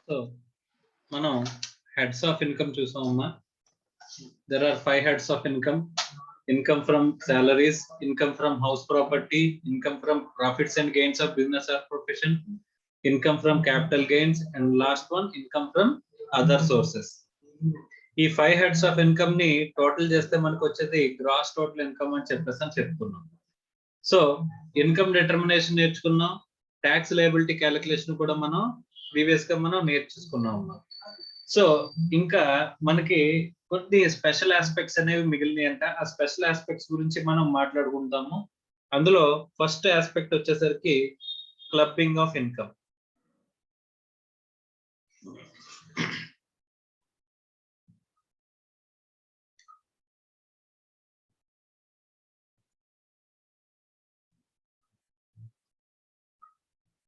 So మనం heads of income చూసామమ్మా. There are 5 heads of income. Income from salaries, income from house property, income from profits and gains of business or profession, income from capital gains, and last one, income from other sources. ఈ 5 heads of income ని total చేస్తే మనకు వచ్చేది gross total income అని చెప్పుకున్నాం. So income determination నేర్చుకున్నాం, tax liability calculation కూడా మనం ప్రీవియస్ గా మనం నేర్చుకున్నాం. సో ఇంకా మనకి కొన్ని స్పెషల్ ఆస్పెక్ట్స్ అనేవి మిగిలినాయి అంట. ఆ స్పెషల్ ఆస్పెక్ట్స్ గురించి మనం మాట్లాడుకుందాము. అందులో ఫస్ట్ ఆస్పెక్ట్ వచ్చేసరికి clubbing of income.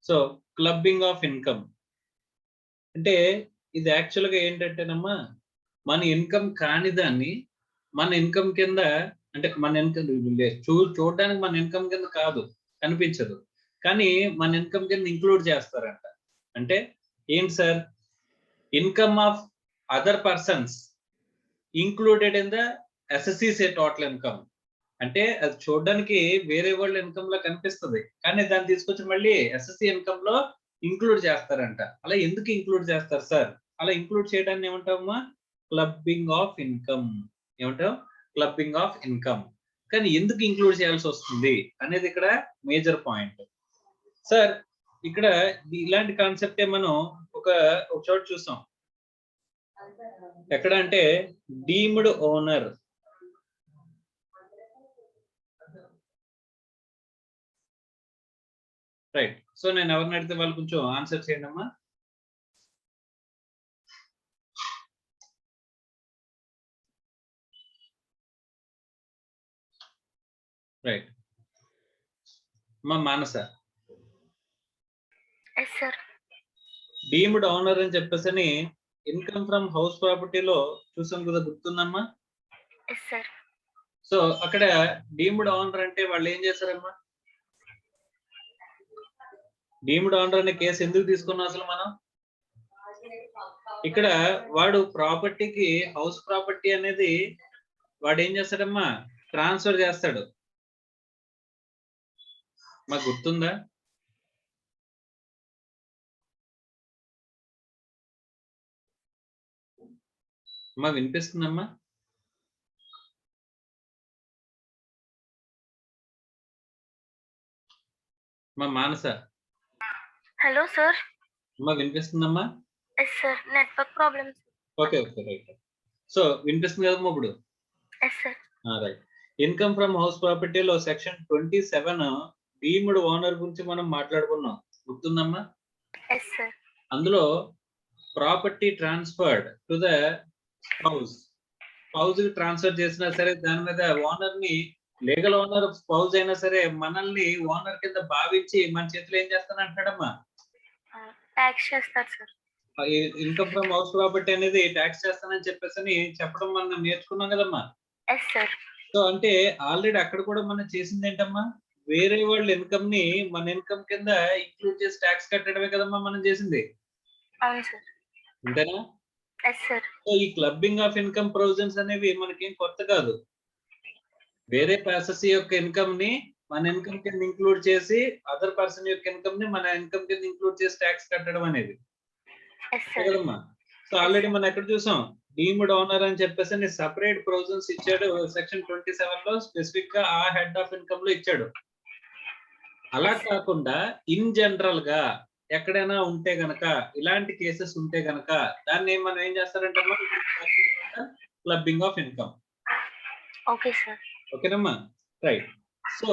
So clubbing of income అంటే ఇది యాక్చువల్ గా ఏంటంటేనమ్మా, మన ఇన్కమ్ కాని దాన్ని మన ఇన్కమ్ కింద, అంటే మన ఇన్కమ్ చూడడానికి మన ఇన్కమ్ కింద కాదు, కనిపించదు, కానీ మన ఇన్కమ్ కింద ఇంక్లూడ్ చేస్తారంట. అంటే ఏంటి sir? Income of other persons included in the SSC total income. అంటే అది చూడడానికి వేరే వాళ్ళ ఇన్కమ్ లో కనిపిస్తుంది, కానీ దాన్ని తీసుకొచ్చి మళ్ళీ ఎస్ఎస్సి ఇన్కమ్ లో ఇంక్లూడ్ చేస్తారంట. అలా ఎందుకు ఇంక్లూడ్ చేస్తారు సార్? అలా ఇంక్లూడ్ చేయడాన్ని ఏమంటామా? Clubbing of income. ఏమంటాం? Clubbing of income. కానీ ఎందుకు ఇంక్లూడ్ చేయాల్సి వస్తుంది అనేది ఇక్కడ మేజర్ పాయింట్. సార్ ఇక్కడ ఇలాంటి కాన్సెప్టే మనం ఒక చోట చూసాం. ఎక్కడ అంటే డీమ్డ్ ఓనర్. రైట్. సో నేను ఎవరిని అడిగితే వాళ్ళు కొంచెం ఆన్సర్ చేయండి అమ్మా. రైట్. మా మానస. డీమ్డ్ ఓనర్ అని చెప్పేసి ఇన్కమ్ ఫ్రమ్ హౌస్ ప్రాపర్టీలో చూసాం కదా, గుర్తుందమ్మా? సో అక్కడ డీమ్డ్ ఓనర్ అంటే వాళ్ళు ఏం చేశారమ్మా? డీమ్డ్ ఓనర్ అనే కేసు ఎందుకు తీసుకున్నాం అసలు మనం? ఇక్కడ వాడు ప్రాపర్టీకి, హౌస్ ప్రాపర్టీ అనేది వాడు ఏం చేస్తాడమ్మా? ట్రాన్స్ఫర్ చేస్తాడు. మాకు గుర్తుందా? అమ్మా వినిపిస్తుందమ్మా? మా మానస. Hello sir. అమ్మా వినిపిస్తుందమ్మా? Yes sir, network problems. Okay okay right. So వినిపిస్తుంది కదమ్మా ఇప్పుడు? Yes sir. Right. Income from house ప్రాపర్టీలో సెక్షన్ 27 డీమ్డ్ ఓనర్ గురించి మనం మాట్లాడుకున్నాం, గుర్తుందమ్మా? Yes sir. అందులో property transferred to the spouse. Spouse కి ట్రాన్స్ఫర్ చేసినా సరే దాని మీద ఓనర్ ని, లీగల్ ఓనర్ స్పౌస్ అయినా సరే మనల్ని ఓనర్ కింద భావించి మన చేతిలో ఏం చేస్తాను అంటాడమ్మా? ట్యాక్స్ చేస్తారు sir. Income from house property అనేది ట్యాక్స్ చేస్తానని చెప్పేసి చెప్పడం మనం నేర్చుకున్నాం కదమ్మా? Yes sir. సో అంటే ఆల్రెడీ అక్కడ కూడా మనం చేసింది ఏంటమ్మా? వేరే వాళ్ళ ఇన్కమ్ ని మన ఇన్కమ్ కింద ఇంక్లూడ్ చేసి ట్యాక్స్ కట్టడమే కదమ్మా మనం చేసింది. అవును సార్. అంతేనా? Yes sir. సో ఈ క్లబ్బింగ్ ఆఫ్ ఇన్కమ్ ప్రొవిజన్స్ అనేవి మనకేం కొత్త కాదు. వేరే ఎస్ఎస్సి యొక్క ఇన్కమ్ ని మన ఇన్కమ్ కింద ఇంక్లూడ్ చేసి అదర్ పర్సన్ యొక్క ఇన్కమ్ ని మన ఇన్కమ్ కింద ఇంక్లూడ్ చేసి ట్యాక్స్ కట్టడం అనేది కదమ్మా? సో ఆల్రెడీ మనం ఎక్కడ చూసాం? డీమ్డ్ ఓనర్ అని చెప్పేసి సెపరేట్ ప్రొవిజన్స్ ఇచ్చాడు సెక్షన్ 27 లో, స్పెసిఫిక్ గా ఆ హెడ్ ఆఫ్ ఇన్కమ్ లో ఇచ్చాడు. అలా కాకుండా ఇన్ జనరల్ గా ఎక్కడైనా ఉంటే గనక, ఇలాంటి కేసెస్ ఉంటే గనక దాన్ని మనం ఏం చేస్తారంటే clubbing of income. Okay sir. ఓకేనమ్మా? రైట్. సో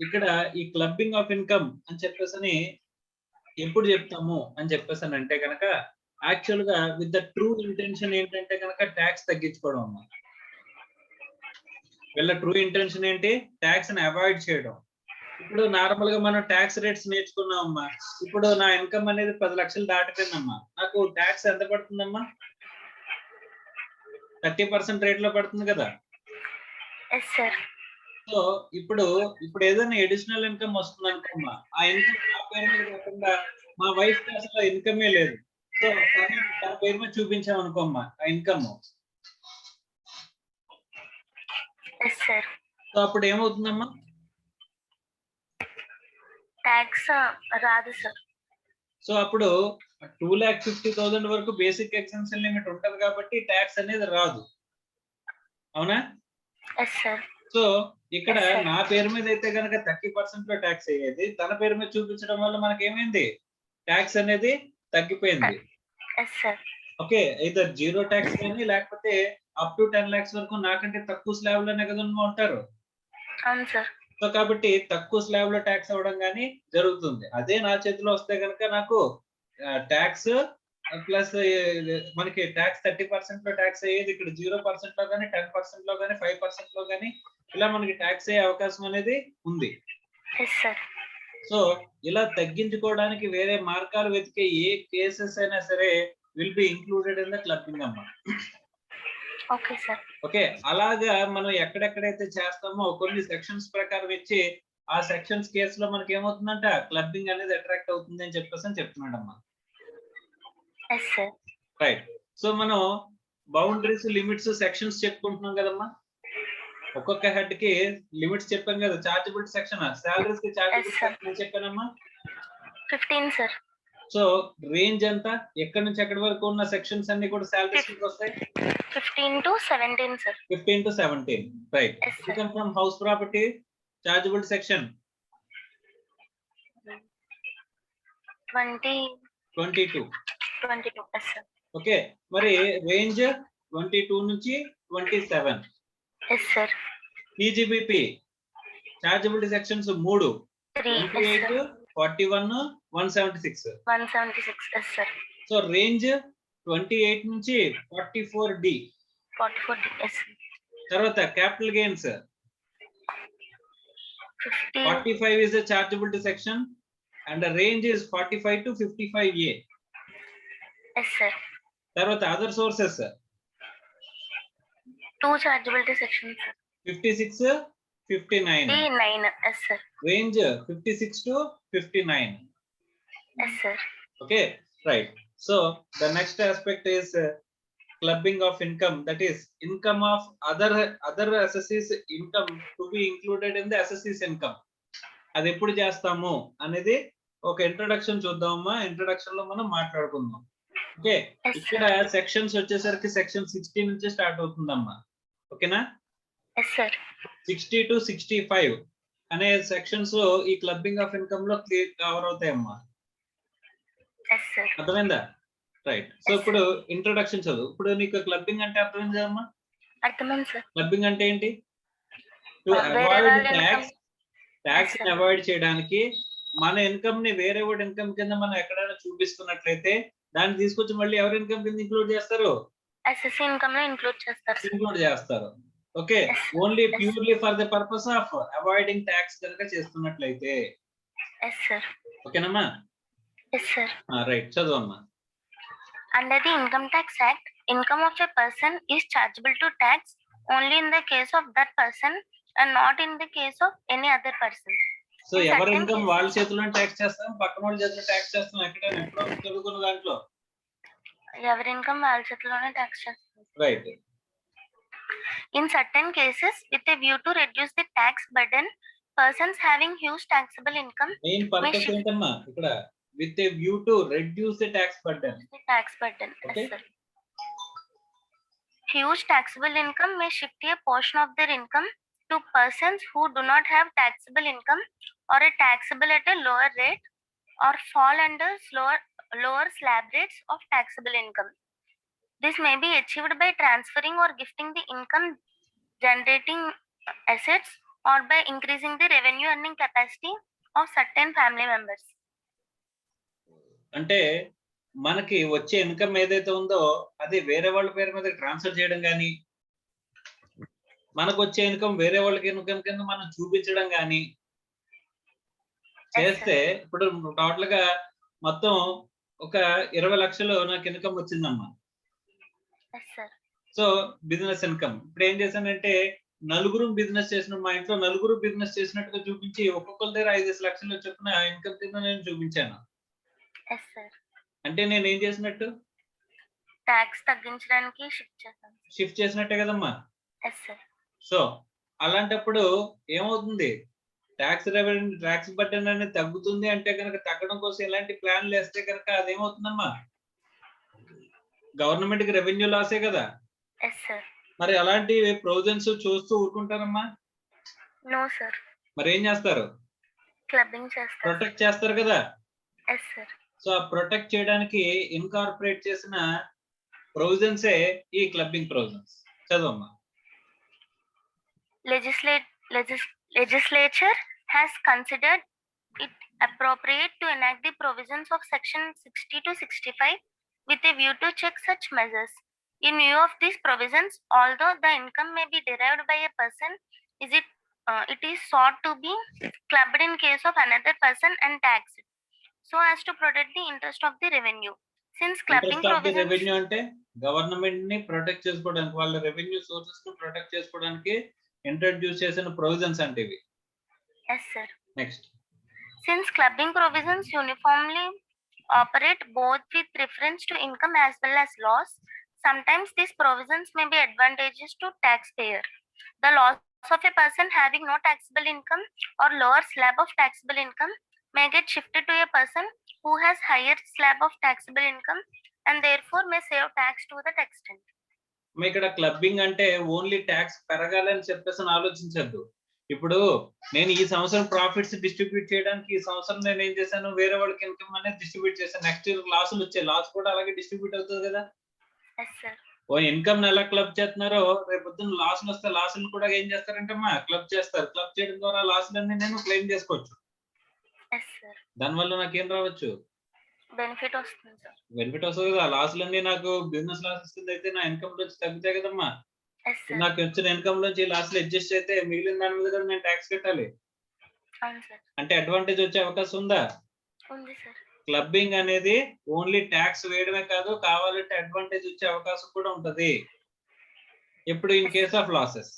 ఇక్కడ ఈ క్లబ్బింగ్ ఆఫ్ ఇన్కమ్ అని చెప్పేసి ఎప్పుడు చెప్తాము అని చెప్పేసి అంటే కనుక, యాక్చువల్ గా విత్ ద ట్రూ ఇంటెన్షన్ ఏంటంటే కనుక ట్యాక్స్ తగ్గించుకోవడం అమ్మా. వీళ్ళ ట్రూ ఇంటెన్షన్ ఏంటి? ట్యాక్స్ ని అవాయిడ్ చేయడం. ఇప్పుడు నార్మల్ గా మనం ట్యాక్స్ రేట్స్ నేర్చుకున్నాం అమ్మా. ఇప్పుడు నా ఇన్కమ్ అనేది 10 లక్షలు దాటిపోయిందమ్మా, నాకు ట్యాక్స్ ఎంత పడుతుందమ్మా? 30% రేట్ లో పడుతుంది కదా? Yes sir. సో ఇప్పుడు ఏదైనా అడిషనల్ ఇన్కమ్ వస్తుంది అనుకోమ్మా, ఆ ఇన్కమ్ నా పేరు మీద కాకుండా మా వైఫ్ కి అసలు ఇన్కమే లేదు, సో తన పేరు మీద చూపించాం అనుకోమ్మా ఆ ఇన్కమ్. Yes sir. సో అప్పుడు ఏమవుతుందమ్మా? ట్యాక్స్ రాదు సార్. సో అప్పుడు 2,50,000 వరకు బేసిక్ ఎగ్జామ్షన్ లిమిట్ ఉంటది కాబట్టి ట్యాక్స్ అనేది రాదు, అవునా? Yes sir. సో ఇక్కడ Yes, sir. నా పేరు మీద అయితే కనుక 30% లో ట్యాక్స్ అయ్యేది, తన పేరు మీద చూపించడం వల్ల మనకి ఏమైంది, ట్యాక్స్ అనేది తగ్గిపోయింది. Yes sir. ఓకే, అయితే జీరో ట్యాక్స్ కానీ లేకపోతే అప్ టు 10 lakhs వరకు నాకంటే తక్కువ స్లాబ్ లోనే కదా ఉంటారు. అవును సార్. సో కాబట్టి తక్కువ స్లాబ్ లో ట్యాక్స్ అవ్వడం కానీ జరుగుతుంది. అదే నా చేతిలో వస్తే కనుక నాకు ట్యాక్స్ ప్లస్ మనకి ట్యాక్స్ 30% లో ట్యాక్స్ అయ్యేది ఇక్కడ 0% లో కానీ 10% లో కానీ 5% లో కానీ ఇలా మనకి ట్యాక్స్ అయ్యే అవకాశం అనేది ఉంది. Yes sir. సో ఇలా తగ్గించుకోవడానికి వేరే మార్గాలు వెతికే ఏ కేసెస్ అయినా సరే will be included in the clubbing అమ్మా. Okay sir. ఓకే, అలాగా మనం ఎక్కడెక్కడైతే చేస్తామో కొన్ని సెక్షన్స్ ప్రకారం ఇచ్చి ఆ సెక్షన్స్ కేసులో మనకి ఏమవుతుందంట, క్లబ్బింగ్ అనేది అట్రాక్ట్ అవుతుంది అని చెప్తున్నాడమ్మా. Yes sir. రైట్. సో మనం బౌండరీస్, లిమిట్స్, సెక్షన్స్ చెప్పుకుంటున్నాం కదమ్మా. ఒక్కొక్క హెడ్ కి లిమిట్స్ చెప్పాం కదా. చార్జబుల్ సెక్షన్, సాలరీస్ కి చార్జబుల్ సెక్షన్ చెప్పానమ్మా. 15 సార్. సో రేంజ్ ఎంత, ఎక్కడి నుంచి ఎక్కడి వరకు ఉన్న సెక్షన్స్ అన్ని కూడా సాలరీస్ కి వస్తాయి. 15 to 17 sir. 15 to 17, right. Yes, sir. Income from house property chargeable section 22. Yes sir. Okay, మరి రేంజ్ 22 నుంచి 27. Yes sir. PGBP chargeable sections 3, 3. 28, 41, 176. 176. Yes sir. So range 28 నుంచి 44D. 44D. ఎస్. తర్వాత capital gains 50. 45 is a chargeability section and the range is 45 to 55A. Yes sir. తర్వాత other sources 2 chargeability sections sir. 56, 59. 9. Yes sir. Range 56 to 59. Yes sir. Okay, right. So the next aspect is clubbing of income, that is income of other assessees income to be included in the assessees income. అది ఎప్పుడు చేస్తాము అనేది ఒక introduction చూద్దామమ్మా. Introduction లో మనం మాట్లాడుకుందాం. Okay, Yes, ఇక్కడ sections వచ్చేసరికి సెక్షన్ 60 నుంచి స్టార్ట్ అవుతుందమ్మా. ఓకేనా? Yes sir. 60 to 65 అనే సెక్షన్స్ లో ఈ క్లబ్బింగ్ ఆఫ్ ఇన్కమ్ లో క్లియర్ కవర్ అవుతాయమ్మా. Yes sir. అర్థమైందా? రైట్. సో Yes, ఇప్పుడు ఇంట్రొడక్షన్ చదువు. ఇప్పుడు నీకు క్లబ్బింగ్ అంటే అర్థమైంది కదమ్మా. అర్థమైంది సార్. క్లబ్బింగ్ అంటే ఏంటి? టు వేరే అవాయిడ్ వాళ్ళ tax, tax Yes, sir. Avoid చేయడానికి మన ఇన్కమ్ ని వేరే వాడి ఇన్కమ్ కింద మనం ఎక్కడైనా చూపిస్తున్నట్లయితే దాన్ని తీసుకొచ్చి మళ్ళీ ఎవరి ఇన్కమ్ కింద ఇంక్లూడ్ చేస్తారు? ఎస్ఎస్సి ఇన్కమ్ లో ఇంక్లూడ్ చేస్తారు సార్. ఇంక్లూడ్ చేస్తారు. Okay, Yes, only yes. Purely for the purpose of avoiding tax కనుక చేస్తున్నట్లయితే. Yes sir. ఓకేనమ్మా? Yes sir. రైట్, చదువమ్మా. Under the Income Tax Act, income of a person is chargeable to tax only in the case of that person and not in the case of any other person. So In ఎవరి certain income cases- వాళ్ళ చేతిలో tax చేస్తాం, పక్కన వాళ్ళ చేతిలో tax చేస్తాం. ఎక్కడైనా ఎప్పుడో చదువుకున్న దాంట్లో. ఎవరి ఇన్కమ్ వాళ్ళ చేతిలోనే ట్యాక్స్ చేస్తారు. Right. In certain cases, with a view to reduce the tax burden, persons having huge taxable income, main purpose shift- ఏంటమ్మా ఇక్కడ? With a view to reduce the tax burden. the tax burden. Okay. Yes, sir. Huge taxable income may shift a portion of their income to persons who do not have taxable income or are taxable at a lower rate or fall under lower slab rates of taxable income. This may be achieved by transferring or gifting the income generating assets or by increasing the revenue earning capacity of certain family members. అంటే మనకి వచ్చే income ఏదైతే ఉందో అది వేరే వాళ్ళ పేరు మీద ట్రాన్స్ఫర్ చేయడం కానీ, మనకు వచ్చే ఇన్కమ్ వేరే వాళ్ళకి ఇన్కమ్ కింద మనం చూపించడం కానీ చేస్తే, ఇప్పుడు టోటల్ గా మొత్తం ఒక 20 లక్షలు నాకు ఇన్కమ్ వచ్చిందమ్మా. Yes, sir. So business income. ఇప్పుడు ఏం చేశానంటే నలుగురు బిజినెస్ చేసిన, మా ఇంట్లో నలుగురు బిజినెస్ చేసినట్టుగా చూపించి ఒక్కొక్కరి దగ్గర 5 లక్షలు చొప్పున ఇన్కమ్ కింద నేను చూపించాను. Yes, sir. అంటే నేను ఏం చేసినట్టు? ట్యాక్స్ తగ్గించడానికి షిఫ్ట్ చేసినట్టే కదమ్మా. Yes sir. సో అలాంటప్పుడు ఏమవుతుంది? ట్యాక్స్ బర్డెన్ అనేది తగ్గుతుంది అంటే కనుక తగ్గడం కోసం ఎలాంటి ప్లాన్లు వేస్తే కనుక అదేమవుతుందమ్మా? గవర్నమెంట్ కి రెవెన్యూ లాసే కదా. Yes sir. మరి అలాంటి ప్రొవిజన్స్ చూస్తూ ఊరుకుంటారమ్మా? No sir. మరి ఏం చేస్తారు? క్లబ్బింగ్ చేస్తారు. ప్రొటెక్ట్ చేస్తారు కదా. Yes sir. సో ఆ ప్రొటెక్ట్ చేయడానికి ఇన్కార్పొరేట్ చేసిన ప్రొవిజన్సే ఈ క్లబ్బింగ్ ప్రొవిజన్స్. చదవమ్మా. Legislature has considered it appropriate to enact the provisions of section 60 to 65 with a view to check such measures. In view of these provisions, although the income may be derived by a person, it is sought to be clubbed in case of another person and taxed, so as to protect the interest of the revenue. Since clubbing interest of the provisions, revenue అంటే government ని protect చేసుకోవడానికి, వాళ్ళ revenue sources ని protect చేసుకోవడానికి introduce చేసిన provisions అంటే ఇవి. yes sir. Next. Since clubbing provisions uniformly operate both with reference to income as well as loss, sometimes these provisions may be advantageous to taxpayer. The loss of a person having no taxable income or lower slab of taxable income may get shifted to a person who has higher slab of taxable income and therefore may save tax to that extent. ఇక్కడ clubbing అంటే only tax పెరగాలని చెప్పేసి ఆలోచించద్దు. ఇప్పుడు నేను ఈ సంవత్సరం profits distribute చేయడానికి ఈ సంవత్సరం నేను ఏం చేశాను, వేరే వాళ్ళకి ఇన్కమ్ అనేది డిస్ట్రిబ్యూట్ చేశాను. నెక్స్ట్ ఇయర్ లాసులు వచ్చాయి, లాస్ కూడా అలాగే డిస్ట్రిబ్యూట్ అవుతుంది కదా. Yes sir. ఓ ఇన్కమ్ ఎలా క్లబ్ చేస్తున్నారో రేపు పొద్దున్న లాసులు వస్తే లాసులు కూడా ఏం చేస్తారంటే క్లబ్ చేస్తారు. క్లబ్ చేయడం ద్వారా లాసులన్నీ నేను క్లెయిమ్ చేసుకోవచ్చు. Yes sir. దానివల్ల నాకేం రావచ్చు? బెనిఫిట్ వస్తుంది సార్. బెనిఫిట్ వస్తుంది కదా. లాసులన్నీ నాకు బిజినెస్ లాస్ వస్తుంది అయితే నా ఇన్కమ్ నుంచి తగ్గుతాయి కదమ్మా. Yes sir. నాకు వచ్చిన ఇన్కమ్ నుంచి లాస్లు అడ్జస్ట్ అయితే మిగిలిన దాని మీద కదా నేను ట్యాక్స్ కట్టాలి. అవును సార్. అంటే అడ్వాంటేజ్ వచ్చే అవకాశం ఉందా? ఉంది సార్. క్లబ్బింగ్ అనేది ఓన్లీ ట్యాక్స్ వేయడమే కాదు, కావాలంటే అడ్వాంటేజ్ వచ్చే అవకాశం కూడా ఉంటది. ఎప్పుడు in case of losses.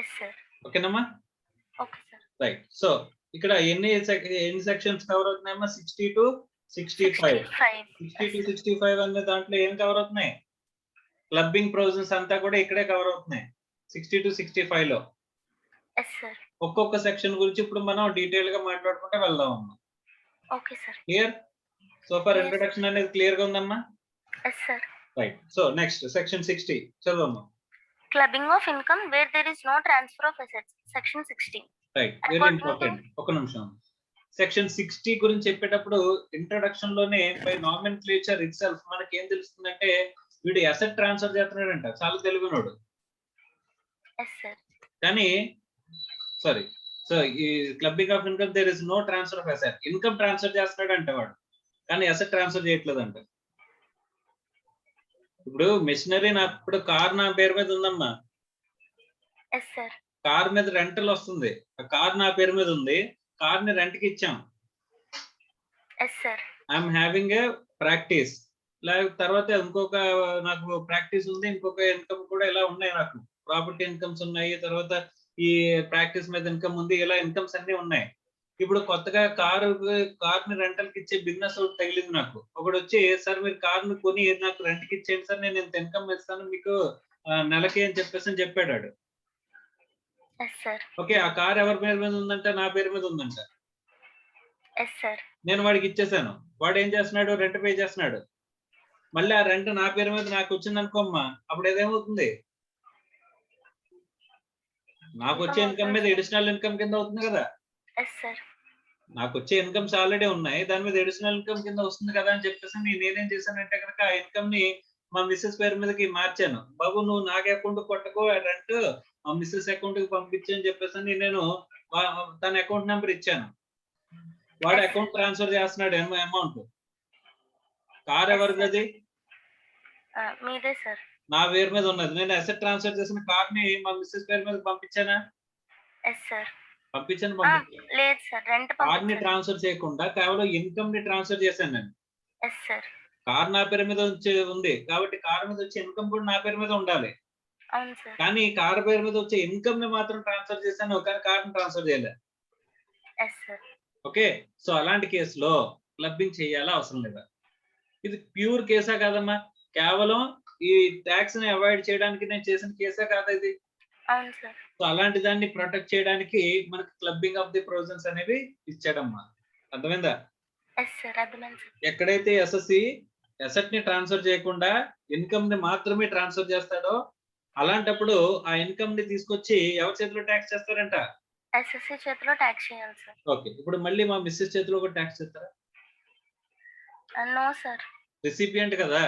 Yes sir. ఓకేనమ్మా. Okay sir. రైట్. సో ఇక్కడ ఎన్ని సెక్షన్స్ కవర్ అవుతున్నాయమ్మా? 60 to 65. 60 to 65 అనే దాంట్లో ఏం కవర్ అవుతున్నాయి? క్లబ్బింగ్ ప్రొవిజన్స్ అంతా కూడా ఇక్కడే కవర్ అవుతున్నాయి 60 to 65 లో. Yes sir. ఒక్కొక్క సెక్షన్ గురించి ఇప్పుడు మనం డీటెయిల్ గా మాట్లాడుకుంటే వెళ్దాం అమ్మా. Okay sir. Clear? So for Yes. Introduction అనేది క్లియర్ గా ఉందమ్మా. Yes sir. Right. So next section 60 చదవమ్మా. Clubbing of income where there is no transfer of assets, section 16. Right. Very important. ఒక నిమిషం. సెక్షన్ 60 గురించి చెప్పేటప్పుడు ఇంట్రడక్షన్ లోనే బై నామెన్క్లేచర్ ఇట్ సెల్ఫ్ మనకి ఏం తెలుస్తుందంటే వీడు అసెట్ ట్రాన్స్ఫర్ చేస్తున్నాడంట. చాలా తెలివినోడు. Yes sir. కానీ సారీ, సో ఈ clubbing of income there is no transfer of asset. Income transfer చేస్తున్నాడు అంటే వాడు, కానీ అసెట్ ట్రాన్స్ఫర్ చేయట్లేదంట. ఇప్పుడు మెషినరీ ఇప్పుడు కార్ నా పేరు మీద ఉందమ్మా. Yes sir. కార్ మీద రెంటల్ వస్తుంది. ఆ కార్ నా పేరు మీద ఉంది. కార్ ని రెంట్ కి ఇచ్చాం. Yes sir. I'm having a practice. తర్వాత ఇంకొక నాకు ప్రాక్టీస్ ఉంది, ఇంకొక ఇన్కమ్ కూడా ఇలా ఉన్నాయి. నాకు ప్రాపర్టీ ఇన్కమ్స్ ఉన్నాయి, తర్వాత ఈ ప్రాక్టీస్ మీద ఇన్కమ్ ఉంది. ఇలా ఇన్కమ్స్ అన్ని ఉన్నాయి. ఇప్పుడు కొత్తగా కార్ ని రెంటల్ కి ఇచ్చే బిజినెస్ ఒకటి తగిలింది నాకు. ఒకడు వచ్చి సార్ మీరు కార్ ని కొని నాకు రెంట్ కి ఇచ్చేయండి సార్, నేను ఇంత ఇన్కమ్ ఇస్తాను మీకు నెలకి అని చెప్పేసి చెప్పాడు. Yes sir. ఓకే. ఆ కార్ ఎవరి పేరు మీద ఉందంట? నా పేరు మీద ఉందంట. Yes sir. నేను వాడికి ఇచ్చేసాను. వాడు ఏం చేస్తున్నాడు? రెంట్ పే చేస్తున్నాడు. మళ్ళీ ఆ రెంట్ నా పేరు మీద నాకు వచ్చింది అనుకోమ్మా, అప్పుడు ఏదేమవుతుంది? నాకు వచ్చే ఇన్కమ్ మీద ఎడిషనల్ ఇన్కమ్ కింద అవుతుంది కదా. Yes sir. నాకు వచ్చే ఇన్కమ్స్ ఆల్రెడీ ఉన్నాయి, దాని మీద అడిషనల్ ఇన్కమ్ కింద వస్తుంది కదా అని చెప్పేసి నేనేం చేశానంటే కనుక ఆ ఇన్కమ్ ని మా మిస్సెస్ పేరు మీదకి మార్చాను. బాబు నువ్వు నాకు అకౌంట్ కొట్టకు, రెంట్ మా మిస్సెస్ అకౌంట్ కి పంపించు అని చెప్పేసి నేను తన అకౌంట్ నెంబర్ ఇచ్చాను. వాడు అకౌంట్ ట్రాన్స్ఫర్ చేస్తున్నాడు అమౌంట్. కార్ ఎవరిది? అది మీదే సార్. నా పేరు మీద ఉన్నది. నేను అసెట్ ట్రాన్స్ఫర్ చేసిన కార్ ని మా మిస్సెస్ పేరు మీద పంపించానా? Yes sir. పంపించాను. లేదు సార్, రెంట్ కార్ ని ట్రాన్స్ఫర్ చేయకుండా కేవలం ఇన్కమ్ ని ట్రాన్స్ఫర్ చేశాను నేను. Yes sir. కార్ నా పేరు మీద ఉంది కాబట్టి కార్ మీద వచ్చే ఇన్కమ్ కూడా నా పేరు మీద ఉండాలి. అవును సార్. కానీ కార్ పేరు మీద వచ్చే ఇన్కమ్ ని మాత్రం ట్రాన్స్ఫర్ చేశాను, కానీ కార్ ని ట్రాన్స్ఫర్ చేయలేదు. Yes sir. ఓకే. సో అలాంటి కేసులో క్లబ్బింగ్ చేయాలా అవసరం లేదా? ఇది ప్యూర్ కేసా కాదమ్మా? కేవలం ఈ టాక్స్ ని అవాయిడ్ చేయడానికి నేను చేసిన కేసా కాదా ఇది? అవును సార్. సో అలాంటి దాన్ని ప్రొటెక్ట్ చేయడానికి మనకి క్లబ్బింగ్ ఆఫ్ ది ప్రొవిజన్స్ అనేవి ఇచ్చాడమ్మా. అర్థమైందా? ఎస్ సార్, అర్థమైంది సార్. ఎక్కడైతే ఎస్ఎస్సి అసెట్ ని ట్రాన్స్ఫర్ చేయకుండా ఇన్కమ్ ని మాత్రమే ట్రాన్స్ఫర్ చేస్తాడో అలాంటప్పుడు ఆ ఇన్కమ్ ని తీసుకొచ్చి ఎవరి చేతిలో ట్యాక్స్ చేస్తారంట? ఎస్ఎస్సి చేతిలో ట్యాక్స్ చేయాలి సార్. ఓకే. ఇప్పుడు మళ్ళీ మా మిస్సెస్ చేతిలో కూడా ట్యాక్స్ చేస్తారా? No sir. రిసిపియంట్ కదా.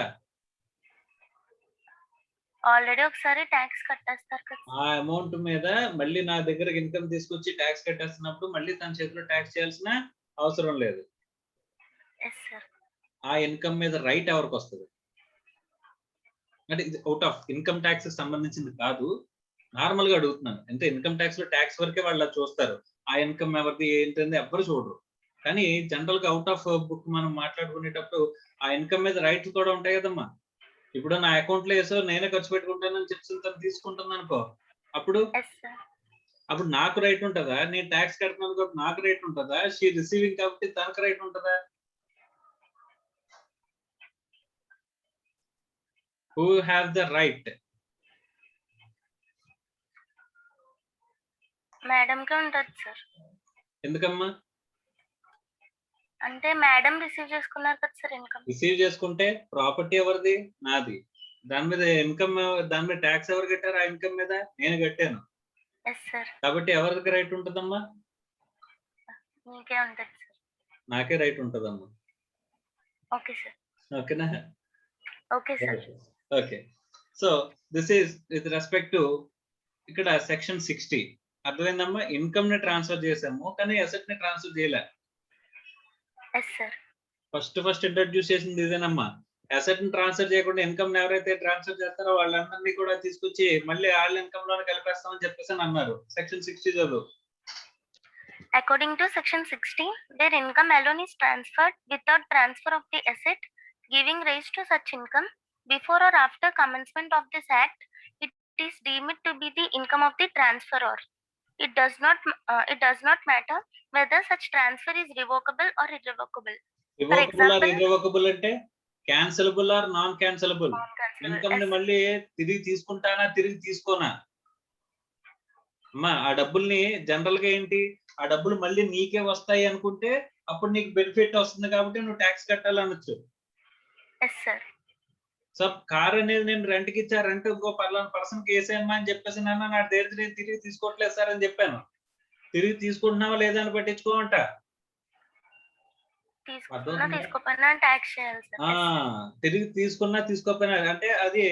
ఆల్రెడీ ఒకసారి ట్యాక్స్ కట్టేస్తారు కదా. ఆ అమౌంట్ మీద మళ్ళీ నా దగ్గరకు ఇన్కమ్ తీసుకొచ్చి ట్యాక్స్ కట్టేస్తున్నప్పుడు మళ్ళీ తన చేతిలో ట్యాక్స్ చేయాల్సిన అవసరం లేదు. Yes sir. ఆ ఇన్కమ్ మీద రైట్ ఎవరికి వస్తుంది? అంటే ఇది అవుట్ ఆఫ్ ఇన్కమ్ ట్యాక్స్ కి సంబంధించింది కాదు, నార్మల్ గా అడుగుతున్నాను. అంటే ఇన్కమ్ ట్యాక్స్ లో ట్యాక్స్ వరకే వాళ్ళు చూస్తారు, ఆ ఇన్కమ్ ఎవరిది ఏంటంటే ఎవ్వరు చూడరు. కానీ జనరల్ గా అవుట్ ఆఫ్ బుక్ మనం మాట్లాడుకునేటప్పుడు ఆ ఇన్కమ్ మీద రైట్స్ కూడా ఉంటాయి కదమ్మా. ఇప్పుడు నా అకౌంట్ లో వేసో నేనే ఖర్చు పెట్టుకుంటానని చెప్పి తను తీసుకుంటుంది అనుకో, అప్పుడు ఎస్ సార్. అప్పుడు నాకు రైట్ ఉంటుందా? నేను ట్యాక్స్ కడుతున్నాను కాబట్టి నాకు రైట్ ఉంటుందా? షీ రిసీవింగ్ కాబట్టి తనకు రైట్ ఉంటుందా? Who have the right? మేడంకే ఉంటుంది సార్. ఎందుకమ్మా? అంటే మేడం రిసీవ్ చేసుకున్నారు కదా సార్ ఇన్కమ్. రిసీవ్ చేసుకుంటే ప్రాపర్టీ ఎవరిది? నాది. దాని మీద ఇన్కమ్, దాని మీద ట్యాక్స్ ఎవరు కట్టారు? ఆ ఇన్కమ్ మీద నేను కట్టాను. Yes sir. కాబట్టి ఎవరికి రైట్ ఉంటుందమ్మా? మీకే ఉంటుంది సార్. నాకే రైట్ ఉంటుందమ్మా. Okay sir. ఓకేనా? Okay sir. Okay. So this is with respect to ఇక్కడ సెక్షన్ 60. అర్థమైందమ్మా? ఇన్కమ్ ని ట్రాన్స్ఫర్ చేసాము కానీ అసెట్ ని ట్రాన్స్ఫర్ చేయలే. Yes sir. ఫస్ట్ ఇంట్రడ్యూస్ చేసింది ఇదేనమ్మా. అసెట్ ని ట్రాన్స్ఫర్ చేయకుండా ఇన్కమ్ ఎవరైతే ట్రాన్స్ఫర్ చేస్తారో వాళ్ళందరినీ కూడా తీసుకొచ్చి మళ్ళీ వాళ్ళ ఇన్కమ్ లోనే కలిపేస్తామని చెప్పేసి అన్నారు. సెక్షన్ 60 చదువు. According to section 60, their income alone is transferred without transfer of the asset giving rise to such income before or after commencement of this act. It is deemed to be the income of the transferor. It does not matter whether such transfer is revocable or irrevocable. Revocable or example- irrevocable అంటే cancellable or non cancellable. Non-cancelable. Income ని Yes. మళ్ళీ తిరిగి తీసుకుంటానా తిరిగి తీసుకోనా? అమ్మా ఆ డబ్బుల్ని general గా ఏంటి, ఆ డబ్బులు మళ్ళీ నీకే వస్తాయి అనుకుంటే అప్పుడు నీకు బెనిఫిట్ వస్తుంది కాబట్టి నువ్వు ట్యాక్స్ కట్టాలనొచ్చు. Yes, sir. సో కార్ అనేది నేను రెంట్ కి ఇచ్చా, రెంట్ ఇంకో పర్సన్ కి వేసేయమ్మా అని చెప్పేసి నాన్న నా దగ్గర నేను తిరిగి తీసుకోవట్లేదు సార్ అని చెప్పాను. తిరిగి తీసుకుంటున్నావా లేదా అని పట్టించుకోమంట. తీసుకున్నా తీసుకోపోయినా ట్యాక్స్ చేయాలి సార్. తిరిగి తీసుకున్నా తీసుకోపోయినా అంటే అది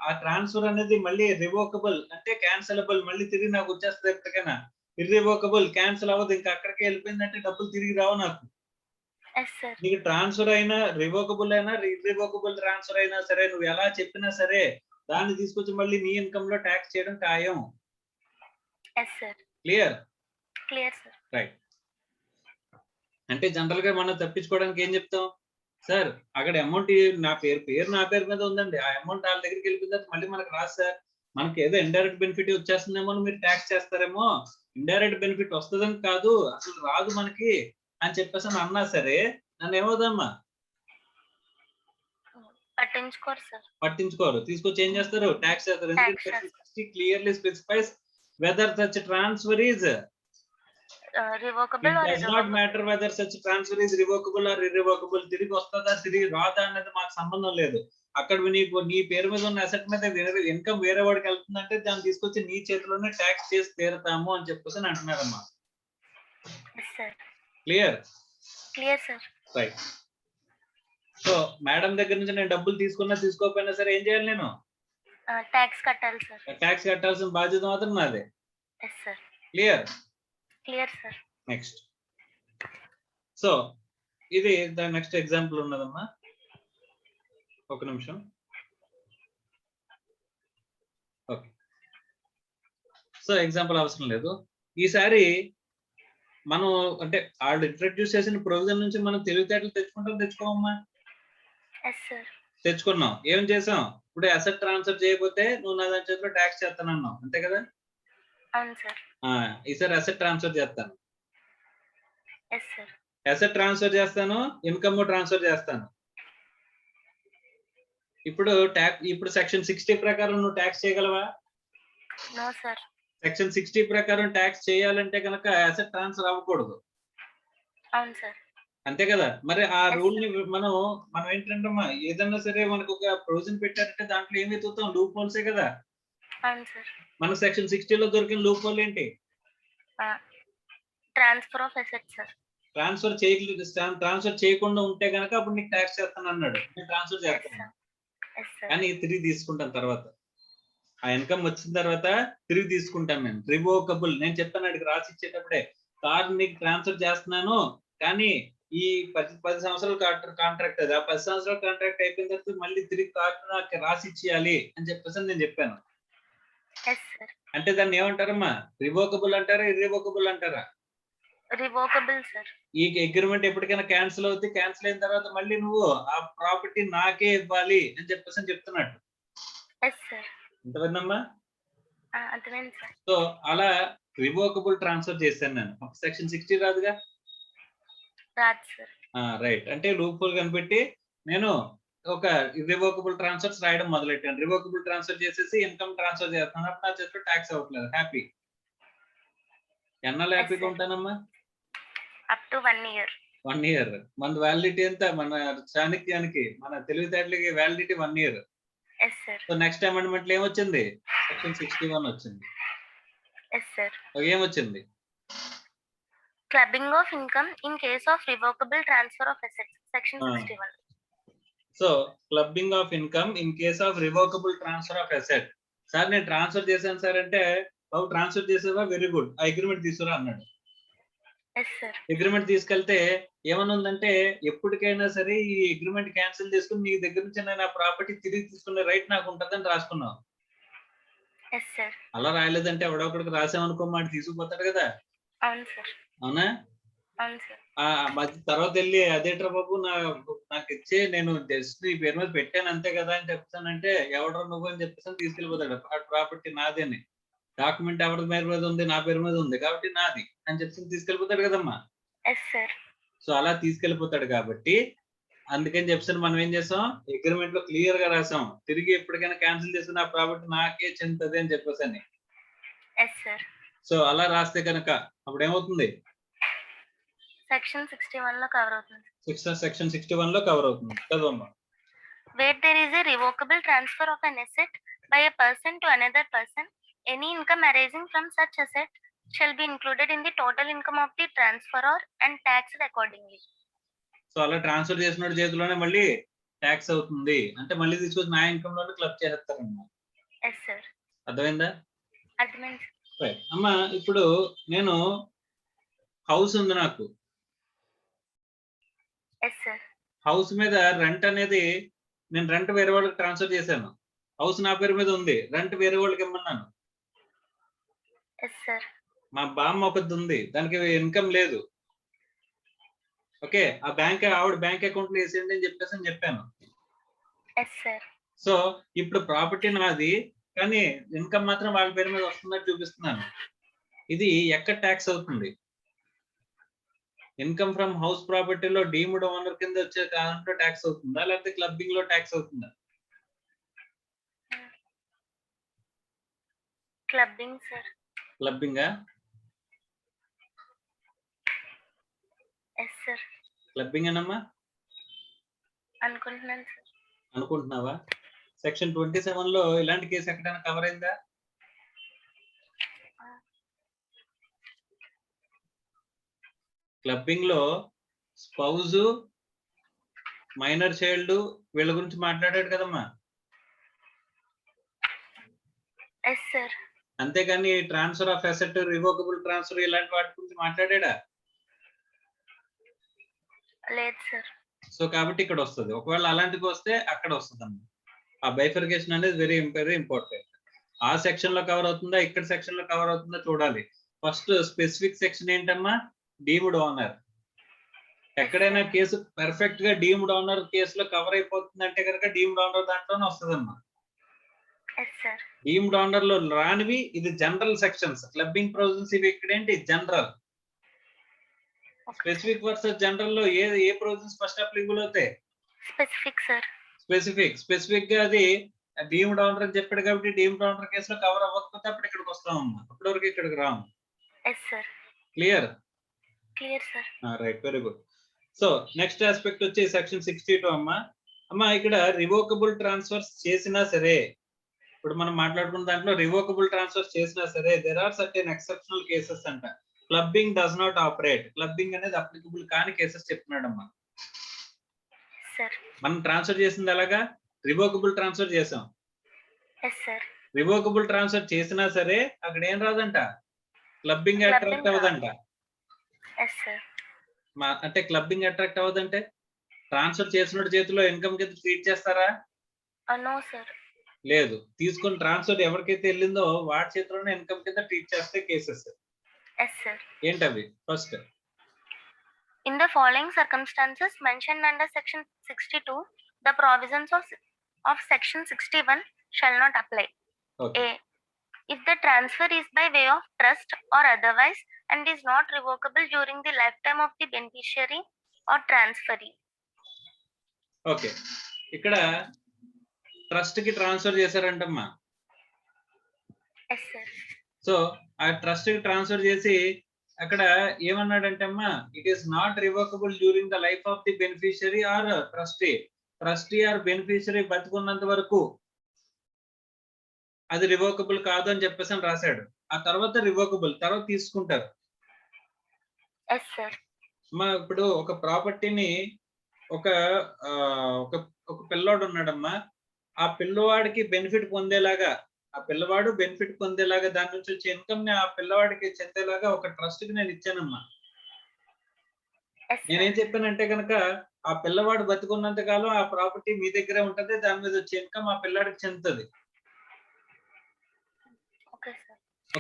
ఆ ట్రాన్స్ఫర్ అనేది మళ్ళీ రివోకబుల్ అంటే క్యాన్సిలబుల్, మళ్ళీ తిరిగి నాకు వచ్చేస్తుంది ఎప్పటికైనా. ఇర్రివోకబుల్ క్యాన్సిల్ అవ్వదు, ఇంకా అక్కడికే వెళ్ళిపోయిందంటే డబ్బులు తిరిగి రావు నాకు. Yes sir. నీకు ట్రాన్స్ఫర్ అయినా రివోకబుల్ అయినా ఇర్రివోకబుల్ ట్రాన్స్ఫర్ అయినా సరే నువ్వు ఎలా చెప్పినా సరే దాన్ని తీసుకొచ్చి మళ్ళీ నీ ఇన్కమ్ లో ట్యాక్స్ చేయడం ఖాయం. Yes sir. Clear? Clear sir. Right. అంటే జనరల్ గా మనం తప్పించుకోవడానికి ఏం చెప్తాం? సార్ అక్కడ అమౌంట్ నా పేరు మీద ఉందండి, ఆ అమౌంట్ వాళ్ళ దగ్గరికి వెళ్ళిపోయిన మళ్ళీ మనకు రాదు సార్, మనకి ఏదో ఇండైరెక్ట్ బెనిఫిట్ వచ్చేస్తుందేమో మీరు ట్యాక్స్ చేస్తారేమో, ఇండైరెక్ట్ బెనిఫిట్ వస్తుందని కాదు అసలు రాదు మనకి అని చెప్పేసి అన్నా సరే నన్ను ఏమవుదమ్మా? పట్టించుకోరు సార్. పట్టించుకోరు, తీసుకొచ్చి ఏం చేస్తారు? ట్యాక్స్ చేస్తారు. ఎందుకంటే clearly specifies whether such transfer is revocable or It does not irrevocable. matter whether such transfer is revocable or irrevocable. తిరిగి వస్తుందా తిరిగి రాదా అన్నది మాకు సంబంధం లేదు. అక్కడ నీ పేరు మీద ఉన్న అసెట్ మీద ఇన్కమ్ వేరే వాడికి వెళ్తుందంటే దాన్ని తీసుకొచ్చి నీ చేతిలోనే ట్యాక్స్ చేసి తీరుతాము అని చెప్పేసి అంటున్నారమ్మా. Clear? Clear sir. Right. So madam దగ్గర నుంచి నేను డబ్బులు తీసుకున్నా తీసుకోకపోయినా సరే ఏం చేయాలి? నేను ట్యాక్స్ కట్టాలి సార్. ట్యాక్స్ కట్టాల్సిన బాధ్యత మాత్రం నాదే. Yes sir. Clear? Clear sir. Next. So ఇది నెక్స్ట్ ఎగ్జాంపుల్ ఉన్నదమ్మా, ఒక నిమిషం. ఓకే. సో ఎగ్జాంపుల్ అవసరం లేదు. ఈసారి మనం అంటే వాళ్ళు ఇంట్రడ్యూస్ చేసిన ప్రొవిజన్ నుంచి మనం తెలివితేటలు తెచ్చుకోమమ్మా. తెచ్చుకున్నాం. ఏం చేసాం? ఇప్పుడు అసెట్ ట్రాన్స్ఫర్ చేయకపోతే నువ్వు నా దాని చేతిలో ట్యాక్స్ చేస్తానన్నావు, అంతే కదా? ఈసారి అసెట్ ట్రాన్స్ఫర్ చేస్తాను. అసెట్ ట్రాన్స్ఫర్ చేస్తాను, ఇన్కమ్ ట్రాన్స్ఫర్ చేస్తాను. ఇప్పుడు సెక్షన్ 60 ప్రకారం నువ్వు ట్యాక్స్ చేయగలవా? No, sir. సెక్షన్ 60 ప్రకారం ట్యాక్స్ చేయాలంటే కనుక అసెట్ ట్రాన్స్ఫర్ అవ్వకూడదు. అవును సార్. అంతే కదా? మరి ఆ Yes, రూల్ ని sir. మనం ఏంటంటమ్మా, ఏదన్నా సరే మనకు ఒక ప్రొవిజన్ పెట్టారంటే దాంట్లో ఏమి వెతుకుతాం? లూప్ హోల్సే కదా. అవును సార్. మన సెక్షన్ 60లో దొరికిన లూప్ హోల్ ఏంటి? Transfer of assets sir. Transfer చేయకుండా ఉంటే గనక అప్పుడు నీకు ట్యాక్స్ చేస్తాను అన్నాడు. నేను ట్రాన్స్ఫర్ Yes, చేస్తాను, sir. Yes, sir. కానీ తిరిగి తీసుకుంటాను తర్వాత. ఆ ఇన్కమ్ వచ్చిన తర్వాత తిరిగి తీసుకుంటాను నేను. రివోకబుల్. నేను చెప్తాను అడిగి రాసి ఇచ్చేటప్పుడే, కార్ నీకు ట్రాన్స్ఫర్ చేస్తున్నాను కానీ ఈ 10 సంవత్సరాల కాంట్రాక్ట్ అది. ఆ 10 సంవత్సరాల కాంట్రాక్ట్ అయిపోయిన తర్వాత మళ్ళీ తిరిగి కార్ నాకు రాసి ఇచ్చేయాలి అని చెప్పేసి నేను చెప్పాను. Yes, sir. అంటే దాన్ని ఏమంటారమ్మా? రివోకబుల్ అంటారా, ఇర్రివోకబుల్ అంటారా? Revocable sir. ఈ అగ్రిమెంట్ ఎప్పటికైనా క్యాన్సిల్ అవుతుంది. క్యాన్సిల్ అయిన తర్వాత మళ్ళీ నువ్వు ఆ ప్రాపర్టీ నాకే ఇవ్వాలి అని చెప్పేసి చెప్తున్నట్టు. Yes sir. ఎంతమందమ్మా? అర్థమైంది సార్. సో అలా రివోకబుల్ ట్రాన్స్ఫర్ చేశాను నేను. సెక్షన్ 60 రాదుగా? రాదు సార్. రైట్. అంటే లూప్ హోల్ కనిపెట్టి నేను ఒక రివోకబుల్ ట్రాన్స్ఫర్స్ రాయడం మొదలెట్టాను. రివోకబుల్ ట్రాన్స్ఫర్ చేసేసి ఇన్కమ్ ట్రాన్స్ఫర్ చేస్తాను. అప్పుడు నా చేతిలో ట్యాక్స్ అవ్వట్లేదు. హ్యాపీ. ఎన్నాళ్ళు హ్యాపీగా ఉంటానమ్మా? Up to 1 year. 1 year. మన వ్యాలిడిటీ ఎంత? మన చాణక్యానికి, మన తెలివితేటలకి validity 1 year. Yes sir. So next amendment లో ఏమొచ్చింది? సెక్షన్ 61 వచ్చింది. Yes sir. ఏమొచ్చింది? Clubbing of income in case of revocable transfer of assets. Section 61. So clubbing of income in case of revocable transfer of asset. Sir నేను transfer చేశాను sir అంటే, బాబు transfer చేసేవా? Very good. ఆ agreement తీసుకురా అన్నాడు. Agreement తీసుకెళ్తే ఏమన్నా ఉందంటే, ఎప్పటికైనా సరే ఈ అగ్రిమెంట్ క్యాన్సిల్ చేసుకుని నీ దగ్గర నుంచి నేను ఆ ప్రాపర్టీ తిరిగి తీసుకునే రైట్ నాకు ఉంటుందని రాసుకున్నావు. అలా రాయలేదంటే ఎవడొకడికి రాసామనుకో మాట తీసుకుపోతాడు కదా. అవునా? తర్వాత వెళ్ళి అదేట్రా బాబు నాకు ఇచ్చే నేను జస్ట్ నీ పేరు మీద పెట్టాను అంతే కదా అని చెప్తానంటే, ఎవడో నువ్వు అని చెప్పేసి తీసుకెళ్ళిపోతాడు. ఆ ప్రాపర్టీ నాదేని, డాక్యుమెంట్ ఎవరి పేరు మీద ఉంది? నా పేరు మీద ఉంది కాబట్టి నాది అని చెప్పి తీసుకెళ్ళిపోతాడు కదమ్మా. సో అలా తీసుకెళ్ళిపోతాడు కాబట్టి అందుకని చెప్పేసి మనం ఏం చేసాం, అగ్రిమెంట్ లో క్లియర్ గా రాసాం, తిరిగి ఎప్పటికైనా క్యాన్సిల్ చేసిన ఆ ప్రాపర్టీ నాకే చెందుతుంది అని చెప్పేసి. సో అలా రాస్తే కనుక అప్పుడు ఏమవుతుంది? సెక్షన్ 61 లో కవర్ అవుతుంది. సెక్షన్ 61 లో కవర్ అవుతుంది. చదవమ్మా. Where there is a revocable transfer of an asset by a person to another person, any income arising from such asset shall be included in the total income of the transferor and taxed accordingly. So అలా transfer చేసినోడి చేతిలోనే మళ్ళీ tax అవుతుంది అంటే మళ్ళీ తీసుకొచ్చి నా income లోనే club చేస్తారన్నమాట. Yes sir. అర్థమైందా? అర్థమైంది. రైట్ అమ్మా. ఇప్పుడు నేను హౌస్ ఉంది నాకు. Yes sir. హౌస్ మీద రెంట్ అనేది నేను రెంట్ వేరే వాళ్ళకి ట్రాన్స్ఫర్ చేశాను. హౌస్ నా పేరు మీద ఉంది, రెంట్ వేరే వాళ్ళకి ఇమ్మన్నాను. Yes sir. మా బామ్మ ఒకటి ఉంది, దానికి ఇన్కమ్ లేదు. ఓకే, ఆ ఆవిడ బ్యాంక్ అకౌంట్ లో వేసేయండి అని చెప్పేసి చెప్పాను. సో ఇప్పుడు ప్రాపర్టీ నాది కానీ ఇన్కమ్ మాత్రం వాళ్ళ పేరు మీద వస్తుందని చూపిస్తున్నాను. ఇది ఎక్కడ ట్యాక్స్ అవుతుంది? ఇన్కమ్ ఫ్రమ్ హౌస్ ప్రాపర్టీలో డీమ్డ్ ఓనర్ కింద వచ్చే దాంట్లో ట్యాక్స్ అవుతుందా, లేకపోతే క్లబ్బింగ్ లో ట్యాక్స్ అవుతుందా? Clubbing sir. క్లబ్బింగా? Yes sir. క్లబ్బింగ్ ఏనమ్మా? అనుకుంటున్నాను సార్. అనుకుంటున్నావా? సెక్షన్ 27 లో ఇలాంటి కేసు ఎక్కడైనా కవర్ అయిందా? క్లబ్బింగ్ లో స్పౌజ్, మైనర్ చైల్డ్ వీళ్ళ గురించి మాట్లాడాడు కదమ్మా. Yes sir. అంతేగాని transfer of asset, revocable transfer ఇలాంటి వాటి గురించి మాట్లాడా? లేదు సార్. సో కాబట్టి ఇక్కడ వస్తుంది. ఒకవేళ అలాంటివి వస్తే అక్కడ వస్తుంది అమ్మా. ఆ బైఫర్కేషన్ అనేది వెరీ వెరీ ఇంపార్టెంట్. ఆ సెక్షన్ లో కవర్ అవుతుందా, ఇక్కడ సెక్షన్ లో కవర్ అవుతుందా చూడాలి. ఫస్ట్ స్పెసిఫిక్ సెక్షన్ ఏంటమ్మా? Deemed owner. ఎక్కడైనా కేసు పర్ఫెక్ట్ గా డీమ్డ్ ఓనర్ కేసులో కవర్ అయిపోతుంది అంటే కనుక డీమ్డ్ ఓనర్ దాంట్లోనే వస్తుందమ్మా. డీమ్డ్ ఓనర్ లో రానివి ఇది జనరల్ సెక్షన్స్. క్లబ్బింగ్ ప్రొవిజన్స్ ఇవి ఇక్కడ ఏంటి? జనరల్. స్పెసిఫిక్ వర్సెస్ జనరల్ లో ఏ ప్రొవిజన్స్ ఫస్ట్ అప్లికబుల్ అవుతాయి? Specific sir. స్పెసిఫిక్ గా అది డీమ్డ్ ఓనర్ అని చెప్పాడు కాబట్టి డీమ్డ్ ఓనర్ కేసులో కవర్ అవ్వకపోతే అప్పుడు ఇక్కడికి వస్తామమ్మా, అప్పటి వరకు ఇక్కడికి రాము. Yes sir. Clear? Clear sir. Right, very good. So next aspect వచ్చి సెక్షన్ 62 అమ్మా ఇక్కడ రివోకబుల్ ట్రాన్స్ఫర్స్ చేసినా సరే, ఇప్పుడు మనం మాట్లాడుకున్న దాంట్లో రివోకబుల్ ట్రాన్స్ఫర్స్ చేసినా సరే there are certain exceptional cases అంట. Clubbing does not operate, clubbing అనేది అప్లికబుల్ కాని కేసెస్ చెప్తున్నాడమ్మా. మనం ట్రాన్స్ఫర్ చేసింది అలాగా రివోకబుల్ ట్రాన్స్ఫర్ చేసాం. రివోకబుల్ ట్రాన్స్ఫర్ చేసినా సరే అక్కడ ఏం రాదంట, క్లబ్బింగ్ అట్రాక్ట్ అవ్వదంట. అంటే క్లబ్బింగ్ అట్రాక్ట్ అవ్వదంటే ట్రాన్స్ఫర్ చేసిన చేతిలో ఇన్కమ్ కింద ట్రీట్ చేస్తారా? లేదు. తీసుకుని ట్రాన్స్ఫర్ ఎవరికైతే వెళ్ళిందో వాడి చేతిలోనే ఇన్కమ్ కింద ట్రీట్ చేస్తే కేసెస్. ఏంటవి? First, in the following circumstances mentioned under section 62 the provisions of section 61 shall not apply. Okay. A, if the transfer is by way of trust or otherwise and is not revocable during the lifetime of the beneficiary or transferee. Okay, ఇక్కడ trust కి transfer చేశారంటమ్మా. Yes sir. So ఆ trust కి transfer చేసి అక్కడ ఏమన్నాడంటే అమ్మా, it is not revocable during the life of the beneficiary or trustee or beneficiary బతుకున్నంత వరకు అది రివోకబుల్ కాదు అని చెప్పేసి అని రాశాడు. ఆ తర్వాత రివోకబుల్, తర్వాత తీసుకుంటారు. ఇప్పుడు ఒక ప్రాపర్టీని ఒక పిల్లోడు ఉన్నాడమ్మా, ఆ పిల్లవాడికి బెనిఫిట్ పొందేలాగా, ఆ పిల్లవాడు బెనిఫిట్ పొందేలాగా దాని నుంచి వచ్చే ఇన్కమ్ ని ఆ పిల్లవాడికి చెందేలాగా ఒక ట్రస్ట్ కి నేను ఇచ్చానమ్మా. నేనేం చెప్పానంటే కనుక ఆ పిల్లవాడు బతుకున్నంత కాలం ఆ ప్రాపర్టీ మీ దగ్గరే ఉంటది, దాని మీద వచ్చే ఇన్కమ్ ఆ పిల్లాడికి చెందుతుంది.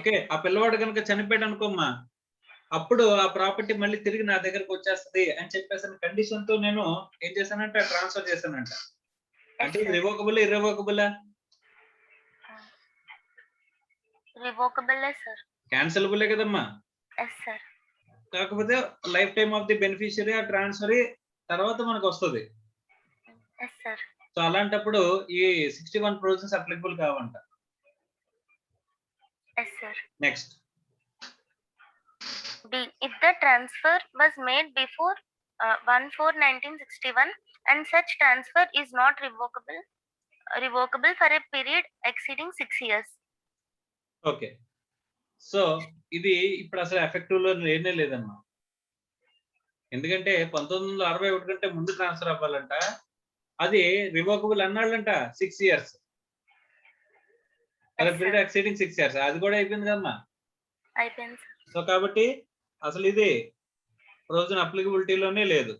ఓకే, ఆ పిల్లవాడు కనుక చనిపోయాడు అనుకోమ్మా, అప్పుడు ఆ ప్రాపర్టీ మళ్ళీ తిరిగి నా దగ్గరకు వచ్చేస్తుంది అని చెప్పేసి కండిషన్ తో నేను ఏం చేశానంటే ట్రాన్స్ఫర్ చేశానంట. అంటే రివోకబుల్ ఇర్రివోకబులా? రివోకబులే సార్. క్యాన్సిలబులే కదమ్మా. Yes sir. కాకపోతే lifetime of the beneficiary ఆ ట్రాన్స్ఫరీ తర్వాత మనకు వస్తుంది. Yes sir. సో అలాంటప్పుడు ఈ 61 ప్రొవిజన్స్ అప్లికబుల్ కావంట. Yes sir. Next, B, if the transfer was made before 1/4/1961 and such transfer is not revocable for a period exceeding 6 years. Okay, so ఇది ఇప్పుడు అసలు ఎఫెక్టివ్ లో లేనే లేదమ్మా. ఎందుకంటే 1961 కంటే ముందు ట్రాన్స్ఫర్ అవ్వాలంట, అది revocable అన్నాళ్ళంట 6 years, period exceeding 6 years, అది కూడా అయిపోయింది కదమ్మా. అయిపోయింది. సో కాబట్టి అసలు ఇది ప్రొవిజన్ అప్లికబిలిటీలోనే లేదు.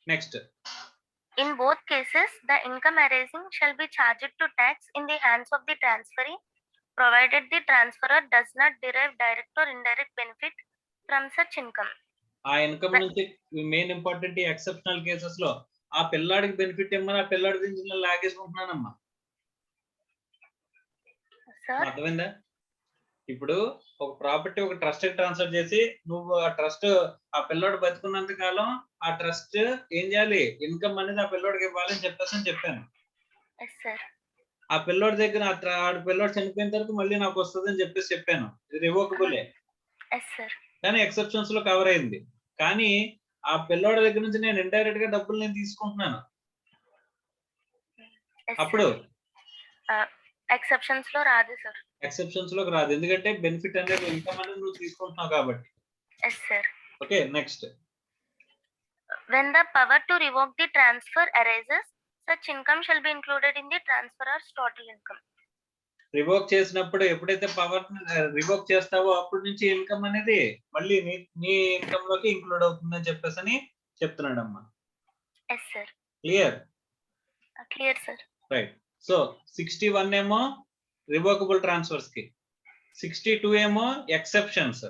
Next, in both cases the income arising shall be charged to tax in the hands of the transferee provided the transferor does not derive direct or indirect benefit from such income. ఆ income నుంచి main important ఈ exceptional cases లో ఆ పిల్లాడికి benefit ఏమన్నా ఆ పిల్లాడి నుంచి నేను లాగేసుకుంటున్నానమ్మా. అర్థమైందా? ఇప్పుడు ఒక ప్రాపర్టీ ఒక ట్రస్ట్ కి ట్రాన్స్ఫర్ చేసి నువ్వు ఆ ట్రస్ట్ ఆ పిల్లోడు బతుకున్నంత కాలం ఆ ట్రస్ట్ ఏం చేయాలి, ఇన్కమ్ అనేది ఆ పిల్లోడికి ఇవ్వాలని చెప్పాను. ఆ పిల్లోడి దగ్గర ఆ పిల్లోడు చనిపోయిన తర్వాత మళ్ళీ నాకు వస్తుంది అని చెప్పాను. ఇది రివోకబులే, కానీ ఎక్సెప్షన్స్ లో కవర్ అయింది. కానీ ఆ పిల్లోడి దగ్గర నుంచి నేను ఇండైరెక్ట్ గా డబ్బులు నేను తీసుకుంటున్నాను, అప్పుడు ఎక్సెప్షన్స్ లో రాదు సార్. ఎక్సెప్షన్స్ లోకి రాదు, ఎందుకంటే బెనిఫిట్ అనేది ఇన్కమ్ అనేది నువ్వు తీసుకుంటున్నావు కాబట్టి. yes sir. Okay, next, when the power to revoke the transfer arises such income shall be included in the transferor's total income. Revoke చేసినప్పుడు ఎప్పుడైతే పవర్ రివోక్ చేస్తావో అప్పటి నుంచి ఇన్కమ్ అనేది మళ్ళీ నీ ఇన్కమ్ లోకి ఇంక్లూడ్ అవుతుందని చెప్పేసి చెప్తున్నాడమ్మా. yes sir. Clear? clear sir. Right. So 61 ఏమో రివోకబుల్ ట్రాన్స్ఫర్స్ కి, 62 ఏమో ఎక్సెప్షన్స్.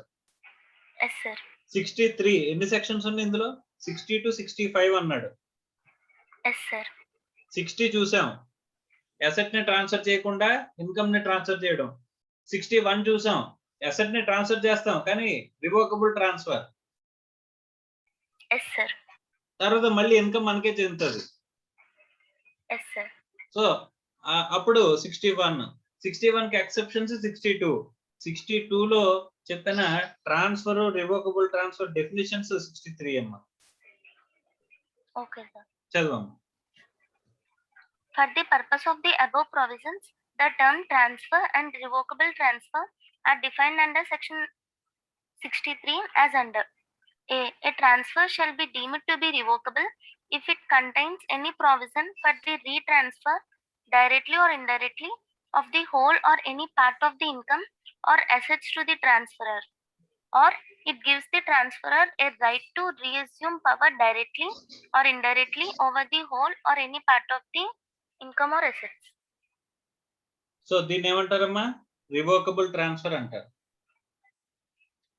yes sir. 63 ఎన్ని సెక్షన్స్ ఉన్నాయి ఇందులో? 60 to 65 అన్నాడు. yes sir. 60 చూసాం, అసెట్ ని ట్రాన్స్ఫర్ చేయకుండా ఇన్కమ్ ని ట్రాన్స్ఫర్ చేయడం. 61 చూసాం, అసెట్ ని ట్రాన్స్ఫర్ చేస్తాం కానీ రివోకబుల్ ట్రాన్స్ఫర్. yes sir. తర్వాత మళ్ళీ ఇన్కమ్ మనకే చెందుతుంది. సో అప్పుడు 61 కి ఎక్సెప్షన్స్ 62 లో చెప్పిన ట్రాన్స్ఫర్ రివోకబుల్ ట్రాన్స్ఫర్ డెఫినిషన్స్ 63 అమ్మ. Okay, sir. చదవమ్మా. For the purpose of the above provisions, the term transfer and revocable transfer are defined under section 63 as under: A transfer shall be deemed to be revocable if it contains any provision for the retransfer directly or indirectly of the whole or any part of the income or assets to the transferor, or it gives the transferor a right to reassume power directly or indirectly over the whole or any part of the income or assets. So దీన్ని ఏమంటారమ్మా? Revocable transfer అంటారు.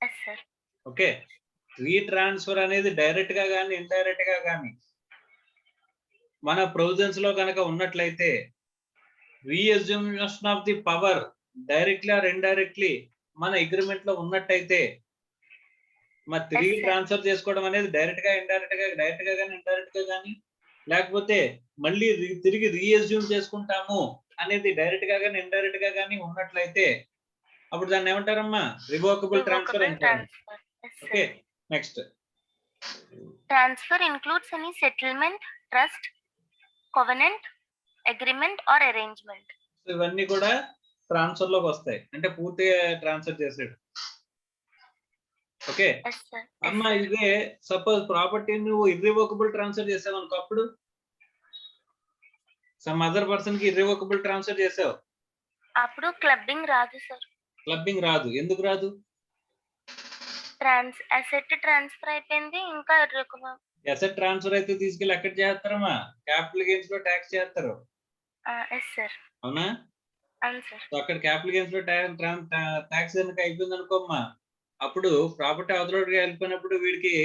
Yes, sir. Okay, రీట్రాన్స్ఫర్ అనేది direct గా కానీ indirect గా కానీ మన provisions లో కనుక ఉన్నట్లయితే, reassumption of the power directly or indirectly మన అగ్రిమెంట్ లో ఉన్నట్టయితే, మరి తిరిగి ట్రాన్స్ఫర్ చేసుకోవడం అనేది డైరెక్ట్ గా కానీ ఇండైరెక్ట్ గా కానీ, లేకపోతే మళ్ళీ తిరిగి రీఅజ్యూమ్ చేసుకుంటాము అనేది డైరెక్ట్ గా కానీ ఇండైరెక్ట్ గా కానీ ఉన్నట్లయితే అప్పుడు దాన్ని ఏమంటారమ్మా? రివోకబుల్ ట్రాన్స్ఫర్ అంటారు. Okay, next. Transfer includes any settlement, trust, covenant, agreement or arrangement. ఇవన్నీ కూడా ట్రాన్స్ఫర్ లోకి వస్తాయి, అంటే పూర్తిగా ట్రాన్స్ఫర్ చేసాడు. ఓకే అమ్మా, ఇదే సపోజ్ ప్రాపర్టీ నువ్వు ఇర్రివోకబుల్ ట్రాన్స్ఫర్ చేసావు అనుకో, అప్పుడు సమ్ అదర్ పర్సన్ కి ఇర్రివోకబుల్ ట్రాన్స్ఫర్ చేసావు, అప్పుడు క్లబ్బింగ్ రాదు సార్. క్లబ్బింగ్ రాదు. ఎందుకు రాదు? అసెట్ ట్రాన్స్ఫర్ అయిపోయింది, ఇంకా అసెట్ ట్రాన్స్ఫర్ అయితే తీసుకెళ్ళి ఎక్కడ చేస్తారమ్మా? క్యాపిటల్ గెయిన్స్ లో ట్యాక్స్ చేస్తారు. అవునా? అక్కడ క్యాపిటల్ గెయిన్స్ లో ట్యాక్స్ కనుక అయిపోయింది అనుకోమ్మా, అప్పుడు ప్రాపర్టీ అవతలకి వెళ్ళిపోయినప్పుడు వీడికి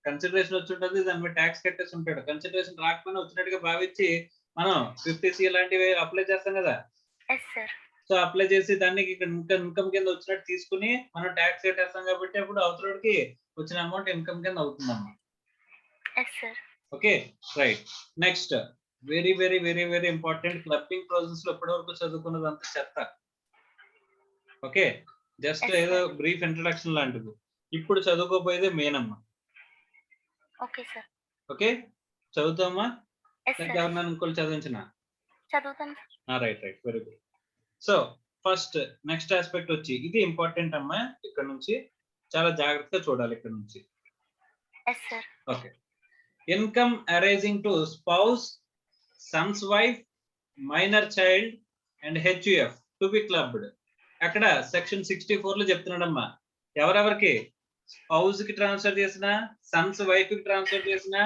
కన్సిడరేషన్ వచ్చి ఉంటుంది, దాని మీద ట్యాక్స్ కట్టేసి ఉంటాడు. కన్సిడరేషన్ రాకపోయినా వచ్చినట్టుగా భావించి మనం 50C లాంటివి అప్లై చేస్తాం కదా. సో అప్లై చేసి దానికి ఇన్కమ్ కింద వచ్చినట్టు తీసుకుని మనం ట్యాక్స్ కట్టేస్తాం కాబట్టి అప్పుడు అవతలకి వచ్చిన అమౌంట్ ఇన్కమ్ కింద అవుతుందమ్మా. Okay, right. Next, very very very very important. Clubbing process లో ఇప్పటి వరకు చదువుకున్నది అంతా చెత్త. ఓకే, జస్ట్ ఏదో బ్రీఫ్ ఇంట్రడక్షన్ లాంటిది. ఇప్పుడు చదువుకోబోయేదే మెయిన్ అమ్మా. ఓకే, చదువుతామా? ఎవరన్నా ఇంకోళ్ళు చదివించిన? Right, very good. So first next aspect వచ్చి ఇది ఇంపార్టెంట్ అమ్మా. ఇక్కడ నుంచి చాలా జాగ్రత్తగా చూడాలి. ఇక్కడ నుంచి okay, income arising to spouse, son's wife, minor child and HUF to be clubbed. అక్కడ సెక్షన్ 64 లో చెప్తున్నాడమ్మా, ఎవరెవరికి స్పౌస్ కి ట్రాన్స్ఫర్ చేసిన, సన్స్ వైఫ్ కి ట్రాన్స్ఫర్ చేసిన,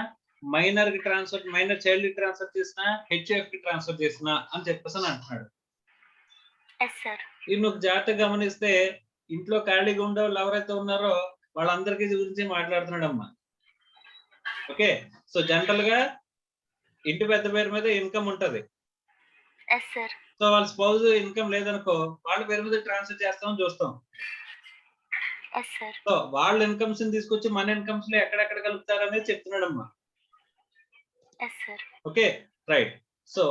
మైనర్ కి ట్రాన్స్ఫర్, మైనర్ చైల్డ్ కి ట్రాన్స్ఫర్ చేసిన, హెచ్యుఎఫ్ కి ట్రాన్స్ఫర్ చేసిన అని చెప్పేసి అంటున్నాడు. ఇది నువ్వు జాగ్రత్తగా గమనిస్తే ఇంట్లో ఖాళీగా ఉండే వాళ్ళు ఎవరైతే ఉన్నారో వాళ్ళందరికీ గురించి మాట్లాడుతున్నాడమ్మా. ఓకే, సో జనరల్ గా ఇంటి పెద్ద పేరు మీద ఇన్కమ్ ఉంటది. సో వాళ్ళ స్పౌజ్ ఇన్కమ్ లేదనుకో, వాళ్ళ పేరు మీద ట్రాన్స్ఫర్ చేస్తామని చూస్తాం. సో వాళ్ళ ఇన్కమ్స్ తీసుకొచ్చి మన ఇన్కమ్స్ లో ఎక్కడెక్కడ కలుపుతారు అనేది చెప్తున్నాడమ్మా. Okay, right. సో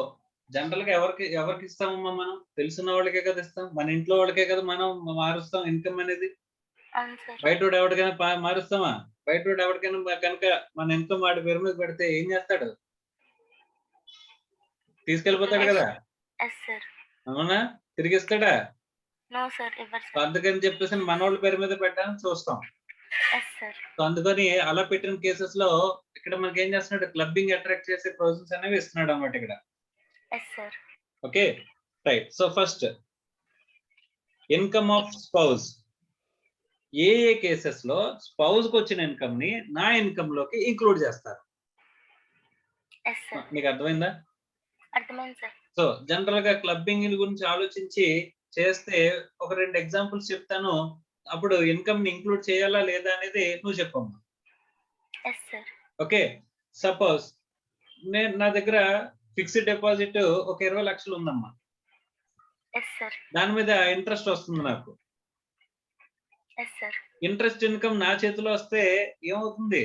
జనరల్ గా ఎవరికి ఇస్తామమ్మా? మనం తెలిసిన వాళ్ళకే కదా ఇస్తాం, మన ఇంట్లో వాళ్ళకే కదా మనం మారుస్తాం ఇన్కమ్ అనేది. బయట ఎవరికైనా మారుస్తామా? బయట ఎవరికైనా కనుక మన ఇన్కమ్ వాడి పేరు మీద పెడితే ఏం చేస్తాడు? తీసుకెళ్ళిపోతాడు కదా. అవునా? తిరిగిస్తాడా? అందుకని చెప్పేసి మనోళ్ళ పేరు మీద పెట్టాలని చూస్తాం. సో అందుకని అలా పెట్టిన కేసెస్ లో ఇక్కడ మనకి ఏం చేస్తున్నాడు? క్లబ్బింగ్ అట్రాక్ట్ చేసే ప్రాసెస్ అనేవి ఇస్తున్నాడు అన్నమాట ఇక్కడ. Okay, right. So first income of spouse. A cases లో స్పౌస్ కి వచ్చిన ఇన్కమ్ ని నా ఇన్కమ్ లోకి ఇంక్లూడ్ చేస్తారు? మీకు అర్థమైందా? సో జనరల్ గా క్లబ్బింగ్ గురించి ఆలోచించి చేస్తే ఒక 2 ఎగ్జాంపుల్స్ చెప్తాను, అప్పుడు ఇన్కమ్ ని ఇంక్లూడ్ చేయాలా లేదా అనేది నువ్వు చెప్పమ్మా. ఓకే, సపోజ్ నా దగ్గర ఫిక్స్డ్ డిపాజిట్ ఒక 20 లక్షలు ఉందమ్మా. దాని మీద ఇంట్రెస్ట్ వస్తుంది నాకు. ఇంట్రెస్ట్ ఇన్కమ్ నా చేతిలో వస్తే ఏమవుతుంది?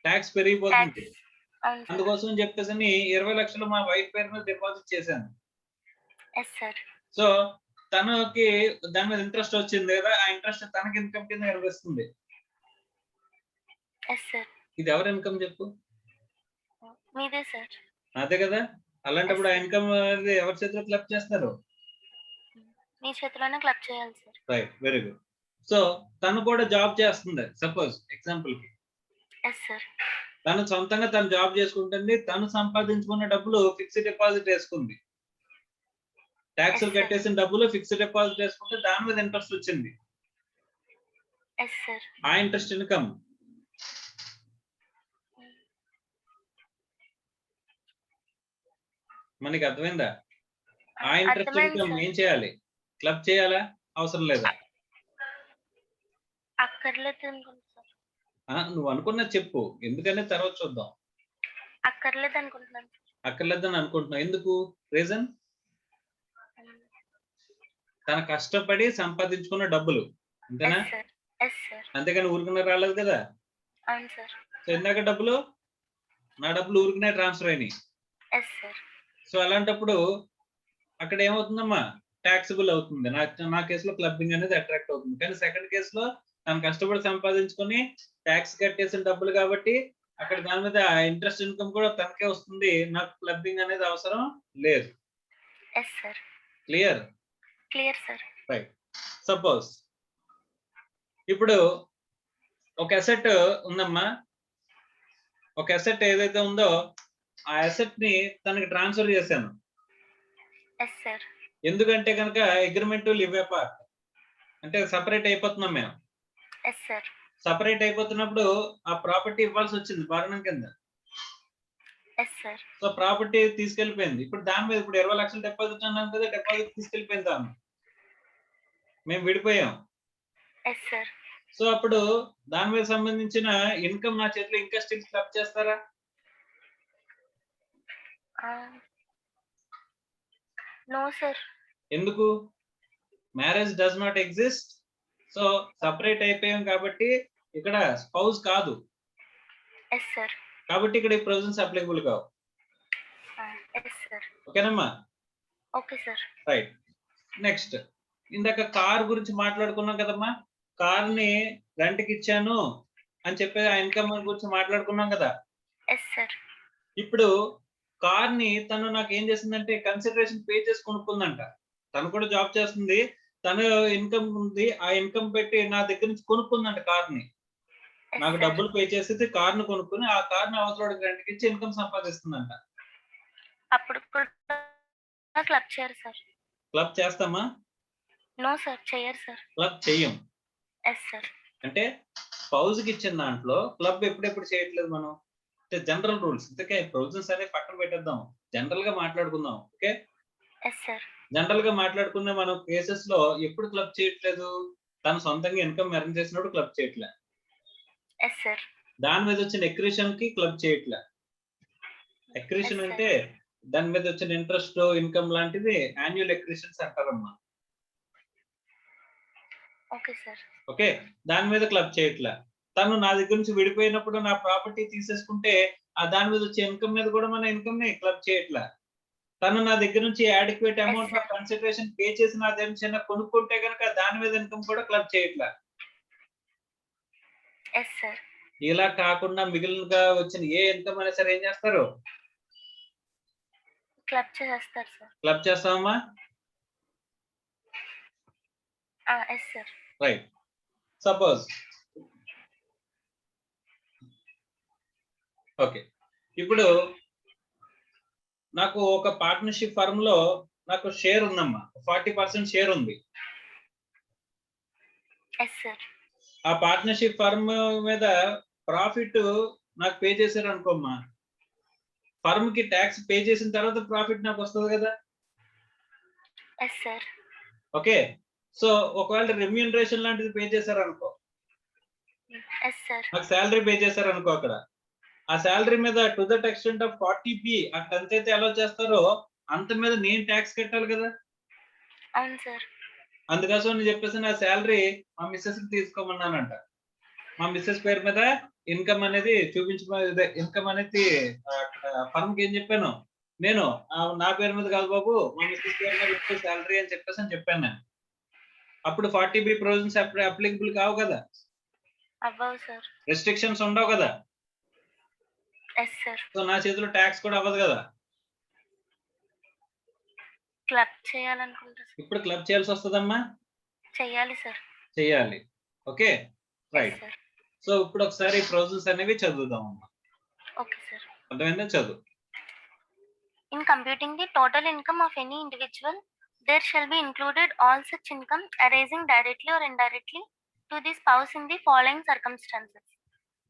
ట్యాక్స్ పెరిగిపోతుంది. అవును సార్. అందుకోసం అని చెప్పేసని 20 లక్షలు మా వైఫ్ పేరు మీద డిపాజిట్ చేశాను. Yes sir. సో తనకి దాని మీద ఇంట్రెస్ట్ వచ్చింది కదా, ఆ ఇంట్రెస్ట్ తనకి ఇన్కమ్ కింద కనిపిస్తుంది. Yes sir. ఇది ఎవరి ఇన్కమ్ చెప్పు? మీదే సార్. అదే కదా. అలాంటప్పుడు ఆ Yes, sir. ఇన్కమ్ అనేది ఎవరి చేతిలో క్లబ్ చేస్తారు? మీ చేతిలోనే క్లబ్ చేయాలి sir. Right, very good. So తను కూడా జాబ్ చేస్తుంది సపోజ్ ఎగ్జాంపుల్ కి. Yes sir. తను సొంతంగా తను జాబ్ చేసుకుంటుంది, తను సంపాదించుకున్న డబ్బులు ఫిక్స్డ్ డిపాజిట్ వేసుకుంది. Tax Yes, sir. కట్టేసిన డబ్బులు ఫిక్స్డ్ డిపాజిట్ వేసుకుంటే దాని మీద ఇంట్రెస్ట్ వచ్చింది. Yes sir. ఆ ఇంట్రెస్ట్ ఇన్కమ్. మనకి అర్థమైందా? ఆ ఇంట్రెస్ట్ అర్థమైంది ఇన్కమ్ సార్. ఏం చేయాలి? క్లబ్ చేయాలా? అవసరం లేదా? అక్కర్లేదు అనుకుంటా సార్. నువ్వు అనుకున్నది చెప్పు, ఎందుకనే తర్వాత చూద్దాం. అక్కర్లేదు అనుకుంటున్నాను సార్. అక్కర్లేదని అనుకుంటున్నావు, ఎందుకు? రీజన్? తన కష్టపడి సంపాదించుకున్న డబ్బులు, అంతేనా? Yes sir. Yes sir. అంతేగాని ఊరికనే రాలేదు కదా. అవును సార్. సో ఇందాక డబ్బులు, నా డబ్బులు ఊరికనే ట్రాన్స్ఫర్ అయినాయి. Yes sir. సో అలాంటప్పుడు అక్కడ ఏమవుతుందమ్మా? ట్యాక్సిబుల్ అవుతుంది. నా కేసులో క్లబ్బింగ్ అనేది అట్రాక్ట్ అవుతుంది. కానీ సెకండ్ కేసులో తను కష్టపడి సంపాదించుకొని ట్యాక్స్ కట్టేసిన డబ్బులు కాబట్టి అక్కడ దాని మీద ఇంట్రెస్ట్ ఇన్కమ్ కూడా తనకే వస్తుంది. నాకు క్లబ్బింగ్ అనేది అవసరం లేదు. Yes sir. Clear? Clear sir. Right. Suppose ఇప్పుడు ఒక అసెట్ ఉందమ్మా. ఒక అసెట్ ఏదైతే ఉందో ఆ అసెట్ ని తనకి ట్రాన్స్ఫర్ చేశాను. Yes sir. ఎందుకంటే కనుక అగ్రిమెంట్ టు లివ్ అపార్ట్, అంటే సపరేట్ అయిపోతున్నాం మేము. Yes sir. సపరేట్ అయిపోతున్నప్పుడు ఆ ప్రాపర్టీ ఇవ్వాల్సి వచ్చింది భరణం కింద. Yes sir. సో ప్రాపర్టీ తీసుకెళ్లిపోయింది. ఇప్పుడు దాని మీద ఇప్పుడు 20 లక్షలు డిపాజిట్ అన్నాం కదా, డిపాజిట్ తీసుకెళ్లిపోయింది దాన్ని. మేము విడిపోయాం. Yes sir. సో అప్పుడు దాని మీద సంబంధించిన ఇన్కమ్ నా చేతిలో ఇంకా స్టిల్ క్లబ్ చేస్తారా? No sir. ఎందుకు? Marriage does not exist. So separate అయిపోయాం కాబట్టి ఇక్కడ స్పౌస్ కాదు. Yes sir. కాబట్టి ఇక్కడ ఈ ప్రొవిజన్స్ అప్లికబుల్ కావు. Yes sir. ఓకేనమ్మా? Okay sir. రైట్. నెక్స్ట్, ఇందాక కార్ గురించి మాట్లాడుకున్నాం కదమ్మా. కార్ ని రెంట్కి ఇచ్చాను అని చెప్పి ఆ ఇన్కమ్ గురించి మాట్లాడుకున్నాం కదా. Yes sir. ఇప్పుడు కార్ ని తను నాకు ఏం చేసిందంటే కన్సిడరేషన్ పే చేసి కొనుక్కుందంట. తను కూడా జాబ్ చేస్తుంది, తను ఇన్కమ్ ఉంది, ఆ ఇన్కమ్ పెట్టి నా దగ్గర నుంచి కొనుక్కుందంట కార్ ని. నాకు డబ్బులు పే చేసేసి కార్ ను కొనుక్కుని ఆ కార్ ని అవతలకి రెంట్కి ఇచ్చి ఇన్కమ్ సంపాదిస్తుందంట. అప్పుడు కూడా క్లబ్ చేయరు సార్. క్లబ్ చేస్తామా? నో సార్, చేయరు సార్. క్లబ్ చెయ్యం. Yes sir. అంటే స్పౌజ్ కి ఇచ్చిన దాంట్లో క్లబ్ ఎప్పుడెప్పుడు చేయట్లేదు మనం. అంటే జనరల్ రూల్స్. ఇంతకే ప్రొవిజన్స్ అనేవి పక్కన పెట్టేద్దాం, జనరల్ గా మాట్లాడుకుందాం. Okay, yes sir. జనరల్ గా మాట్లాడుకున్న మనం కేసెస్ లో ఎప్పుడు క్లబ్ చేయట్లేదు? తను సొంతంగా ఇన్కమ్ ఎర్న్ చేసినప్పుడు క్లబ్ చేయట్లే. Yes sir. దాని మీద వచ్చిన ఎక్రిషన్ కి క్లబ్ చేయట్లే. ఎక్రిషన్ అంటే దాని మీద వచ్చిన ఇంట్రెస్ట్ ఇన్కమ్ లాంటిది యాన్యువల్ ఎక్రిషన్స్ అంటారమ్మా. Okay sir. ఓకే, దాని మీద క్లబ్ చేయట్లే. తను నా దగ్గర నుంచి విడిపోయినప్పుడు నా ప్రాపర్టీ తీసేసుకుంటే ఆ దాని మీద వచ్చే ఇన్కమ్ మీద కూడా మన ఇన్కమ్ ని క్లబ్ చేయట్లే. తను నా దగ్గర నుంచి adequate amount of consideration pay చేసి నా దగ్గర నుంచి కొనుక్కుంటే కనుక దాని మీద ఇన్కమ్ కూడా క్లబ్ చేయట్లే. Yes sir. ఇలా కాకుండా మిగిలినగా వచ్చిన ఏ ఇన్కమ్ అయినా సరే ఏం చేస్తారు? క్లబ్ చేస్తారు సార్. క్లబ్ చేస్తామమ్మా? Yes sir. Right. Suppose okay, ఇప్పుడు నాకు ఒక పార్ట్నర్షిప్ ఫర్మ్ లో నాకు షేర్ ఉందమ్మా, 40% షేర్ ఉంది. Yes sir. ఆ పార్ట్నర్షిప్ ఫర్మ్ మీద ప్రాఫిట్ నాకు పే చేశారు అనుకోమ్మా. ఫర్మ్ కి ట్యాక్స్ పే చేసిన తర్వాత ప్రాఫిట్ నాకు వస్తుంది కదా. Yes sir. ఓకే, సో ఒకవేళ రెమ్యూనరేషన్ లాంటిది పే చేశారు అనుకో, ఎస్ సార్. నాకు శాలరీ పే చేశారు అనుకో, అక్కడ ఆ శాలరీ మీద to that extent of 40p అక్కడ ఎంతైతే అలో చేస్తారో అంత మీద నేను ట్యాక్స్ కట్టాలి కదా. అవును సార్. అందుకోసం నేను చెప్పేసి నా శాలరీ మా మిస్సెస్ కి తీసుకోమన్నానంట. మా మిస్సెస్ పేరు మీద ఇన్కమ్ అనేది ఇన్కమ్ అనేది ఫర్మ్ కి ఏం చెప్పాను నేను నా పేరు మీద కాదు బాబు మా మిస్సెస్ పేరు మీద ఎక్కువ శాలరీ అని చెప్పేసి అని చెప్పాను నేను. అప్పుడు 40B ప్రొవిజన్స్ అప్లికబుల్ కావు కదా, అవ్వవు సార్. రెస్ట్రిక్షన్స్ ఉండవు కదా. Yes sir. సో నా చేతిలో ట్యాక్స్ కూడా అవ్వదు కదా. క్లబ్ చేయాలనుకుంటా. ఇప్పుడు క్లబ్ చేయాల్సి వస్తుందమ్మా. చేయాలి సార్. చేయాలి. Okay right. సార్. సో ఇప్పుడు ఒకసారి ప్రొవిజన్స్ అనేవి చదువుదాం అమ్మా. Okay sir. అర్థమైందా? చదువు. In computing the total income of any individual, there shall be included all such income arising directly or indirectly to the spouse in the following circumstances.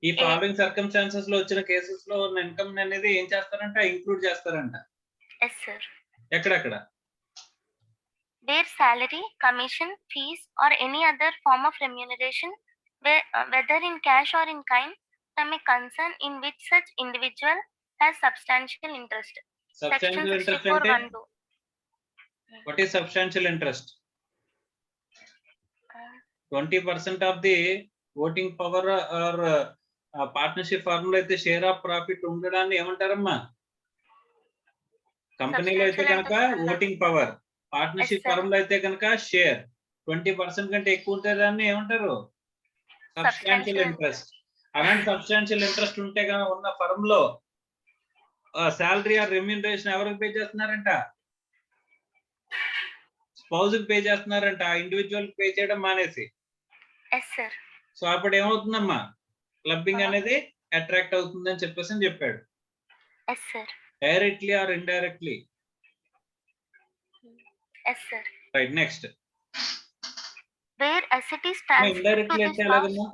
ఈ following circumstances లో వచ్చిన cases లో ఉన్న income అనేది ఏం చేస్తారంట? ఇంక్లూడ్ చేస్తారంట. Yes sir. ఎక్కడెక్కడ? Where salary, commission, fees or any other form of remuneration, whether in cash or in kind, from a concern in which such individual has substantial interest. Substantial interest అంటే 64(1)(2). what is substantial interest? 20% of the voting power or partnership firm లో అయితే share of profit ఉండడాన్ని ఏమంటారమ్మా? కంపెనీలో అయితే కనుక voting power, partnership firm లో అయితే కనుక షేర్ 20% కంటే ఎక్కువ ఉంటే దాన్ని ఏమంటారు? Substantial interest. అలాంటి సబ్స్టాన్షియల్ ఇంట్రెస్ట్ ఉంటే కనుక ఉన్న ఫర్మ్ లో శాలరీ ఆర్ రెమ్యూనరేషన్ ఎవరికి పే చేస్తున్నారంట? స్పౌజ్ కి పే చేస్తున్నారంట, ఇండివిజువల్ పే చేయడం మానేసి. సో అప్పుడు ఏమవుతుందమ్మా? క్లబ్బింగ్ అనేది అట్రాక్ట్ అవుతుంది అని చెప్పేసి చెప్పాడు. Directly or indirectly. Right. Next indirectly అంటే ఎలాగమ్మా?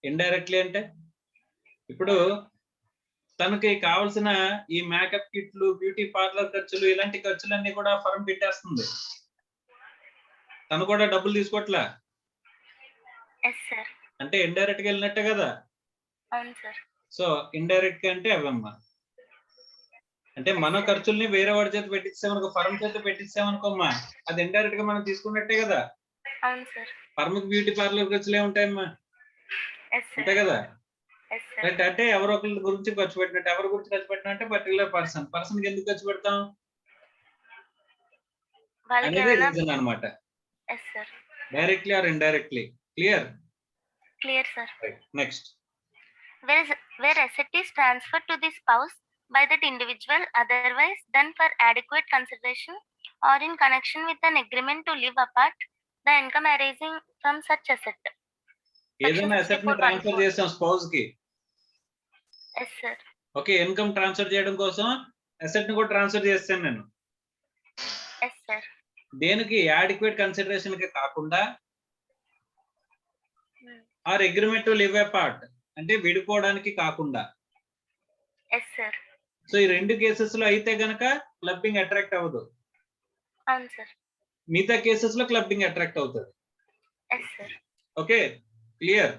ఇండైరెక్ట్లీ అంటే ఇప్పుడు తనకి కావాల్సిన ఈ మేకప్ కిట్లు, బ్యూటీ పార్లర్ ఖర్చులు, ఇలాంటి ఖర్చులన్నీ కూడా ఫర్మ్ పెట్టేస్తుంది. తను కూడా డబ్బులు తీసుకోవట్లా. అంటే ఇండైరెక్ట్ గా వెళ్ళినట్టే కదా. సో ఇండైరెక్ట్ గా అంటే అవమ్మా. అంటే మన ఖర్చుల్ని వేరే వాడి చేత పెట్టించామనుకో, ఫర్మ్ చేత పెట్టించామనుకోమ్మా, అది ఇండైరెక్ట్ గా మనం తీసుకున్నట్టే కదా. ఫర్మ్ కి బ్యూటీ పార్లర్ ఖర్చులు ఏముంటాయమ్మా? అంతే కదా. అంటే ఎవరో ఒకరి గురించి ఖర్చు పెట్టినట్టు. ఎవరి గురించి ఖర్చు పెట్టినట్టే పర్టికులర్ పర్సన్ కి ఎందుకు ఖర్చు పెడతాం అనేది రీజన్ అన్నమాట. Directly or indirectly. Clear? Clear, sir. Right. Next. Where asset is transferred to the spouse by that individual, otherwise done for adequate consideration or in connection with an agreement to live apart, the income arising from such asset. ఏదైనా asset ని transfer చేస్తాం spouse కి. Yes, sir. Okay, income transfer చేయడం కోసం asset ని కూడా transfer చేస్తాను నేను. Yes, sir. దేనికి? యాడిక్వేట్ కన్సిడరేషన్ కి కాకుండా, are agreement to live apart అంటే విడిపోవడానికి కాకుండా. Yes, sir. సో ఈ రెండు కేసెస్ లో అయితే గనక క్లబ్బింగ్ అట్రాక్ట్ అవ్వదు. అవును సార్. మిగతా కేసెస్ లో క్లబ్బింగ్ అట్రాక్ట్ అవుతుంది. Yes, sir. Okay, clear?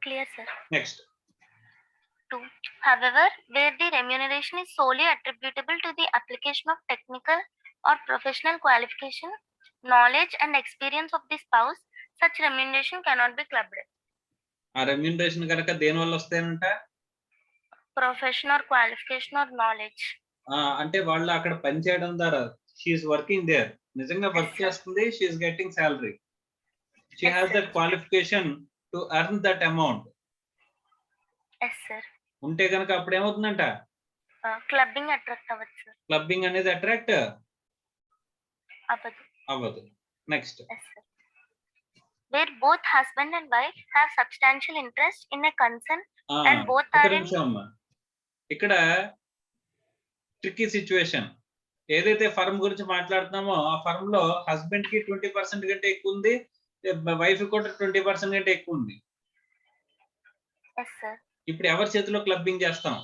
Clear, sir. Next. 2. However, where the remuneration is solely attributable to the application of technical or professional qualification, knowledge and experience of the spouse, such remuneration cannot be clubbed. ఆ remuneration కనుక దేని వల్ల వస్తాయంట? Profession or qualification or knowledge. అంటే వాళ్ళు అక్కడ పని చేయడం ద్వారా, షీఈస్ వర్కింగ్ దేర్, నిజంగా వర్క్ చేస్తుంది, she's getting salary, she has that qualification to earn that amount. yes sir. ఉంటే కనుక అప్పుడు ఏమవుతుందంట? క్లబ్బింగ్ అట్రాక్ట్ అవ్వదు సార్. క్లబ్బింగ్ అనేది అట్రాక్ట్ అవ్వదు. Next. where both husband and wife have substantial interest in a concern and both are in. ఇక్కడ tricky situation. ఏదైతే firm గురించి మాట్లాడుతున్నామో ఆ ఫర్మ్ లో హస్బెండ్ కి 20% కంటే ఎక్కువ ఉంది, వైఫ్ కూడా 20% కంటే ఎక్కువ ఉంది. yes sir. ఇప్పుడు ఎవరి చేతిలో క్లబ్బింగ్ చేస్తాం?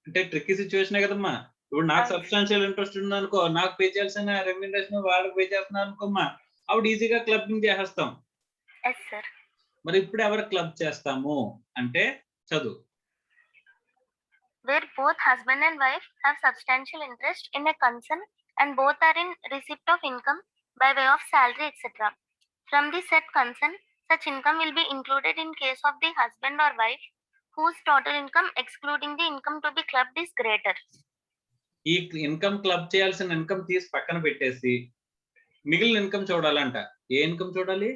అంటే ట్రిక్కీ సిచ్యువేషన్ కదమ్మా. ఇప్పుడు నాకు సబ్స్టాన్షియల్ ఇంట్రెస్ట్ ఉంది అనుకో, నాకు పే చేయాల్సిన రెమ్యూనరేషన్ వాళ్ళకి పే చేస్తున్నారు అనుకోమ్మా, అప్పుడు ఈజీగా క్లబ్బింగ్ చేసేస్తాం. yes sir. మరి ఇప్పుడు ఎవరు క్లబ్ చేస్తాము అంటే చదువు. where both husband and wife have substantial interest in a concern and both are in receipt of income by way of salary, etc. From the said concern, such income will be included in case of the husband or wife whose total income excluding the income to be clubbed is greater. ఈ income club చేయాల్సిన income తీసి పక్కన పెట్టేసి మిగిలిన income చూడాలంట. ఏ income చూడాలి?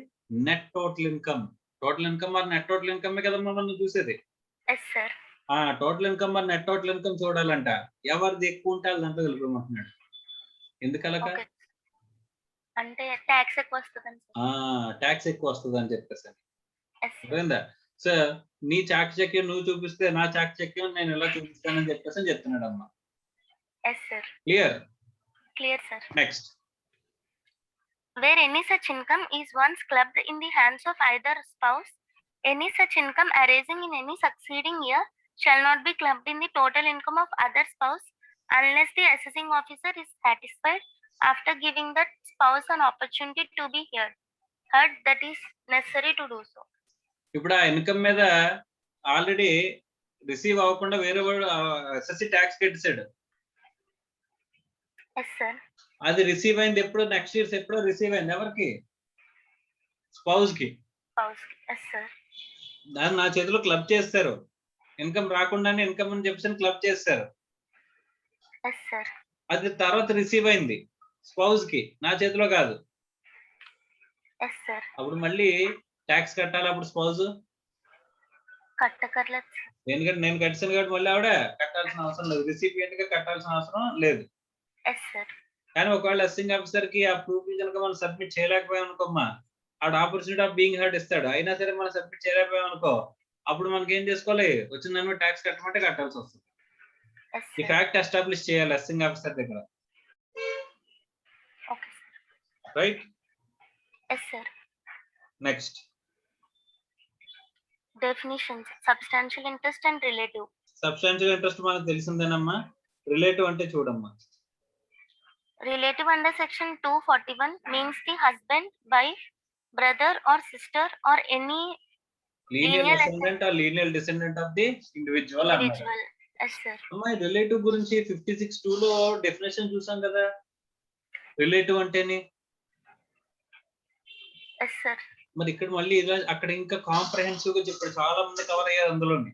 Net total income. Total income మరి net total income కదమ్మా మనం చూసేది. Yes, sir. టోటల్ ఇన్కమ్ మరి నెట్ టోటల్ ఇన్కమ్ చూడాలంట. ఎవరిది ఎక్కువ ఉంటే వాళ్ళ దాంట్లో వెళ్ళిపోమంటున్నాడు. ఎందుకలక? Okay. అంటే ట్యాక్స్ ఎక్కువ వస్తుందని ట్యాక్స్ ఎక్కువ వస్తుంది అని చెప్పేసి. Yes, sir. అర్థమైందా? సో నీ చాకచక్యం నువ్వు చూపిస్తే నా చాకచక్యం నేను ఎలా చూపిస్తానని చెప్పేసి చెప్తున్నాడు అమ్మా. Yes, sir. Clear? Clear, sir. Next. Where any such income is once clubbed in the hands of either spouse, any such income arising in any succeeding year shall not be clubbed in the total income of other spouse unless the assessing officer is satisfied after giving that spouse an opportunity to be heard that is necessary to do so. ఇప్పుడు ఆ income మీద already receive అవ్వకుండా వేరే వాడు SSC tax కట్టేసాడు. Yes, sir. అది receive అయింది ఎప్పుడు? Next years ఎప్పుడో రిసీవ్ అయింది. ఎవరికి? స్పౌస్ కి. Spouse. Yes, sir. దాన్ని నా చేతిలో క్లబ్ చేస్తారు. ఇన్కమ్ రాకుండానే ఇన్కమ్ అని చెప్పేసి క్లబ్ చేస్తారు. Yes, sir. అది తర్వాత రిసీవ్ అయింది స్పౌస్ కి, నా చేతిలో కాదు. Yes, sir. అప్పుడు మళ్ళీ ట్యాక్స్ కట్టాలి. అప్పుడు స్పౌస్ కట్టకర్లేదు. ఎందుకంటే నేను కట్టాను కాబట్టి మళ్ళీ ఆవిడ కట్టాల్సిన అవసరం లేదు. రిసిపియంట్ గా కట్టాల్సిన అవసరం లేదు. Yes, sir. కానీ ఒకవేళ అసిస్టింగ్ ఆఫీసర్ కి ఆ ప్రూఫ్ కనుక మనం సబ్మిట్ చేయలేకపోయాం అనుకోమ్మా, ఆవిడ ఆపర్చునిటీ ఆఫ్ బీయింగ్ హర్డ్ ఇస్తాడు. అయినా సరే మనం సబ్మిట్ చేయలేకపోయాం అనుకో, అప్పుడు మనకి ఏం చేసుకోవాలి? వచ్చిన దాని మీద ట్యాక్స్ కట్టమంటే కట్టాల్సి వస్తుంది. Yes, ఈ sir. ఫ్యాక్ట్ ఎస్టాబ్లిష్ చేయాలి అసిస్టింగ్ ఆఫీసర్ దగ్గర. Okay, sir. Right? Yes, sir. Next. Definitions: substantial interest and relative. Substantial interest మనకు తెలిసిందేనమ్మా. రిలేటివ్ అంటే చూడమ్మా. Relative under section 241 means the husband, wife, brother or sister or any linear Lineal ascendant or linear descendant of the individual అన్నారు. individual. Yes, sir. అమ్మా relative గురించి 56(2) లో definition చూసాం కదా. Relative అంటేని Yes, sir. మరి ఇక్కడ మళ్ళీ ఇలా అక్కడ ఇంకా కాంప్రహెన్సివ్ గా చెప్పాడు. చాలా మంది కవర్ అయ్యారు అందులోని.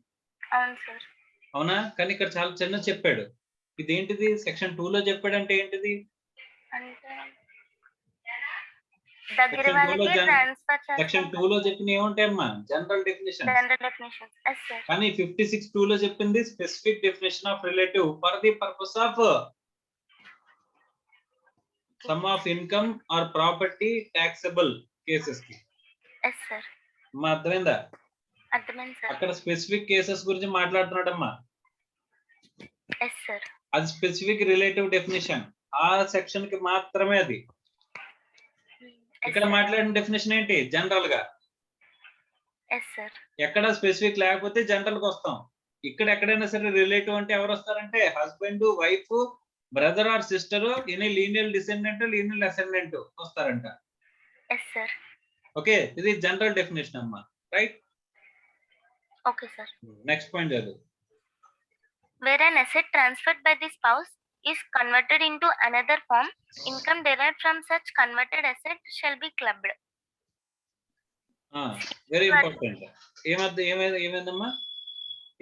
అవును సార్. అవునా? కానీ ఇక్కడ చాలా చిన్న చెప్పాడు. ఇదేంటిది? సెక్షన్ 2 లో చెప్పాడంటే ఏంటిది? అంటే దగ్గర Section 2 లో వాళ్ళకి ట్రాన్స్ఫర్ సెక్షన్ 2 లో చెప్పిన ఏముంటాయమ్మా? General definition. General definition. yes sir. కానీ 56(2) లో చెప్పింది specific definition of relative for the purpose of some of income or property taxable cases కి. yes sir. అమ్మా అర్థమైందా? అర్థమైంది సార్. అక్కడ స్పెసిఫిక్ కేసెస్ గురించి మాట్లాడుతున్నాడమ్మా. yes sir. అది స్పెసిఫిక్ రిలేటివ్ డెఫినేషన్. ఆ సెక్షన్ కి మాత్రమే అది. ఇక్కడ మాట్లాడిన డెఫినేషన్ ఏంటి? జనరల్ గా. yes sir. ఎక్కడ స్పెసిఫిక్ లేకపోతే జనరల్ కి వస్తాం. ఇక్కడ ఎక్కడైనా సరే రిలేటివ్ అంటే ఎవరు వస్తారంటే husband, wife, brother or sister, any lineal descendant, lineal ascendant వస్తారంట. yes sir. ఓకే, ఇది జనరల్ డెఫినేషన్ అమ్మా. Right? okay sir. Next point చదువు. Where an asset transferred by the spouse is converted into another form, income derived from such converted asset shall be clubbed. Very important. ఏమైందమ్మా?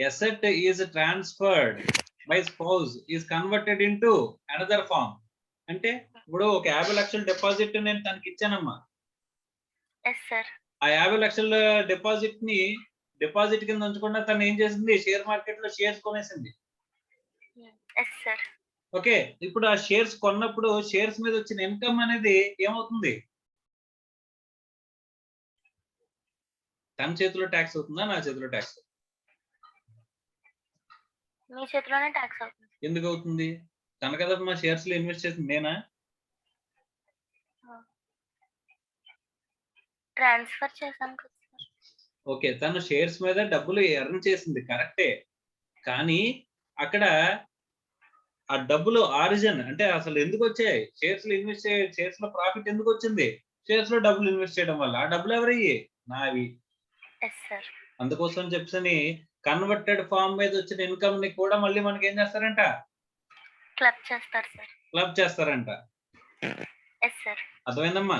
Asset is transferred by spouse is converted into another form. అంటే ఇప్పుడు ఒక 50 లక్షల deposit నేను తనకి ఇచ్చానమ్మా. yes sir. ఆ 50 లక్షల deposit కింద ఉంచకుండా తను ఏం చేసింది? షేర్ మార్కెట్ లో షేర్స్ కొనేసింది. yes sir. ఓకే, ఇప్పుడు ఆ షేర్స్ కొన్నప్పుడు షేర్స్ మీద వచ్చిన ఇన్కమ్ అనేది ఏమవుతుంది? తన చేతిలో ట్యాక్స్ అవుతుందా, నా చేతిలో ట్యాక్స్? మీ చేతిలోనే ట్యాక్స్ అవుతుంది. ఎందుకు అవుతుంది? తన కదా మా షేర్స్ లో ఇన్వెస్ట్ చేసింది, నేనా? ట్రాన్స్ఫర్ చేశాం కదా సార్. ఓకే, తను షేర్స్ మీద డబ్బులు ఎర్న్ చేసింది కరెక్టే. కానీ అక్కడ ఆ డబ్బులు ఆరిజిన్ అంటే అసలు ఎందుకు వచ్చాయి? షేర్స్ లో ఇన్వెస్ట్ షేర్స్ లో ప్రాఫిట్ ఎందుకు వచ్చింది? షేర్స్ లో డబ్బులు ఇన్వెస్ట్ చేయడం వల్ల. ఆ డబ్బులు ఎవరయ్యి? నావి. yes sir. అందుకోసం చెప్పని కన్వర్టెడ్ ఫామ్ మీద వచ్చిన ఇన్కమ్ ని కూడా మళ్ళీ మనకి ఏం చేస్తారంట? క్లబ్ చేస్తారు సార్. క్లబ్ చేస్తారంట. Yes sir. అర్థమైందమ్మా?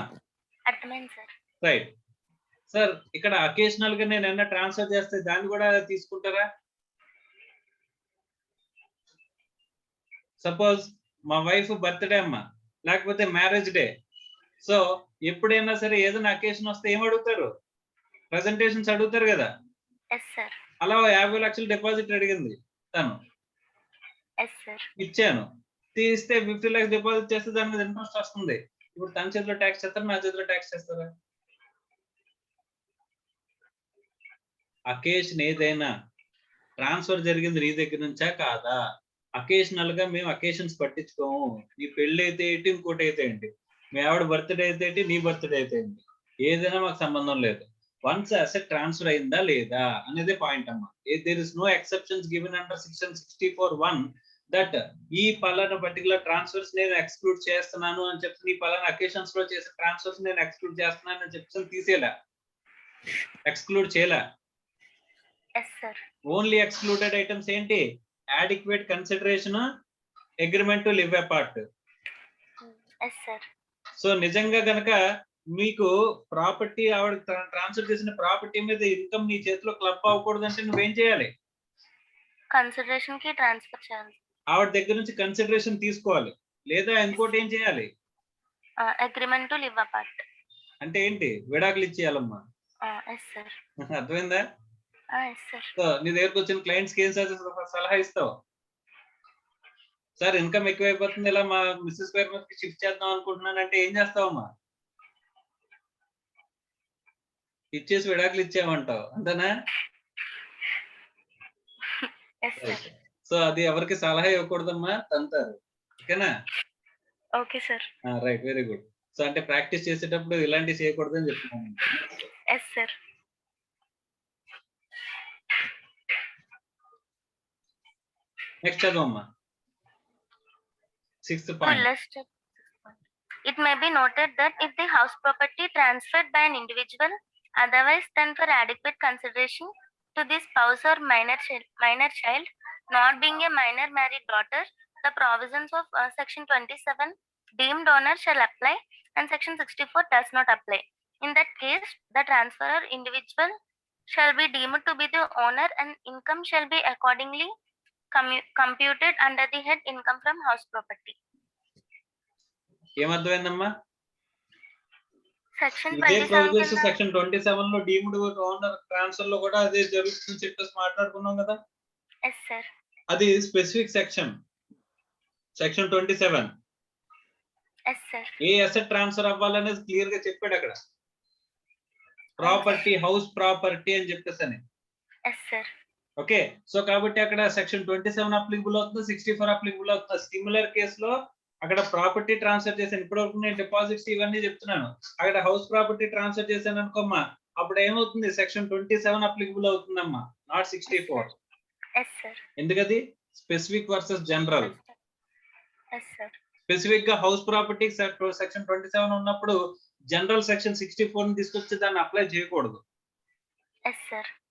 అర్థమైంది సార్. రైట్. సార్ ఇక్కడ అకేషనల్ గా నేను ఏమన్నా ట్రాన్స్ఫర్ చేస్తే దాన్ని కూడా తీసుకుంటారా? సపోజ్ మా వైఫ్ బర్త్డే అమ్మా, లేకపోతే మ్యారేజ్ డే. సో ఎప్పుడైనా సరే ఏదైనా అకేషన్ వస్తే ఏం అడుగుతారు? ప్రెజెంటేషన్స్ అడుగుతారు కదా. Yes sir. అలా 50 లక్షలు డిపాజిట్ అడిగింది తను. Yes sir. ఇచ్చాను. తీస్తే 50 lakhs డిపాజిట్ చేస్తే దాని మీద ఇంట్రెస్ట్ వస్తుంది. ఇప్పుడు తన చేతిలో ట్యాక్స్ చేస్తారా, నా చేతిలో ట్యాక్స్ చేస్తారా? అకేషన్ ఏదైనా ట్రాన్స్ఫర్ జరిగింది నీ దగ్గర నుంచా కాదా? అకేషనల్ గా మేము అకేషన్స్ పట్టించుకోము. నీ పెళ్లి అయితే ఏంటి, ఇంకోటి అయితే ఏంటి, మీ ఆవిడ బర్త్డే అయితే ఏంటి, నీ బర్త్డే అయితే ఏంటి, ఏదైనా మాకు సంబంధం లేదు. వన్స్ అసెట్ ట్రాన్స్ఫర్ అయిందా లేదా అనేది పాయింట్ అమ్మా. There is no exceptions given under section 64(1) that ఈ పలానా పర్టికులర్ ట్రాన్స్ఫర్స్ నేను ఎక్స్క్లూడ్ చేస్తున్నాను అని చెప్పి ఈ పలానా అకేషన్స్ లో చేసే ట్రాన్స్ఫర్స్ నేను ఎక్స్క్లూడ్ చేస్తున్నాను అని చెప్పి తీసేలా, ఎక్స్క్లూడ్ చేయలే. Yes sir. Only excluded items ఏంటి? adequate consideration, agreement to live apart. Yes sir. So నిజంగా గనక మీకు ప్రాపర్టీ ఆవిడ ట్రాన్స్ఫర్ చేసిన ప్రాపర్టీ మీద ఇన్కమ్ నీ చేతిలో క్లబ్ అవ్వకూడదు అంటే నువ్వేం చేయాలి? కన్సిడరేషన్ కి ట్రాన్స్ఫర్ చేయాలి. ఆవిడ దగ్గర నుంచి కన్సిడరేషన్ తీసుకోవాలి, లేదా ఇంకోటి ఏం చేయాలి? Agreement to live apart. అంటే ఏంటి? విడాకులు ఇచ్చేయాలమ్మా. Yes sir. అర్థమైందా? Yes sir. సో నీ దగ్గరకు వచ్చిన క్లయింట్స్ కి ఏం సలహా ఇస్తావు? సార్ ఇన్కమ్ ఎక్కువైపోతుంది, ఇలా మా మిస్సెస్ గారి మీదకి షిఫ్ట్ చేద్దాం అనుకుంటున్నాను అంటే ఏం చేస్తావమ్మా? ఇచ్చేసి విడాకులు ఇచ్చేయమంటావు, అంతేనా? సో అది ఎవరికి సలహా ఇవ్వకూడదమ్మా, తంతారు. ఓకేనా? Okay sir. Right, very good. So అంటే ప్రాక్టీస్ చేసేటప్పుడు ఇలాంటివి చేయకూడదని చెప్తున్నాను. Yes sir. నెక్స్ట్ చదవమ్మా. 6th point. It may be noted that if the house property transferred by an individual otherwise than for adequate consideration to the spouse or minor child, not being a minor married daughter, the provisions of section 27 deemed owner shall apply and section 64 does not apply. In that case, the transferor individual shall be deemed to be the owner and income shall be accordingly computed under the head income from house property. ఏమర్థమైందమ్మా? Section ఇదే provisions section 27 లో deemed owner transfer లో కూడా అదే జరుగుతుంది చెప్పేసి మాట్లాడుకున్నాం కదా. Yes sir. అది స్పెసిఫిక్ సెక్షన్ 27. Yes sir. ఏ అసెట్ ట్రాన్స్ఫర్ అవ్వాలనేది క్లియర్ గా చెప్పాడు అక్కడ. ప్రాపర్టీ, హౌస్ ప్రాపర్టీ అని చెప్పేసి. Yes sir. ఓకే, సో కాబట్టి అక్కడ సెక్షన్ 27 అప్లికబుల్ అవుతుంది, 64 అప్లికబుల్ అవుతుంది. సిమిలర్ కేసులో అక్కడ ప్రాపర్టీ ట్రాన్స్ఫర్ చేశాను, ఇప్పటివరకు నేను డిపాజిట్స్ ఇవన్నీ చెప్తున్నాను. అక్కడ హౌస్ ప్రాపర్టీ ట్రాన్స్ఫర్ చేశాను అనుకోమ్మా, అప్పుడు ఏమవుతుంది? సెక్షన్ 27 అప్లికబుల్ అవుతుందమ్మా, నాట్ 64. ఎందుకది? Specific versus general. స్పెసిఫిక్ గా హౌస్ ప్రాపర్టీ సెక్షన్ 27 ఉన్నప్పుడు జనరల్ సెక్షన్ 64 ని తీసుకొచ్చి దాన్ని అప్లై చేయకూడదు.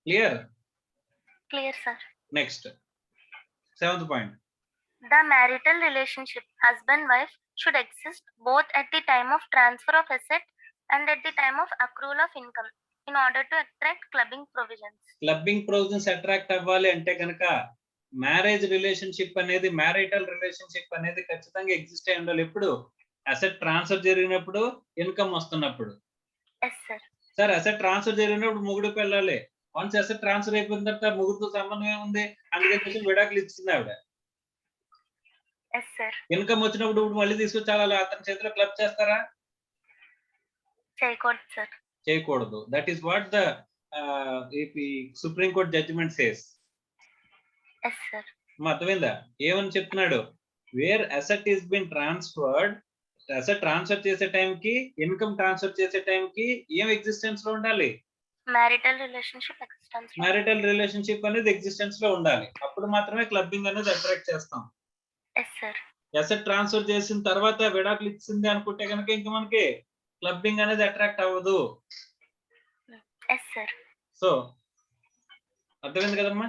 Clear? Clear sir. Next 7th point. The marital relationship husband-wife should exist both at the time of transfer of asset and at the time of accrual of income in order to attract clubbing provisions. Clubbing provisions attract అవ్వాలి అంటే కనుక marriage relationship అనేది, marital relationship అనేది ఖచ్చితంగా exist అయి ఉండాలి. ఎప్పుడు? Asset transfer జరిగినప్పుడు, ఇన్కమ్ వస్తున్నప్పుడు. సార్ అసెట్ ట్రాన్స్ఫర్ జరిగినప్పుడు మొగుడు పెళ్ళాలి. వన్స్ అసెట్ ట్రాన్స్ఫర్ అయిపోయిన తర్వాత ముగ్గురుతో సంబంధం ఏముంది? అందుకని విడాకులు ఇచ్చింది ఆవిడ. ఇన్కమ్ వచ్చినప్పుడు మళ్ళీ తీసుకొచ్చాలి, అతని చేతిలో క్లబ్ చేస్తారా? చేయకూడదు. That is what the supreme court judgement says. అర్థమైందా? ఏమని చెప్తున్నాడు? Where asset is been transferred, asset transfer చేసే టైంకి, ఇన్కమ్ ట్రాన్స్ఫర్ చేసే టైంకి ఏం ఎగ్జిస్టెన్స్ లో ఉండాలి? మ్యారిటల్ రిలేషన్షిప్ అనేది ఎగ్జిస్టెన్స్ లో ఉండాలి. అప్పుడు మాత్రమే క్లబ్బింగ్ అనేది అట్రాక్ట్ చేస్తాం. అసెట్ ట్రాన్స్ఫర్ చేసిన తర్వాత విడాకులు ఇచ్చింది అనుకుంటే కనుక ఇంకా మనకి క్లబ్బింగ్ అనేది అట్రాక్ట్ అవ్వదు. సో అర్థమైంది కదమ్మా?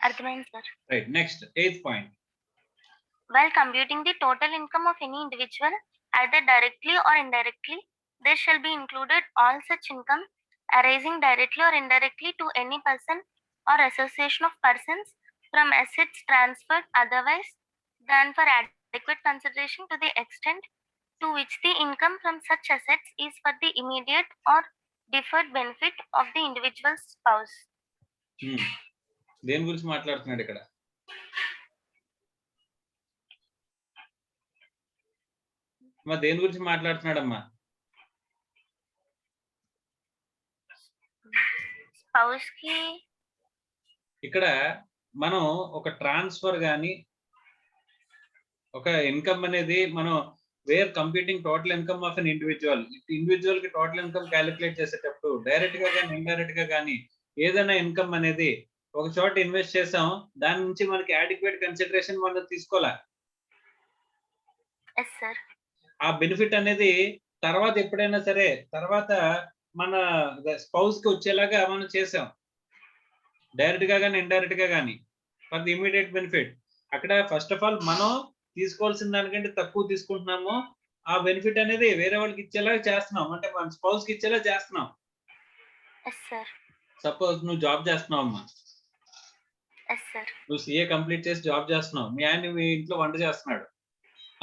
అర్థమైంది sir. Right, next 8th point. While computing the total income of any individual, either directly or indirectly, there shall be included all such income arising directly or indirectly to any person or association of persons from assets transferred otherwise than for adequate consideration to the extent to which the income from such assets is for the immediate or deferred benefit of the individual spouse. దేని గురించి మాట్లాడుతున్నాడు ఇక్కడ? దేని గురించి మాట్లాడుతున్నాడమ్మా? Spouse కి ఇక్కడ మనం ఒక ట్రాన్స్ఫర్ గాని ఒక ఇన్కమ్ అనేది మనం where computing total income of an individual కి టోటల్ ఇన్కమ్ క్యాలిక్యులేట్ చేసేటప్పుడు డైరెక్ట్ గా కానీ ఇండైరెక్ట్ గా కానీ ఏదైనా ఇన్కమ్ అనేది ఒక చోట ఇన్వెస్ట్ చేసాం, దాని నుంచి మనకి అడిక్వేట్ కన్సిడరేషన్ మనం తీసుకోవాలా. ఆ బెనిఫిట్ అనేది తర్వాత ఎప్పుడైనా సరే తర్వాత మన స్పౌస్ కి వచ్చేలాగా మనం చేసాం, డైరెక్ట్ గా కానీ ఇండైరెక్ట్ గా కానీ ఫర్ ది ఇమీడియట్ బెనిఫిట్. అక్కడ ఫస్ట్ ఆఫ్ ఆల్ మనం తీసుకోవాల్సిన దానికంటే తక్కువ తీసుకుంటున్నాము, ఆ బెనిఫిట్ అనేది వేరే వాళ్ళకి ఇచ్చేలాగా చేస్తున్నాం, అంటే మన స్పౌస్ కి ఇచ్చేలా చేస్తున్నాం. సపోజ్ నువ్వు జాబ్ చేస్తున్నావు అమ్మా, నువ్వు సిఏ కంప్లీట్ చేసి జాబ్ చేస్తున్నావు, మీ ఆయన మీ ఇంట్లో వంట చేస్తున్నాడు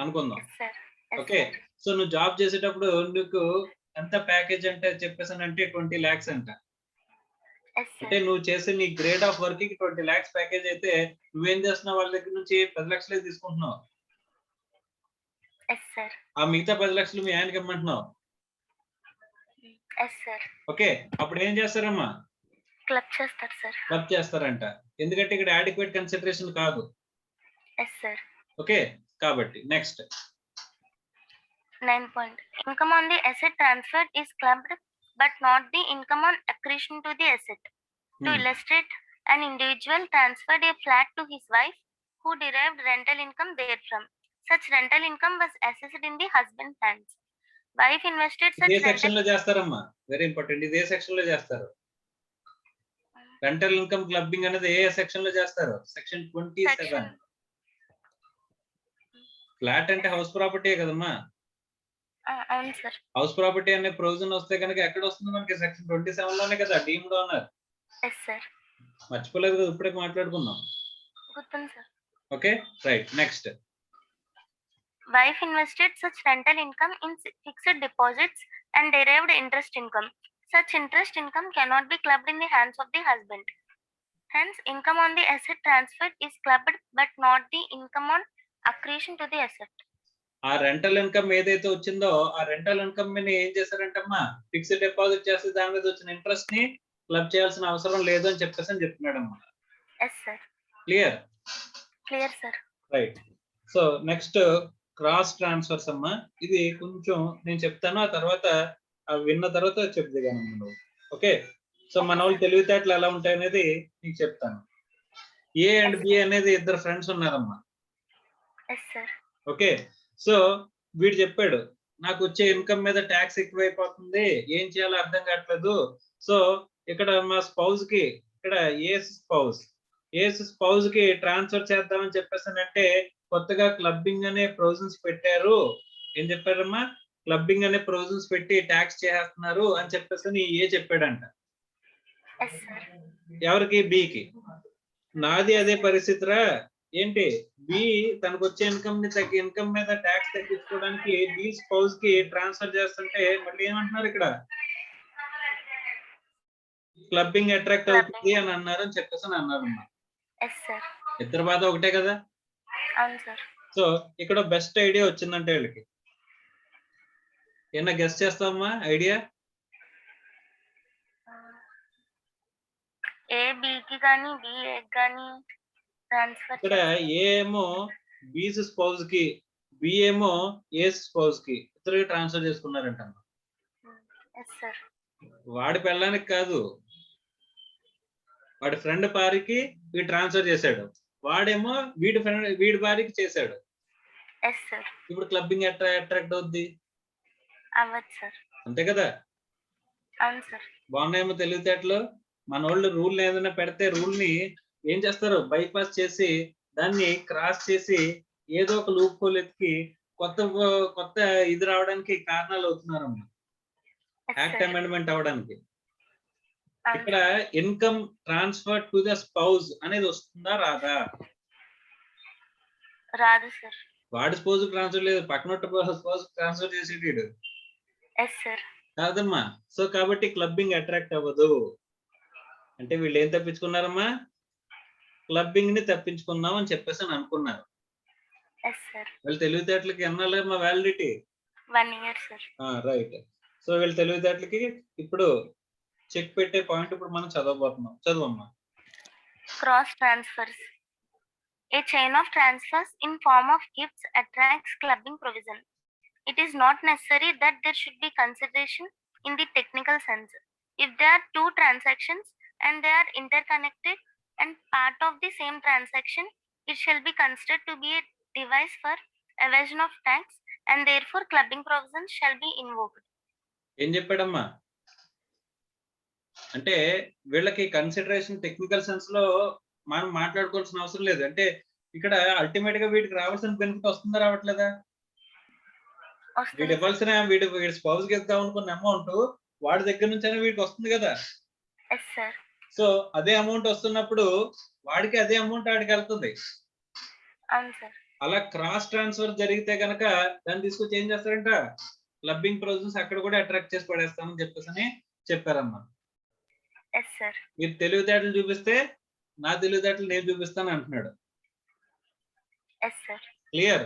అనుకుందాం. ఓకే, సో నువ్వు జాబ్ చేసేటప్పుడు నీకు ఎంత ప్యాకేజ్ అంటే చెప్పేసానంటే 20 lakhs అంట. అంటే నువ్వు చేసే నీ గ్రేడ్ ఆఫ్ వర్క్ కి 20 lakhs ప్యాకేజ్ అయితే నువ్వేం చేస్తున్నావు, వాళ్ళ దగ్గర నుంచి 10 లక్షలే తీసుకుంటున్నావు. ఆ మిగతా 10 లక్షలు మీ ఆయనకి ఇమ్మంటున్నావు. ఓకే, అప్పుడు ఏం చేస్తారమ్మా? క్లబ్ చేస్తారంట, ఎందుకంటే ఇక్కడ అడిక్వేట్ కన్సిడరేషన్ కాదు. ఓకే, కాబట్టి next 9 point. Income on the asset transferred is clubbed but not the income on accretion to the asset. To illustrate, an individual transferred a flat to his wife who derived rental income therefrom. Such rental income was assessed in the husband's hands. Wife invested such ఇదే section లో చేస్తారమ్మా, very important. ఇదే section లో చేస్తారు. Rental income clubbing అనేది ఏ section లో చేస్తారు? Section 27. Flat అంటే హౌస్ ప్రాపర్టీ కదమ్మా. అవును సార్. హౌస్ ప్రాపర్టీ అనే ప్రొవిజన్ వస్తే కనుక ఎక్కడ వస్తుంది మనకి? సెక్షన్ 27 లోనే కదా, డీమ్డ్ ఓనర్. మర్చిపోలేదు కదా, ఇప్పుడే మాట్లాడుకున్నాం. Okay, right. Next, wife invested such rental income in fixed deposits and derived interest income. Such interest income cannot be clubbed in the hands of the husband. Hence, income on the asset transferred is clubbed but not the income on accretion to the asset. ఆ rental income ఏదైతే వచ్చిందో ఆ rental income ని ఏం చేశారంటమ్మా, fixed deposit చేస్తే దాని మీద వచ్చిన ఇంట్రెస్ట్ ని క్లబ్ చేయాల్సిన అవసరం లేదు అని చెప్పేసి అని చెప్తున్నాడమ్మా. Clear? Clear sir. Right. So next cross transfers అమ్మా. ఇది కొంచెం నేను చెప్తాను, ఆ తర్వాత విన్న తర్వాత చెప్తే కానీ నువ్వు. ఓకే, సో మన వాళ్ళు తెలివితేటలు ఎలా ఉంటాయి అనేది నీకు చెప్తాను. ఏ అండ్ బి అనేది ఇద్దరు ఫ్రెండ్స్ ఉన్నారమ్మా. ఓకే, సో వీడు చెప్పాడు నాకు వచ్చే ఇన్కమ్ మీద ట్యాక్స్ ఎక్కువైపోతుంది, ఏం చేయాలో అర్థం కావట్లేదు. సో ఇక్కడ మా స్పౌస్ కి, ఇక్కడ ఏస్ స్పౌస్ కి ట్రాన్స్ఫర్ చేద్దామని చెప్పేసానంటే కొత్తగా క్లబ్బింగ్ అనే ప్రొవిజన్స్ పెట్టారు. ఏం చెప్పారమ్మా? క్లబ్బింగ్ అనే ప్రొవిజన్స్ పెట్టి ట్యాక్స్ చేస్తున్నారు అని చెప్పేసి ఏ చెప్పాడంట. ఎవరికి? బికి. నాది అదే పరిస్థితిరా. ఏంటి? బి తనకు వచ్చే ఇన్కమ్ మీద ట్యాక్స్ తగ్గించుకోవడానికి బి స్పౌస్ కి ట్రాన్స్ఫర్ చేస్తుంటే మళ్ళీ ఏమంటున్నారు ఇక్కడ? క్లబ్బింగ్ అట్రాక్ట్ అవుతుంది అని అన్నారు అని చెప్పేసి అన్నారు. ఇద్దరు బాధ ఒకటే కదా. సో ఇక్కడ బెస్ట్ ఐడియా వచ్చిందంటే వీళ్ళకి. ఏమన్నా గెస్ట్ చేస్తామా ఐడియా? ఇక్కడ ఏ ఏమో బీస్ స్పౌస్ కి, బి ఏమో ఏస్ స్పౌస్ కి ఇద్దరు ట్రాన్స్ఫర్ చేసుకున్నారంట. వాడి పెళ్ళానికి కాదు, వాడి ఫ్రెండ్ భార్యకి వీడు ట్రాన్స్ఫర్ చేశాడు, వాడేమో వీడి భార్యకి చేశాడు. ఇప్పుడు క్లబ్బింగ్ అట్రాక్ట్ అవుద్ది అంతే కదా. బాగున్నాయేమో తెలివితేటలు. మన వాళ్ళు రూల్ ఏదైనా పెడితే రూల్ ని ఏం చేస్తారు? బైపాస్ చేసి దాన్ని క్రాస్ చేసి ఏదో ఒక లూప్ హోల్ ఎతికి కొత్త కొత్త ఇది రావడానికి కారణాలు అవుతున్నారమ్మా. Yes, act sir. అమెండ్మెంట్ అవ్వడానికి. అవును ఇక్కడ sir. Income transfer to the spouse అనేది వస్తుందా రాదా? రాదు సార్. వాడి స్పౌజ్ ట్రాన్స్ఫర్ లేదు, పక్కన స్పౌజ్ ట్రాన్స్ఫర్ చేసేటాడు. Yes sir. కాదమ్మా. సో కాబట్టి క్లబ్బింగ్ అట్రాక్ట్ అవ్వదు. అంటే వీళ్ళు ఏం తప్పించుకున్నారమ్మా? క్లబ్బింగ్ ని తప్పించుకుందాం అని చెప్పేసి అని అనుకున్నారు. Yes sir. వీళ్ళ తెలివితేటలకి ఎన్నాళ్ళమ్మా validity? 1 year sir. Right. So వీళ్ళ తెలివితేటలకి ఇప్పుడు చెక్ పెట్టే పాయింట్ ఇప్పుడు మనం చదవబోతున్నాం. చదవమ్మా. Cross transfers. A chain of transfers in form of gifts attracts clubbing provision. It is not necessary that there should be consideration in the technical sense. If there are two transactions and they are interconnected and part of the same transaction, it shall be considered to be a device for evasion of tax and therefore clubbing provisions shall be invoked. ఏం చెప్పాడమ్మా? అంటే వీళ్ళకి consideration technical sense లో మనం మాట్లాడుకోవాల్సిన అవసరం లేదు. అంటే ఇక్కడ ultimate గా వీడికి రావాల్సిన బెనిఫిట్ వస్తుందా రావట్లేదా? వీడు ఇవ్వాల్సిన వీడి స్పౌజ్ కి ఇద్దాం అనుకున్న అమౌంట్ వాడి దగ్గర నుంచి వీడికి వస్తుంది కదా. సో అదే అమౌంట్ వస్తున్నప్పుడు వాడికి అదే అమౌంట్ వాడికి వెళ్తుంది. అలా క్రాస్ ట్రాన్స్ఫర్ జరిగితే కనుక దాన్ని తీసుకొచ్చి ఏం చేస్తారంట, క్లబ్బింగ్ ప్రొవిజన్స్ అక్కడ కూడా అట్రాక్ట్ చేసి పడేస్తామని చెప్పేసి చెప్పారమ్మా. మీరు తెలివితేటలు చూపిస్తే నా తెలివితేటలు నేను చూపిస్తాను అంటున్నాడు. Clear?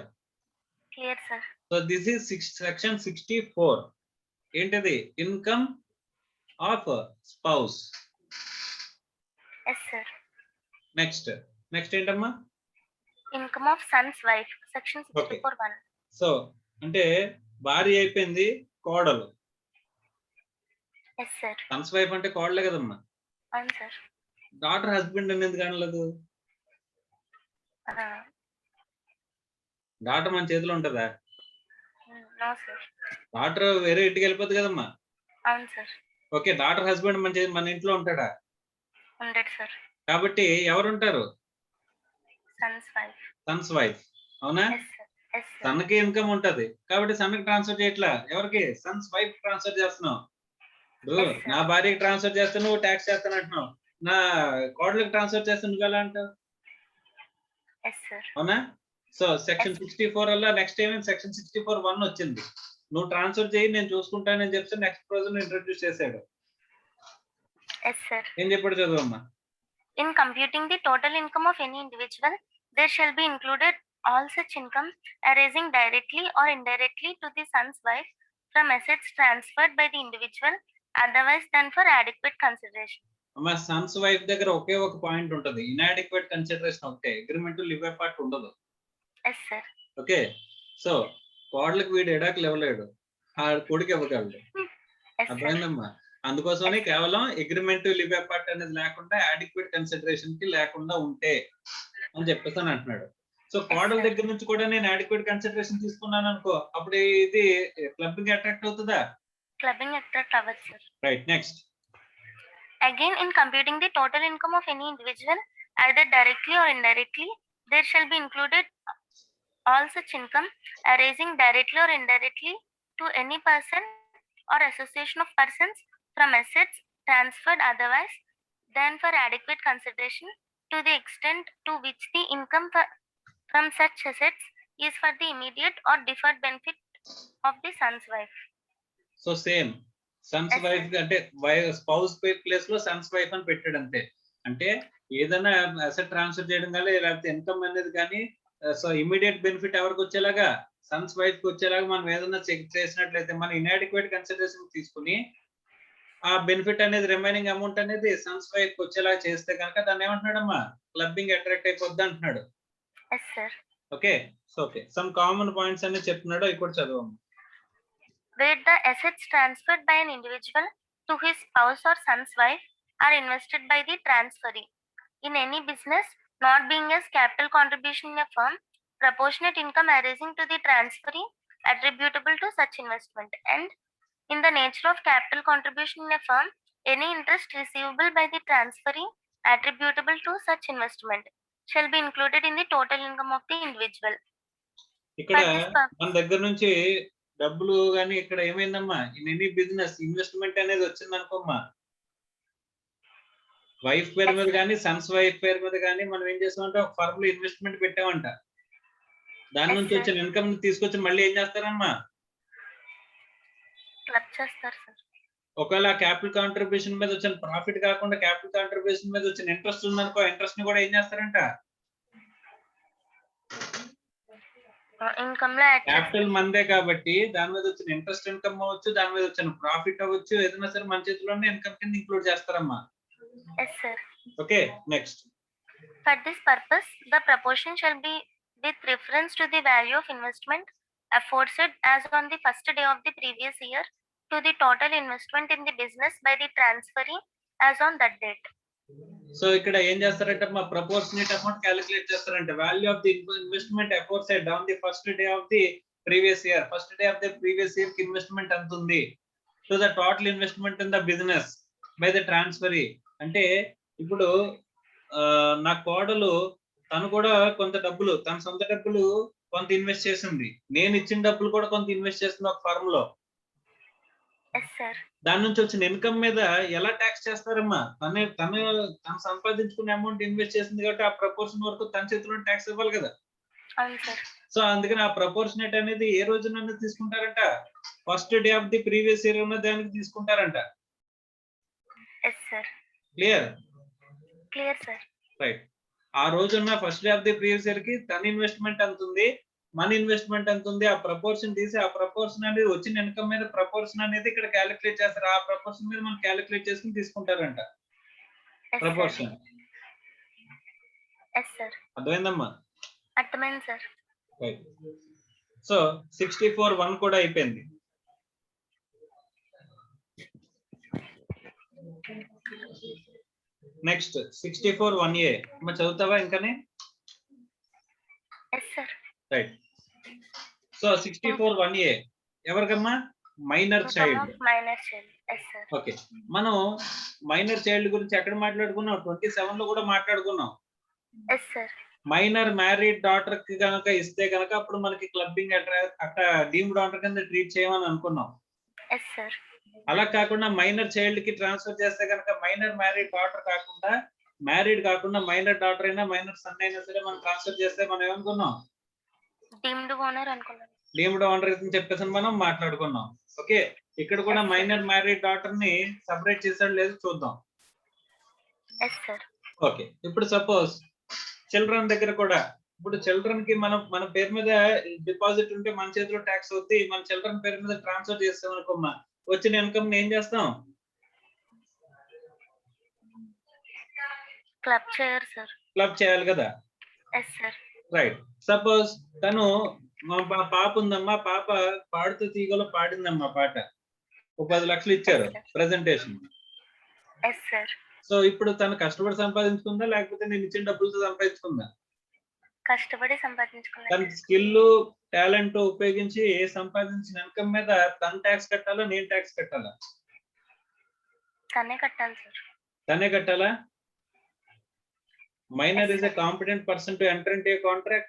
Clear sir. So this is section 64. ఏంటిది? Income of spouse. Yes sir. Next ఏంటమ్మా? Income of son's wife. Section 64(1). So అంటే భార్య అయిపోయింది, కోడలు. Yes sir. సన్స్ వైఫ్ అంటే కోడలే కదమ్మా. అవును సార్. డాటర్ హస్బెండ్ అనేది కానలేదు. డాటర్ మన చేతిలో ఉంటదా? No sir. డాటర్ వేరే ఇంటికి వెళ్ళిపోద్ది కదమ్మా. అవును సార్. ఓకే, డాటర్ హస్బెండ్ మన ఇంట్లో ఉంటాడా? ఉండడు సార్. కాబట్టి ఎవరు ఉంటారు? Sons wife. అవునా? సన్కి ఇన్కమ్ ఉంటది కాబట్టి సన్కి ట్రాన్స్ఫర్ చేయట్లా. ఎవరికి? సన్స్ వైఫ్ ట్రాన్స్ఫర్ చేస్తున్నావు. నా భార్యకి ట్రాన్స్ఫర్ చేస్తే నువ్వు ట్యాక్స్ చేస్తాను అంటున్నావు, నా కోడలికి ట్రాన్స్ఫర్ చేస్తే నువ్వు ఎలా అంటావు? అవునా? సో సెక్షన్ 64 వల్ల నెక్స్ట్ ఏమైంది? సెక్షన్ 64(1) వచ్చింది. నువ్వు ట్రాన్స్ఫర్ చేయి, నేను చూసుకుంటానని చెప్పి నెక్స్ట్ ప్రొవిజన్ ఇంట్రడ్యూస్ చేశాడు. ఏం చెప్పాడు? చదువమ్మా. In computing the total income of any individual, there shall be included all such income arising directly or indirectly to the son's wife from assets transferred by the individual otherwise than for adequate consideration. అమ్మా, sons wife దగ్గర ఒకే ఒక point ఉంటది, inadequate consideration ఒకటే, agreement live apart ఉండదు. Yes sir. Okay. So కోడలకు వీడు ఎడాకులు ఇవ్వలేడు, ఆ కొడుకు ఇవ్వగలడు. అర్థమైందమ్మా? అందుకోసమే కేవలం అగ్రిమెంట్ లివ్ అపార్ట్ అనేది లేకుండా అడిక్వేట్ కన్సిడరేషన్ కి లేకుండా ఉంటే అని చెప్పేసి అని అంటున్నాడు. సో కోడల దగ్గర నుంచి కూడా నేను అడిక్వేట్ కన్సిడరేషన్ తీసుకున్నాను అనుకో, అప్పుడు ఇది క్లబ్బింగ్ అట్రాక్ట్ అవుతుందా? క్లబ్బింగ్ అట్రాక్ట్ అవ్వదు sir. Right. Next. Again, in computing the total income of any individual, either directly or indirectly, there shall be included all such income arising directly or indirectly to any person or association of persons from assets transferred otherwise than for adequate consideration to the extent to which the income from such assets is for the immediate or deferred benefit of the son's wife. So same. Sons wife అంటే spouse place లో Sons wife అని పెట్టాడు అంతే. అంటే ఏదైనా asset transfer చేయడం కానీ లేకపోతే ఇన్కమ్ అనేది కానీ సో ఇమీడియట్ బెనిఫిట్ ఎవరికి వచ్చేలాగా, సన్స్ వైఫ్ కి వచ్చేలాగా మనం ఏదైనా చెక్ చేసినట్లయితే మన ఇన్అడిక్వేట్ కన్సిడరేషన్ తీసుకుని ఆ బెనిఫిట్ అనేది రిమైనింగ్ అమౌంట్ అనేది సన్స్ వైఫ్ కి వచ్చేలాగా చేస్తే కనుక దాన్ని ఏమంటున్నాడమ్మా? క్లబ్బింగ్ అట్రాక్ట్ అయిపోద్ది అంటున్నాడు. Okay. So okay, some common points అన్ని చెప్తున్నాడు, అవి కూడా చదవమ్మా. Where the assets transferred by an individual to his spouse or son's wife are invested by the transferee in any business not being as capital contribution in a firm, proportionate income arising to the transferee attributable to such investment, and in the nature of capital contribution in a firm, any interest receivable by the transferee attributable to such investment shall be included in the total income of the individual. ఇక్కడ For this purpose, మన దగ్గర నుంచి డబ్బులు గాని ఇక్కడ ఏమైందమ్మా in any business investment అనేది వచ్చింది అనుకోమ్మా, వైఫ్ పేరు మీద కానీ సన్స్ వైఫ్ పేరు మీద కానీ మనం ఏం చేస్తామంటే ఒక ఫర్మ్ లో ఇన్వెస్ట్మెంట్ పెట్టామంట, దాని Yes, నుంచి sir. వచ్చిన ఇన్కమ్ తీసుకొచ్చి మళ్ళీ ఏం చేస్తారమ్మా, club చేస్తారు సార్. ఒకవేళ క్యాపిటల్ కాంట్రిబ్యూషన్ మీద వచ్చిన ప్రాఫిట్ కాకుండా క్యాపిటల్ కాంట్రిబ్యూషన్ మీద వచ్చిన ఇంట్రెస్ట్ ఉందనుకో, ఇంట్రెస్ట్ ని కూడా ఏం చేస్తారంట, ఇన్కమ్ లో యాడ్ క్యాపిటల్ మందే కాబట్టి దాని మీద వచ్చిన ఇంట్రెస్ట్ ఇన్కమ్ అవ్వచ్చు, దాని మీద వచ్చిన ప్రాఫిట్ అవ్వచ్చు, ఏదైనా సరే మన చేతిలోనే ఇన్కమ్ కింద ఇంక్లూడ్ చేస్తారమ్మా. Yes, sir. Okay, next. For this purpose, the proportion shall be with reference to the value of investment aforesaid as on the first day of the previous year to the total investment in the business by the transferee as on that date. So ఇక్కడ ఏం చేస్తారంటే మా proportionate amount calculate చేస్తారంటే value of the investment aforesaid on the first day of the previous year, first day of the previous year కి investment ఎంత ఉంది to the total investment in the business by the transferee. అంటే ఇప్పుడు నా కోడలు తను కూడా కొంత డబ్బులు, తన సొంత డబ్బులు కొంత ఇన్వెస్ట్ చేసింది, నేను ఇచ్చిన డబ్బులు కూడా కొంత ఇన్వెస్ట్ చేస్తుంది ఒక ఫర్మ్ లో. Yes, sir. దాని నుంచి వచ్చిన ఇన్కమ్ మీద ఎలా ట్యాక్స్ చేస్తారమ్మా, తను సంపాదించుకునే అమౌంట్ ఇన్వెస్ట్ చేసింది కాబట్టి ఆ ప్రపోర్షన్ వరకు తన చేతిలో ట్యాక్స్ ఇవ్వాలి కదా. అవును సార్. సో అందుకని ఆ ప్రపోర్షనేట్ అనేది ఏ రోజున తీసుకుంటారంట, first day of the previous year ఉన్న దానికి తీసుకుంటారంట. Yes, sir. Clear? Clear, sir. Right. ఆ రోజున్న first day of the previous year కి తన ఇన్వెస్ట్మెంట్ ఎంత ఉంది, మన ఇన్వెస్ట్మెంట్ ఎంత ఉంది, ఆ ప్రపోర్షన్ తీసి ఆ ప్రపోర్షన్ అనేది వచ్చిన ఇన్కమ్ మీద ప్రపోర్షన్ అనేది ఇక్కడ క్యాలిక్యులేట్ చేస్తారు, ఆ ప్రపోర్షన్ మీద మనం క్యాలిక్యులేట్ చేసుకుని తీసుకుంటారంట Yes, proportion. sir. Yes, sir. అర్థమైందమ్మా? అర్థమైంది సార్. రైట్. సో 64(1) కూడా అయిపోయింది. నెక్స్ట్ 64(1)A అమ్మ చదువుతావా ఇంకానే? Yes, sir. Right. So 64(1)A ఎవరికమ్మా? Minor Income child. of minor child. Yes, sir. Okay, మనం మైనర్ చైల్డ్ గురించి ఎక్కడ మాట్లాడుకున్నాం? 27 లో కూడా మాట్లాడుకున్నాం. Yes, sir. Minor married daughter కి కనుక ఇస్తే కనుక అప్పుడు మనకి క్లబ్బింగ్ అక్కడ డీమ్డ్ డాటర్ కింద ట్రీట్ చేయమని అనుకున్నాం. Yes, sir. అలా కాకుండా మైనర్ చైల్డ్ కి ట్రాన్స్ఫర్ చేస్తే కనుక మైనర్ మ్యారీడ్ డాటర్ కాకుండా, మ్యారీడ్ కాకుండా మైనర్ డాటర్ అయినా మైనర్ సన్ అయినా సరే మనం ట్రాన్స్ఫర్ చేస్తే మనం ఏమనుకున్నాం? డీమ్డ్ ఓనర్ అనుకున్నాను. డీమ్డ్ ఓనర్ అని చెప్పేసి మనం మాట్లాడుకున్నాం. ఓకే, ఇక్కడ కూడా మైనర్ మ్యారీడ్ డాటర్ ని సెపరేట్ చేసాడు లేదు చూద్దాం. Yes, sir. ఓకే, ఇప్పుడు సపోజ్ చిల్డ్రన్ దగ్గర కూడా, ఇప్పుడు చిల్డ్రన్ కి మన పేరు మీద డిపాజిట్ ఉంటే మన చేతిలో ట్యాక్స్ అవుతుంది, మన చిల్డ్రన్ పేరు మీద ట్రాన్స్ఫర్ చేస్తాం అనుకోమ్మా, వచ్చిన ఇన్కమ్ ఏం చేస్తాం? క్లబ్ చేయరు సార్. క్లబ్ చేయాలి కదా. Yes, sir. రైట్. సపోజ్ తను మా పాప ఉందమ్మా, పాప పాడుతూ తీగలో పాడిందమ్మా పాట, ఒక 10 లక్షలు ఇచ్చారు ప్రెజెంటేషన్. Yes, sir. సో ఇప్పుడు తను కష్టపడి సంపాదించుకుందా లేకపోతే నేను ఇచ్చిన డబ్బులతో సంపాదించుకుందా? కష్టపడి సంపాదించుకున్నాను. తన స్కిల్ టాలెంట్ ఉపయోగించి సంపాదించిన ఇన్కమ్ మీద తన ట్యాక్స్ కట్టాలా నేను ట్యాక్స్ కట్టాలా? తనే కట్టాలి సార్. తనే కట్టాలా? Minor is a competent person to enter into a contract.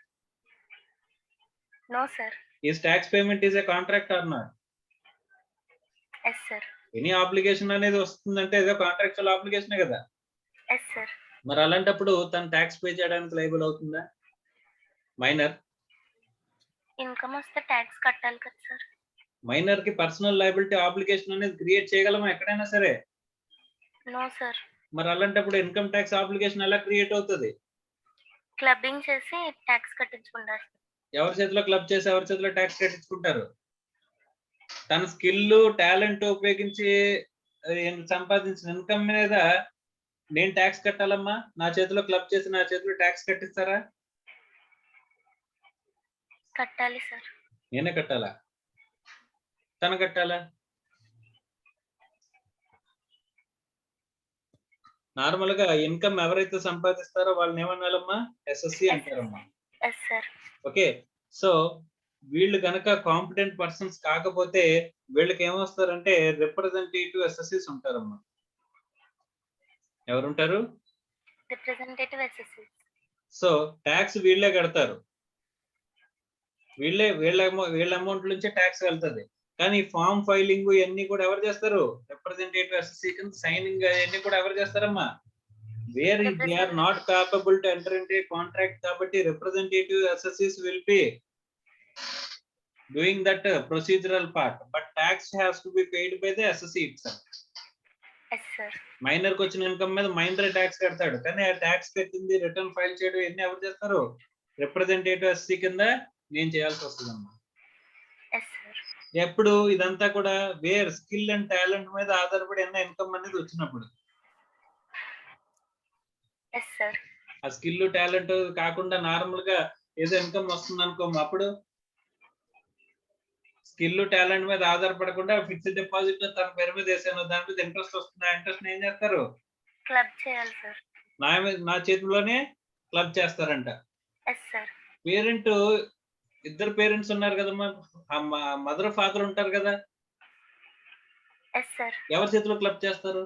No, sir. Is tax payment is a contract or not? Yes, sir. Any obligation అనేది వస్తుందంటే ఏదో కాంట్రాక్చువల్ ఆబ్లిగేషనే కదా. Yes, sir. మరి అలాంటప్పుడు తను ట్యాక్స్ పే చేయడానికి లైబుల్ అవుతుందా మైనర్? ఇన్కమ్ వస్తే ట్యాక్స్ కట్టాలి కదా సార్. మైనర్ కి పర్సనల్ లైబిలిటీ ఆబ్లిగేషన్ అనేది క్రియేట్ చేయగలమా ఎక్కడైనా సరే? No sir. మరి అలాంటప్పుడు ఇన్కమ్ ట్యాక్స్ ఆబ్లిగేషన్ ఎలా క్రియేట్ అవుతుంది? క్లబ్బింగ్ చేసి ట్యాక్స్ కట్టించుకుంటారు. ఎవరి చేతిలో క్లబ్ చేసి ఎవరి చేతిలో ట్యాక్స్ కట్టించుకుంటారు? తన స్కిల్ టాలెంట్ ఉపయోగించి సంపాదించిన ఇన్కమ్ మీద నేను ట్యాక్స్ కట్టాలమ్మా, నా చేతిలో క్లబ్ చేసి నా చేతిలో ట్యాక్స్ కట్టిస్తారా? కట్టాలి సార్. నేనే కట్టాలా తను కట్టాలా? నార్మల్ గా ఇన్కమ్ ఎవరైతే సంపాదిస్తారో వాళ్ళని ఏమన్నాలమ్మా? ఎస్ఎస్సి అంటారమ్మా. Yes, sir. ఓకే, సో వీళ్ళు గనక కాంపిటెంట్ పర్సన్స్ కాకపోతే వీళ్ళకి ఏమొస్తారంటే రిప్రజెంటేటివ్ ఎస్ఎస్సీస్ ఉంటారమ్మా. ఎవరుంటారు? Representative SSC. సో ట్యాక్స్ వీళ్ళే కడతారు. వీళ్ళ అమౌంట్ నుంచే ట్యాక్స్ వెళ్తది. కానీ ఫార్మ్ ఫైలింగ్ ఇవన్నీ కూడా ఎవరు చేస్తారు? రిప్రజెంటేటివ్ అసెస్సీ కింద సైనింగ్ అయన్నీ కూడా ఎవరు చేస్తారమ్మా? Where they are not capable to enter into a contract కాబట్టి representative assessees will be doing that procedural part, but tax has to be paid by the assessee itself. Yes, sir. Minor కి వచ్చిన income మీద minor tax కడతాడు, కానీ ఆ tax కట్టింది return file చేయడం ఇవన్నీ ఎవరు చేస్తారు? రిప్రజెంటేటివ్ అసెస్సీ కింద నేను చేయాల్సి వస్తుందమ్మా. Yes, sir. ఎప్పుడు ఇదంతా కూడా వేర్ స్కిల్ అండ్ టాలెంట్ మీద ఆధారపడి ఉన్న ఇన్కమ్ అనేది వచ్చినప్పుడు. Yes, sir. ఆ స్కిల్ టాలెంట్ కాకుండా నార్మల్ గా ఏదో ఇన్కమ్ వస్తుంది అనుకో, అప్పుడు స్కిల్ టాలెంట్ మీద ఆధారపడకుండా ఫిక్స్డ్ డిపాజిట్ తన పేరు మీద వేసాను, దాని మీద ఇంట్రెస్ట్ వస్తుంది. ఆ ఇంట్రెస్ట్ ఏం చేస్తారు? క్లబ్ చేయాలి సార్. నా చేతిలోనే క్లబ్ చేస్తారంట. Yes sir. పేరెంట్ ఇద్దరు పేరెంట్స్ ఉన్నారు కదమ్మా, మదర్ ఫాదర్ ఉంటారు కదా. Yes sir. ఎవరి చేతిలో క్లబ్ చేస్తారు?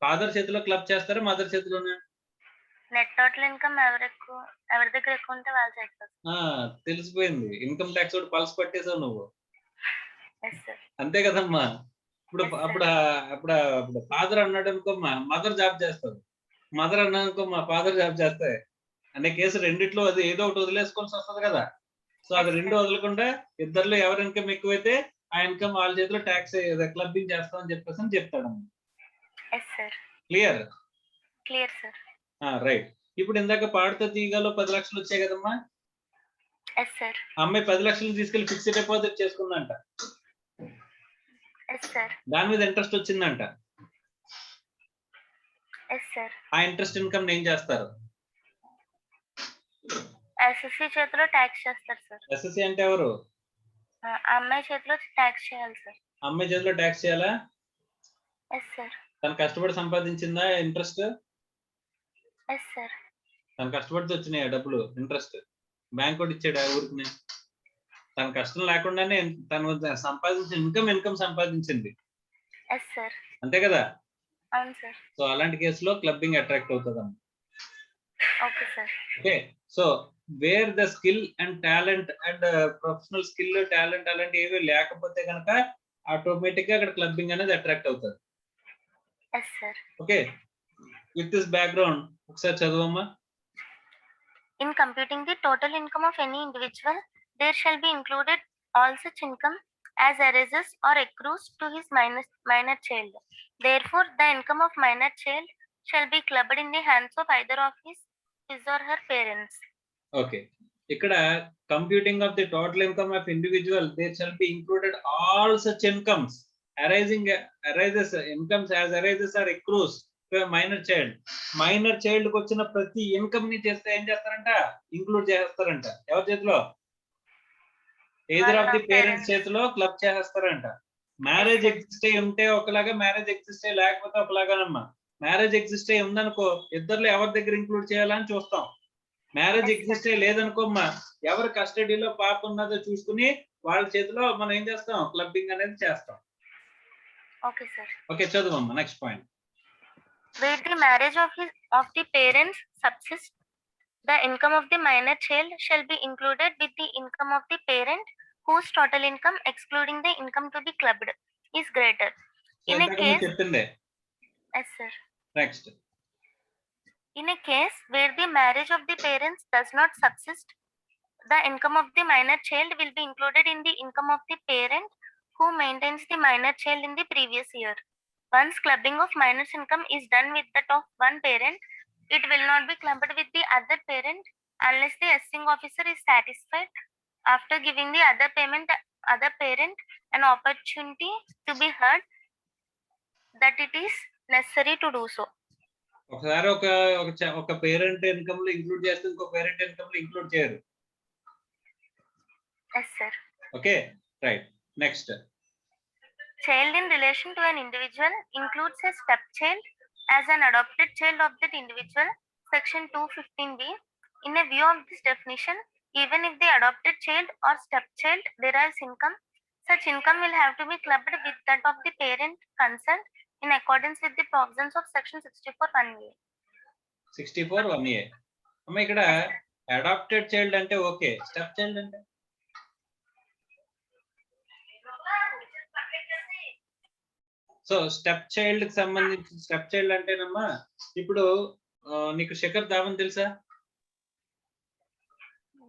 ఫాదర్ చేతిలో క్లబ్ చేస్తారా, మదర్ చేతిలోనే? నెట్ టోటల్ ఇన్కమ్ ఎవరి దగ్గర ఎక్కువ ఉంటే వాళ్ళు చేస్తారు. తెలిసిపోయింది. ఇన్కమ్ ట్యాక్స్ ఒకటి పల్స్ పట్టేసావు నువ్వు. Yes sir. అంతే కదమ్మా. ఇప్పుడు ఫాదర్ అన్నాడు అనుకో, మదర్ జాబ్ చేస్తారు. మదర్ అన్నా అనుకో, మా ఫాదర్ జాబ్ చేస్తాయి అనే కేసు రెండిట్లో అది ఏదో ఒకటి వదిలేసుకోవాల్సి వస్తుంది కదా. సో అది రెండు వదలకుండా ఇద్దరిలో ఎవరి ఇన్కమ్ ఎక్కువైతే ఆ ఇన్కమ్ వాళ్ళ చేతిలో ట్యాక్స్ క్లబ్బింగ్ చేస్తామని చెప్పేసి అని చెప్తాడమ్మా. క్లియర్? Clear sir. రైట్. ఇప్పుడు ఇందాక పాడుతూ తీయగాలో 10 లక్షలు వచ్చాయి కదమ్మా. అమ్మాయి 10 లక్షలు తీసుకెళ్లి ఫిక్స్డ్ డిపాజిట్ చేసుకుందంట. దాని మీద ఇంట్రెస్ట్ వచ్చిందంట. ఆ ఇంట్రెస్ట్ ఇన్కమ్ ఏం చేస్తారు? ఎస్ఎస్సి చేతిలో ట్యాక్స్ చేస్తారు సార్. ఎస్ఎస్సి అంటే ఎవరు? అమ్మాయి చేతిలో ట్యాక్స్ చేయాలి సార్. అమ్మాయి చేతిలో ట్యాక్స్ చేయాలా? Yes sir. తను కష్టపడి సంపాదించిందా ఇంట్రెస్ట్? Yes sir. తను కష్టపడితే వచ్చినాయా డబ్బులు ఇంట్రెస్ట్? బ్యాంక్ కూడా ఇచ్చాడు ఊరికి. తన కష్టం లేకుండానే తను సంపాదించిన ఇన్కమ్ సంపాదించింది. Yes sir. అంతే కదా? అవును సార్. సో అలాంటి కేసులో క్లబ్బింగ్ అట్రాక్ట్ అవుతుందమ్మా. Okay sir. Okay. So where the skill and talent and professional skill talent అలాంటి ఏవి లేకపోతే కనుక ఆటోమేటిక్ గా అక్కడ క్లబ్బింగ్ అనేది అట్రాక్ట్ అవుతుంది. Yes sir. Okay. With this background ఒకసారి చదవమ్మా. In computing the total income of any individual, there shall be included all such income as arises or accrues to his minor child. Therefore, the income of minor child shall be clubbed in the hands of either of his or her parents. Okay. ఇక్కడ computing of the total income of individual, there shall be included all such incomes arises incomes as arises or accrues to a minor child. Minor child కి వచ్చిన ప్రతి income ని చేస్తే ఏం చేస్తారంట? Include చేస్తారంట. ఎవరి చేతిలో? ఎయిదర్ ఆఫ్ ది పేరెంట్స్ చేతిలో క్లబ్ చేస్తారంట. మ్యారేజ్ ఎగ్జిస్ట్ అయి ఉంటే ఒకలాగా, మ్యారేజ్ ఎగ్జిస్ట్ అయి లేకపోతే ఒకలాగానమ్మా. మ్యారేజ్ ఎగ్జిస్ట్ అయి ఉందనుకో, ఇద్దరులో ఎవరి దగ్గర ఇంక్లూడ్ చేయాలని చూస్తాం. మ్యారేజ్ ఎగ్జిస్ట్ అయి లేదనుకోమ్మా, ఎవరి కస్టడీలో పాప ఉన్నదో చూసుకుని వాళ్ళ చేతిలో మనం ఏం చేస్తాం? క్లబ్బింగ్ అనేది చేస్తాం. Okay sir. ఓకే, చదువమ్మా next point. Where the marriage of the parents subsists, the income of the minor child shall be included with the income of the parent whose total income, excluding the income to be clubbed, is greater. In a case, yes sir. Next. In a case where the marriage of the parents does not subsist, the income of the minor child will be included in the income of the parent who maintains the minor child in the previous year. Once clubbing of minor's income is done with that of one parent, it will not be clubbed with the other parent unless the assessing officer is satisfied after giving the other parent an opportunity to be heard that it is necessary to do so. ఒకసారి ఒక parent income లో include చేస్తే ఇంకో parent income లో include చేయరు. Yes sir. Okay, right. Next. Child in relation to an individual includes a stepchild as an adopted child of that individual, section 215b. In a view of this definition, even if the adopted child or stepchild derives income, such income will have to be clubbed with that of the parent concerned in accordance with the provisions of section 64(1)(a). 64(1)(a). అమ్మ ఇక్కడ adapted child అంటే okay, step child అంటే so step child కి సంబంధించి step child అంటేనమ్మా ఇప్పుడు నీకు శిఖర్ ధావన్ తెలుసా?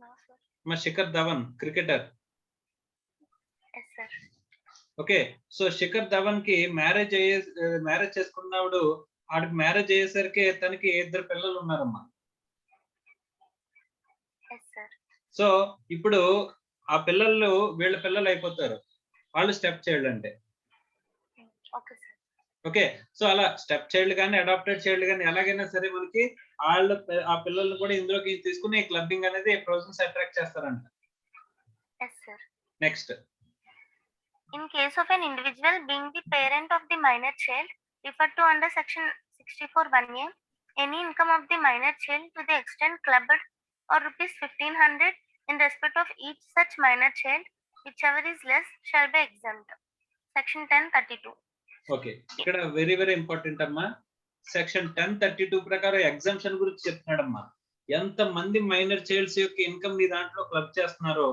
No, sir. మా Shikhar Dhawan cricketer. Yes, sir. Okay, so Shikhar Dhawan కి మ్యారేజ్ చేసుకున్నప్పుడు ఆడికి మ్యారేజ్ అయ్యేసరికి తనకి 2 పిల్లలు ఉన్నారమ్మా. Yes, sir. సో ఇప్పుడు ఆ పిల్లలు వీళ్ళ పిల్లలు అయిపోతారు, వాళ్ళు స్టెప్ చైల్డ్ అంటే. Okay, sir. ఓకే, సో అలా స్టెప్ చైల్డ్ కానీ అడాప్టెడ్ చైల్డ్ కానీ ఎలాగైనా సరే మనకి ఆ పిల్లల్ని కూడా ఇందులోకి తీసుకుని క్లబ్బింగ్ అనేది ప్రొవిజన్స్ అట్రాక్ట్ చేస్తారంట. Yes, sir. Next, In case of an individual being the parent of the minor child referred to under section 64(1)(a), any income of the minor child to the extent clubbed or rupees 1500 in respect of each such minor child, whichever is less, shall be exempt. Section 1032. Okay, ఇక్కడ very very important అమ్మా. Section 1032 ప్రకారం exemption గురించి చెప్తున్నాడమ్మా. ఎంత మంది minor child's యొక్క income ని దాంట్లో club చేస్తున్నారో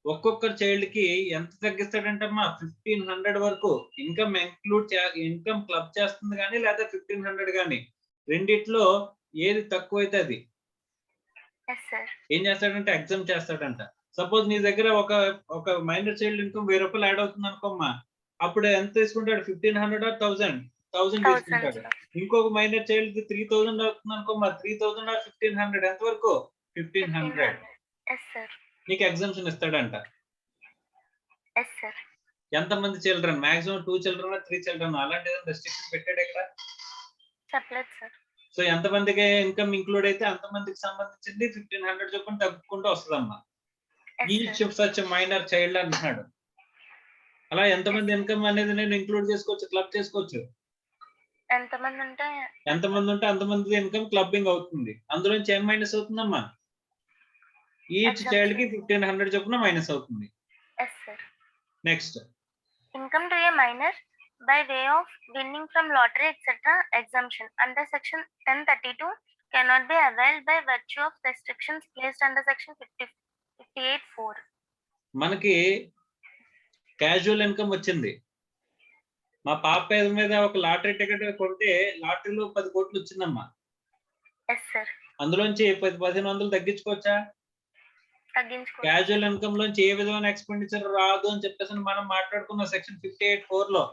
ఒక్కొక్క చైల్డ్ కి ఎంత తగ్గిస్తాడంటమ్మా, 1500 వరకు ఇన్కమ్ క్లబ్ చేస్తుంది కానీ లేదా 1500 కానీ, రెండిట్లో ఏది తక్కువ అయితే అది Yes, sir. ఏం చేస్తాడంటే ఎగ్జామ్ చేస్తాడంట. సపోజ్ నీ దగ్గర ఒక మైనర్ చైల్డ్ ఇన్కమ్ 1000 రూపాయలు యాడ్ అవుతుంది అనుకోమ్మా, అప్పుడు ఎంత తీసుకుంటాడు? 1500 or 1000 తీసుకుంటాడు. ఇంకొక మైనర్ చైల్డ్ కి 3000 అవుతుంది అనుకోమ్మా, 3000 or 1500 ఎంత వరకు? 1500. Yes, sir. నీకు ఎగ్జామ్షన్ ఇస్తాడంట. Yes, sir. ఎంతమంది చిల్డ్రన్? మాక్సిమం 2 చిల్డ్రన్ 3 చిల్డ్రన్, అలాంటి రెస్ట్రిక్షన్ పెట్టాడు ఇక్కడ. చెప్పలేదు సార్. సో ఎంతమందికి ఇన్కమ్ ఇంక్లూడ్ అయితే అంతమందికి సంబంధించింది 1500 చొప్పున తగ్గుకుంటూ వస్తుందమ్మా. ఈచ్ సచ్ మైనర్ చైల్డ్ అంటున్నాడు. అలా ఎంతమంది ఇన్కమ్ అనేది నేను ఇంక్లూడ్ చేసుకోవచ్చు, క్లబ్ చేసుకోవచ్చు. ఎంతమంది ఉంటే అంతమంది ఇన్కమ్ క్లబ్బింగ్ అవుతుంది. అందులోంచి ఏం మైనస్ అవుతుందమ్మా? ఈచ్ చైల్డ్ కి 1500 చొప్పున మైనస్ అవుతుంది. Next, income to a minor by way of winning from lottery etc. exemption under section 1032 cannot be availed by virtue of restrictions placed under section 58(4). మనకి casual income వచ్చింది. మా పాప పేరు మీద ఒక లాటరీ టికెట్ కొంటే లాటరీలో 10 కోట్లు వచ్చిందమ్మా. yes sir. అందులోంచి 1500 తగ్గించుకోవచ్చా? తగ్గించుకోవచ్చు. క్యాజువల్ ఇన్కమ్ లోంచి ఏ విధమైన ఎక్స్పెండిచర్ రాదు అని చెప్పేసి మనం మాట్లాడుకున్న సెక్షన్ 58(4) లో.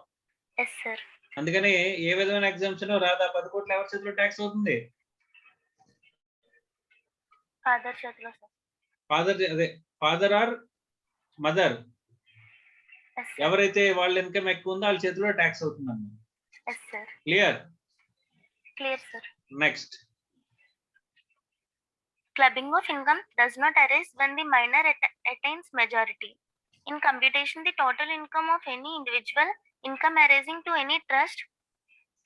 yes sir. అందుకని ఏ విధమైన ఎగ్జామ్షన్ రాదా? 10 కోట్లు ఎవరి చేతిలో ట్యాక్స్ అవుతుంది? ఫాదర్ చేతిలో సార్. ఫాదర్ ఆర్ మదర్, ఎవరైతే వాళ్ళ ఇన్కమ్ ఎక్కువ ఉందో వాళ్ళ చేతిలో ట్యాక్స్ అవుతుందమ్మా. yes sir. Clear sir. Next, clubbing of income does not arise when the minor attains majority. In computation, the total income of any individual, income arising to any trust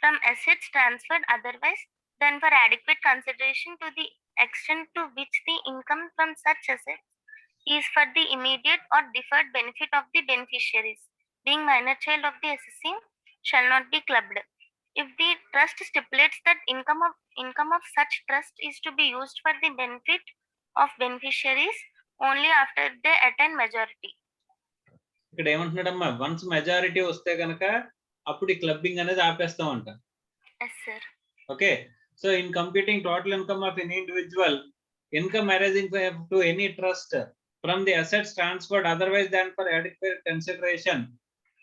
from assets transferred otherwise than for adequate consideration to the extent to which the income from such assets is for the immediate or deferred benefit of the beneficiaries, being minor child of the assessee, shall not be clubbed. If the trust stipulates that income of such trust is to be used for the benefit of beneficiaries only after they attain majority. ఇక్కడ ఏమంటున్నాడమ్మా, once majority వస్తే కనుక అప్పుడు ఈ clubbing అనేది ఆపేస్తామంట. yes sir. Okay, so in computing total income of any individual, income arising to any trust from the assets transferred otherwise than for adequate consideration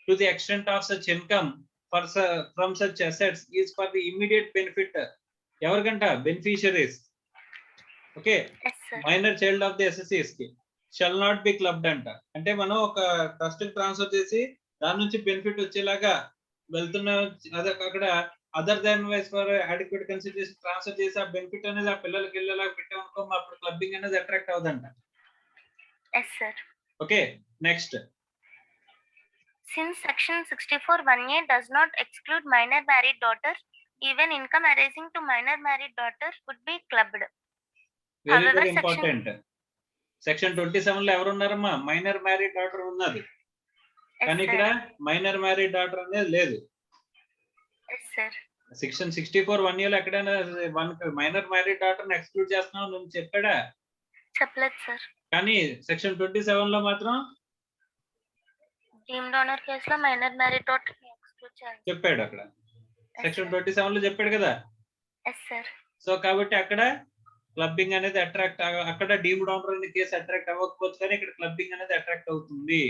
to the extent of such income from such assets is for the immediate benefit ఎవరికంట? Beneficiaries. Okay, yes sir. Minor child of the assessees కి shall not be clubbed అంట. అంటే మనం ఒక trust కి transfer చేసి దాని నుంచి బెనిఫిట్ వచ్చేలాగా వెళ్తున్న అక్కడ other than vice for adequate consideration transfer చేసి ఆ బెనిఫిట్ అనేది ఆ పిల్లలకి వెళ్ళేలాగా పెట్టామనుకో అప్పుడు క్లబ్బింగ్ అనేది అట్రాక్ట్ అవుదంట. yes sir. Okay, next, since section 64(1)(a) does not exclude minor married daughters, even income arising to minor married daughters would be clubbed. Very very important. Section 27 లో ఎవరు ఉన్నారమ్మా? మైనర్ మ్యారీడ్ డాటర్ ఉన్నది, కానీ ఇక్కడ minor married daughter అనేది లేదు. Section 64(1)(a) లో ఎక్కడైనా మైనర్ మ్యారీడ్ డాటర్ ఎక్స్క్లూడ్ చేస్తున్నావు నువ్వు చెప్పాడా? చెప్పలేదు సార్. కానీ సెక్షన్ 27 లో మాత్రం డీమ్డ్ ఓనర్ కేసులో మైనర్ మ్యారిటోట్ ఎక్స్క్లూడ్ చేయాలి. చెప్పాడు అక్కడ. సెక్షన్ 27 లో చెప్పాడు కదా. Yes sir. సో కాబట్టి అక్కడ క్లబ్బింగ్ అనేది అట్రాక్ట్ అక్కడ డీమ్డ్ ఓనర్ అనే కేసు అట్రాక్ట్ అవ్వకపోవచ్చు, కానీ ఇక్కడ క్లబ్బింగ్ అనేది అట్రాక్ట్ అవుతుంది.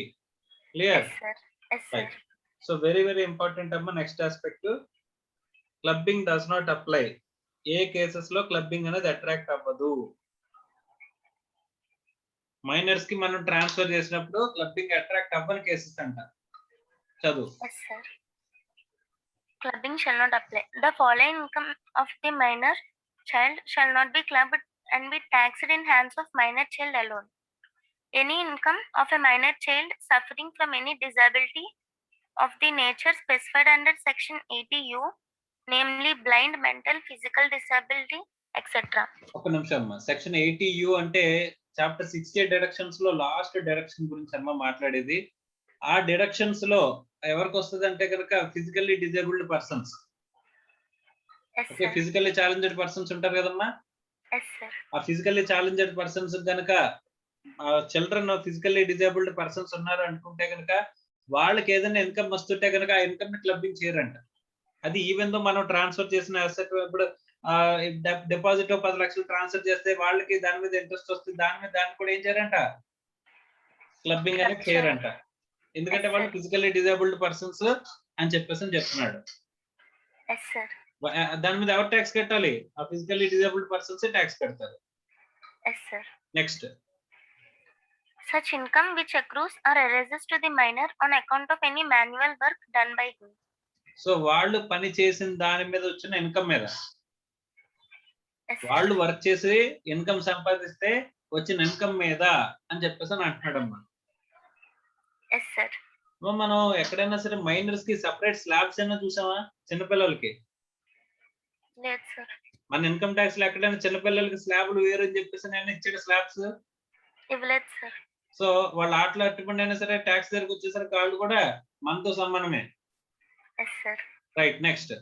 Clear? Yes sir. Yes sir. So very important అమ్మా. Next aspect, clubbing does not apply. ఏ కేసెస్ లో క్లబ్బింగ్ అనేది అట్రాక్ట్ అవ్వదు? మైనర్స్ కి మనం ట్రాన్స్ఫర్ చేసినప్పుడు క్లబ్బింగ్ అట్రాక్ట్ అవ్వని కేసెస్ అంట. చదువు. Yes, sir. Clubbing shall not apply. The following income of the minor child shall not be clubbed and be taxed in hands of minor child alone. Any income of a minor child suffering from any disability of the nature specified under Section 80U, namely blind, mental, physical disability, etc. ఒక నిమిషం అమ్మా. Section 80U అంటే chapter 68 deductions లో last deduction గురించి అమ్మ మాట్లాడేది. ఆ deductions లో ఎవరికి వస్తుంది అంటే కనుక physically disabled persons. Yes, okay, sir. Physically challenged persons ఉంటారు కదమ్మా. Yes, sir. ఆ ఫిజికల్లీ ఛాలెంజ్డ్ పర్సన్స్ కనుక చిల్డ్రన్ ఫిజికల్లీ డిజేబుల్డ్ పర్సన్స్ ఉన్నారు అనుకుంటే కనుక వాళ్ళకి ఏదైనా ఇన్కమ్ వస్తుంటే కనుక ఆ ఇన్కమ్ ని క్లబ్బింగ్ చేయరంట. అది ఈవెన్ దో మనం ట్రాన్స్ఫర్ చేసిన అసెట్, ఇప్పుడు డిపాజిట్ 10 లక్షలు ట్రాన్స్ఫర్ చేస్తే వాళ్ళకి దాని మీద ఇంట్రెస్ట్ వస్తుంది, దాన్ని కూడా ఏం చేయరంట, క్లబ్బింగ్ అనేది చేయరంట. ఎందుకంటే వాళ్ళు ఫిజికల్లీ డిజేబుల్డ్ పర్సన్స్ అని చెప్పేసి చెప్తున్నాడు. Yes, sir. దాని మీద ఎవరు ట్యాక్స్ కట్టాలి? ఆ ఫిజికల్లీ డిజేబుల్డ్ పర్సన్స్ ట్యాక్స్ కడతారు. Yes, sir. Next, Such income which accrues or arises to the minor on account of any manual work done by him. So వాళ్ళు పని చేసిన దాని మీద వచ్చిన ఇన్కమ్ మీద, Yes, sir. వాళ్ళు వర్క్ చేసి ఇన్కమ్ సంపాదిస్తే వచ్చిన ఇన్కమ్ మీద అని చెప్పేసి అంటున్నాడమ్మా. Yes, sir. మనం ఎక్కడైనా సరే మైనర్స్ కి సెపరేట్ స్లాబ్స్ అయినా చూసామా? చిన్నపిల్లలకి లేదు సార్. మన ఇన్కమ్ ట్యాక్స్ లో ఎక్కడైనా చిన్నపిల్లలకి స్లాబ్లు వేరు అని చెప్పేసి నేను ఇచ్చాడు స్లాబ్స్. ఇవ్వలేదు సార్. సో వాళ్ళు ఆటలు అట్టుకుండా అయినా సరే ట్యాక్స్ దగ్గరకు వచ్చేసరికి వాళ్ళు కూడా మనతో సమానమే. Yes, sir. Right, next.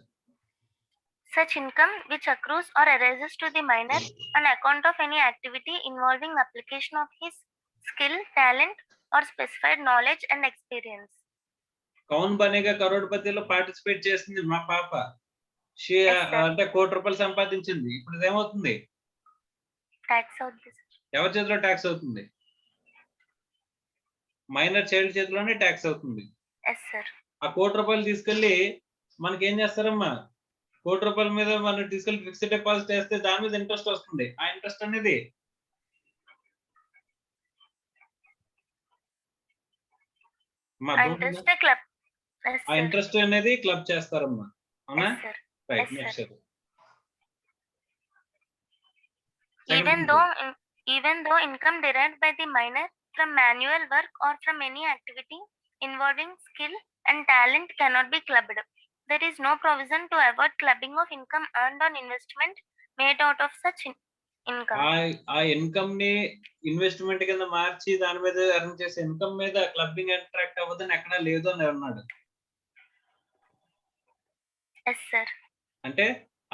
Such income which accrues or arises to the minor on account of any activity involving application of his skill, talent, or specified knowledge and experience. కౌన్ బనేగా కరోడ్పతిలో పార్టిసిపేట్ చేస్తుంది మా పాప. అంటే ₹1,00,00,000 సంపాదించింది. ఇప్పుడు ఇదేమవుతుంది? Tax అవుతుంది సార్. ఎవరి చేతిలో ట్యాక్స్ అవుతుంది? మైనర్ చైల్డ్ చేతిలోనే ట్యాక్స్ అవుతుంది. Yes, sir. ఆ ₹1,00,00,000 తీసుకెళ్లి మనకి ఏం చేస్తారమ్మా? ₹1,00,00,000 మీద మనం తీసుకెళ్లి ఫిక్స్డ్ డిపాజిట్ చేస్తే దాని మీద ఇంట్రెస్ట్ వస్తుంది. ఆ ఇంట్రెస్ట్ అనేది ఆ ఇంట్రెస్ట్ అనేది క్లబ్ చేస్తారమ్మా. అవునా? Right, next. Even though income derived by the minor from manual work or from any activity involving skill and talent cannot be clubbed, there is no provision to avoid clubbing of income earned on investment made out of such income. ఆ income ని investment కింద మార్చి దాని మీద earn చేసే income మీద clubbing attract అవ్వదని ఎక్కడా లేదు అని అన్నాడు. Yes, sir. అంటే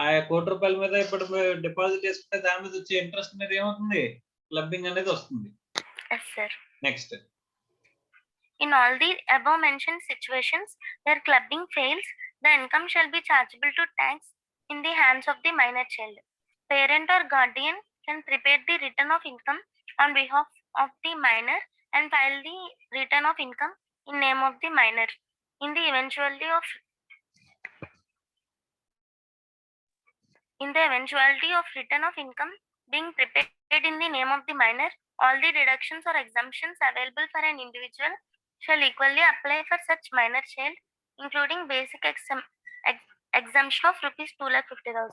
ఆ ₹1,00,00,000 మీద ఇప్పుడు డిపాజిట్ చేసుకుంటే దాని మీద వచ్చే ఇంట్రెస్ట్ మీద ఏమవుతుంది? క్లబ్బింగ్ అనేది వస్తుంది. Yes, sir. Next. In all the above mentioned situations where clubbing fails, the income shall be chargeable to tax in the hands of the minor child. Parent or guardian can prepare the return of income on behalf of the minor and file the return of income in name of the minor. In the eventuality of return of income being prepared in the name of the minor, all the deductions or exemptions available for an individual shall equally apply for such minor child, including basic exemption of rupees 2,50,000.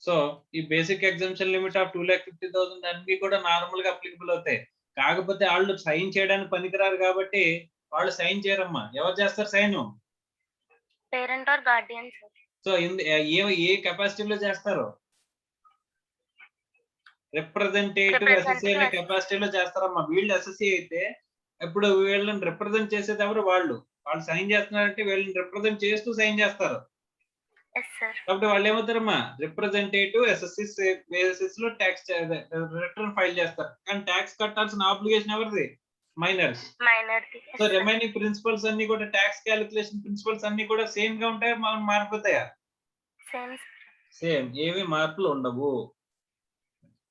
So ఈ basic exemption limit of 2,50,000 అన్ని కూడా normal గా applicable అవుతాయి. కాకపోతే వాళ్ళు sign చేయడానికి పనికిరారు కాబట్టి వాళ్ళు సైన్ చేయరమ్మా. ఎవరు చేస్తారు sign? Parent or guardian. So ఏ కెపాసిటీలో చేస్తారు? రిప్రజెంటేటివ్ ఎస్ఎస్సీ అనే కెపాసిటీలో చేస్తారమ్మా. వీళ్ళు ఎస్ఎస్సీ అయితే ఇప్పుడు వీళ్ళని రిప్రజెంట్ చేసేది ఎవరు? వాళ్ళు సైన్ చేస్తున్నారంటే వీళ్ళని రిప్రజెంట్ చేస్తూ సైన్ చేస్తారు. Yes, sir. కాబట్టి వాళ్ళు ఏమవుతారమ్మా రిప్రజెంటేటివ్ ఎస్ఎస్సి బేసిస్ లో ట్యాక్స్ రిటర్న్ ఫైల్ చేస్తారు. కానీ ట్యాక్స్ కట్టాల్సిన ఆబ్లిగేషన్ ఎవరిది? Minor. Minor. Yes, so sir. Remaining principles అన్ని కూడా ట్యాక్స్ క్యాలిక్యులేషన్ ప్రిన్సిపల్స్ అన్ని కూడా సేమ్ గా ఉంటాయా మారిపోతాయా? Same. సేమ్, ఏవి మార్పులు ఉండవు.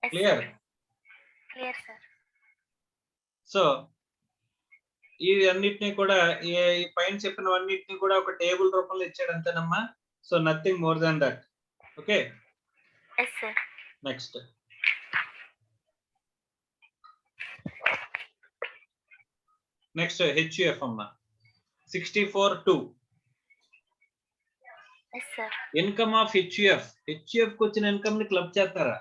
Yes, clear? sir. Clear, sir. So ఈ అన్నిటిని కూడా ఈ పైన చెప్పినవన్నిటిని కూడా ఒక టేబుల్ రూపంలో ఇచ్చాడు అంతేనమ్మా. So nothing more than that. Okay, Yes, sir. Next HUF అమ్మా 64(2). Yes, sir. Income of HUF కి వచ్చిన ఇన్కమ్ ని క్లబ్ చేస్తారా?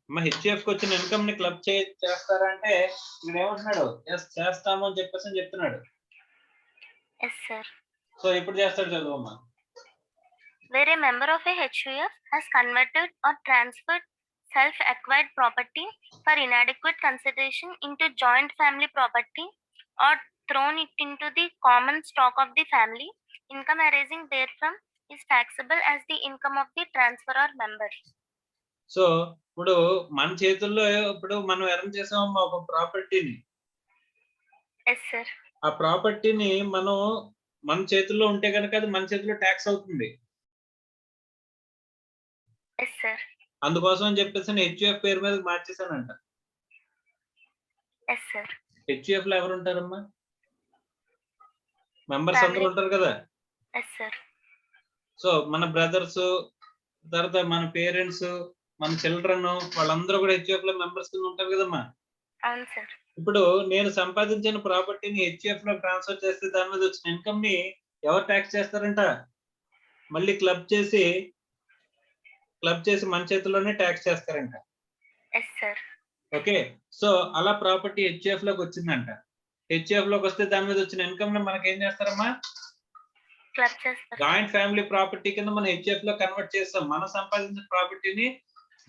అమ్మా హెచ్యుఎఫ్ కి వచ్చిన ఇన్కమ్ ని క్లబ్ చేస్తారా అంటే ఇక్కడ ఏమంటున్నాడు? ఎస్ చేస్తాము అని చెప్పేసి చెప్తున్నాడు. Yes, sir. సో ఇప్పుడు చేస్తాడు చదువమ్మా. Where a member of a HUF has converted or transferred self-acquired property for inadequate consideration into joint family property or thrown it into the common stock of the family, income arising therefrom is taxable as the income of the transferor member. So ఇప్పుడు మన చేతుల్లో ఇప్పుడు మనం earn చేసామమ్మా ఒక ప్రాపర్టీని. Yes, sir. ఆ ప్రాపర్టీని మనం మన చేతుల్లో ఉంటే కనుక అది మన చేతిలో ట్యాక్స్ అవుతుంది. Yes, sir. అందుకోసం అని చెప్పేసి హెచ్యుఎఫ్ పేరు మీద మార్చేసానంట. Yes, sir. హెచ్యుఎఫ్ లో ఎవరు ఉంటారమ్మా? మెంబర్స్ అందరూ ఉంటారు కదా. Yes, sir. సో మన బ్రదర్స్, తర్వాత మన పేరెంట్స్, మన చిల్డ్రన్ వాళ్ళందరూ కూడా హెచ్యుఎఫ్ లో మెంబర్స్ కింద ఉంటారు కదమ్మా. అవును సార్. ఇప్పుడు నేను సంపాదించిన ప్రాపర్టీని హెచ్యుఎఫ్ లో ట్రాన్స్ఫర్ చేస్తే దాని మీద వచ్చిన ఇన్కమ్ ని ఎవరు ట్యాక్స్ చేస్తారంట? మళ్ళీ క్లబ్ చేసి మన చేతిలోనే ట్యాక్స్ చేస్తారంట. Yes, sir. ఓకే, సో అలా ప్రాపర్టీ హెచ్యుఎఫ్ లోకి వచ్చిందంట. హెచ్యుఎఫ్ లోకి వస్తే దాని మీద వచ్చిన ఇన్కమ్ ని మనకి ఏం చేస్తారమ్మా? క్లబ్ చేస్తారు. జాయింట్ ఫ్యామిలీ ప్రాపర్టీ కింద మనం హెచ్యుఎఫ్ లో కన్వర్ట్ చేస్తాం. మనం సంపాదించిన ప్రాపర్టీని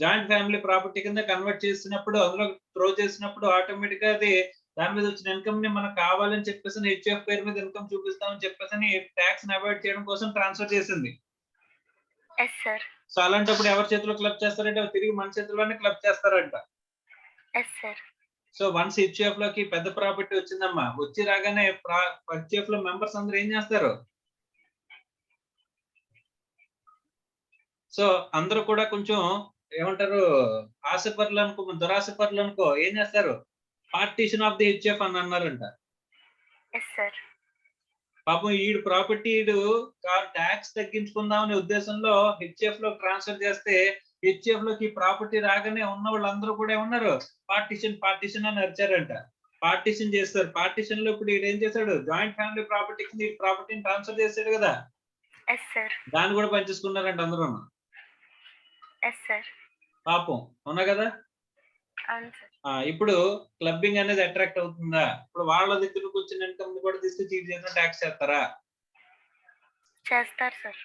జాయింట్ ఫ్యామిలీ ప్రాపర్టీ కింద కన్వర్ట్ చేసినప్పుడు, అందులో త్రో చేసినప్పుడు ఆటోమేటిక్ గా అది దాని మీద వచ్చిన ఇన్కమ్ ని మనకు కావాలని చెప్పేసి హెచ్యుఎఫ్ పేరు మీద ఇన్కమ్ చూపిస్తామని చెప్పేసి ట్యాక్స్ ని అవాయిడ్ చేయడం కోసం ట్రాన్స్ఫర్ చేసింది. Yes, sir. సో అలాంటప్పుడు ఎవరి చేతిలో క్లబ్ చేస్తారంటే తిరిగి మన చేతిలోనే క్లబ్ చేస్తారంట. Yes, sir. So once HUF లోకి పెద్ద ప్రాపర్టీ వచ్చిందమ్మా, వచ్చి రాగానే హెచ్యుఎఫ్ లో మెంబర్స్ అందరూ ఏం చేస్తారు? సో అందరూ కూడా కొంచెం ఏమంటారు, ఆశపరులు అనుకో, దురాశపరులు అనుకో, ఏం చేస్తారు? పార్టీషన్ ఆఫ్ ది హెచ్యుఎఫ్ అని అన్నారంట. Yes, sir. పాపం ఈడు ప్రాపర్టీ ట్యాక్స్ తగ్గించుకుందాం అనే ఉద్దేశంలో హెచ్యుఎఫ్ లో ట్రాన్స్ఫర్ చేస్తే హెచ్యుఎఫ్ లోకి ప్రాపర్టీ రాగానే ఉన్న వాళ్ళందరూ కూడా ఏమన్నారు? పార్టీషన్ అని అరిచారంట. పార్టీషన్ చేస్తారు. పార్టీషన్ లో ఇప్పుడు ఈడు ఏం చేశాడు? జాయింట్ ఫ్యామిలీ ప్రాపర్టీ కింద ఈ ప్రాపర్టీని ట్రాన్స్ఫర్ చేశాడు కదా. Yes, sir. దాన్ని కూడా పంచేసుకున్నారంట అందరూ. Yes, sir. పాపం, అవునా కదా. అవును సార్. ఇప్పుడు క్లబ్బింగ్ అనేది అట్రాక్ట్ అవుతుందా? ఇప్పుడు వాళ్ళ దగ్గరకు వచ్చిన ఇన్కమ్ కూడా తీసుకొచ్చి ఈ చేతిలో ట్యాక్స్ చేస్తారా? చేస్తారు సార్.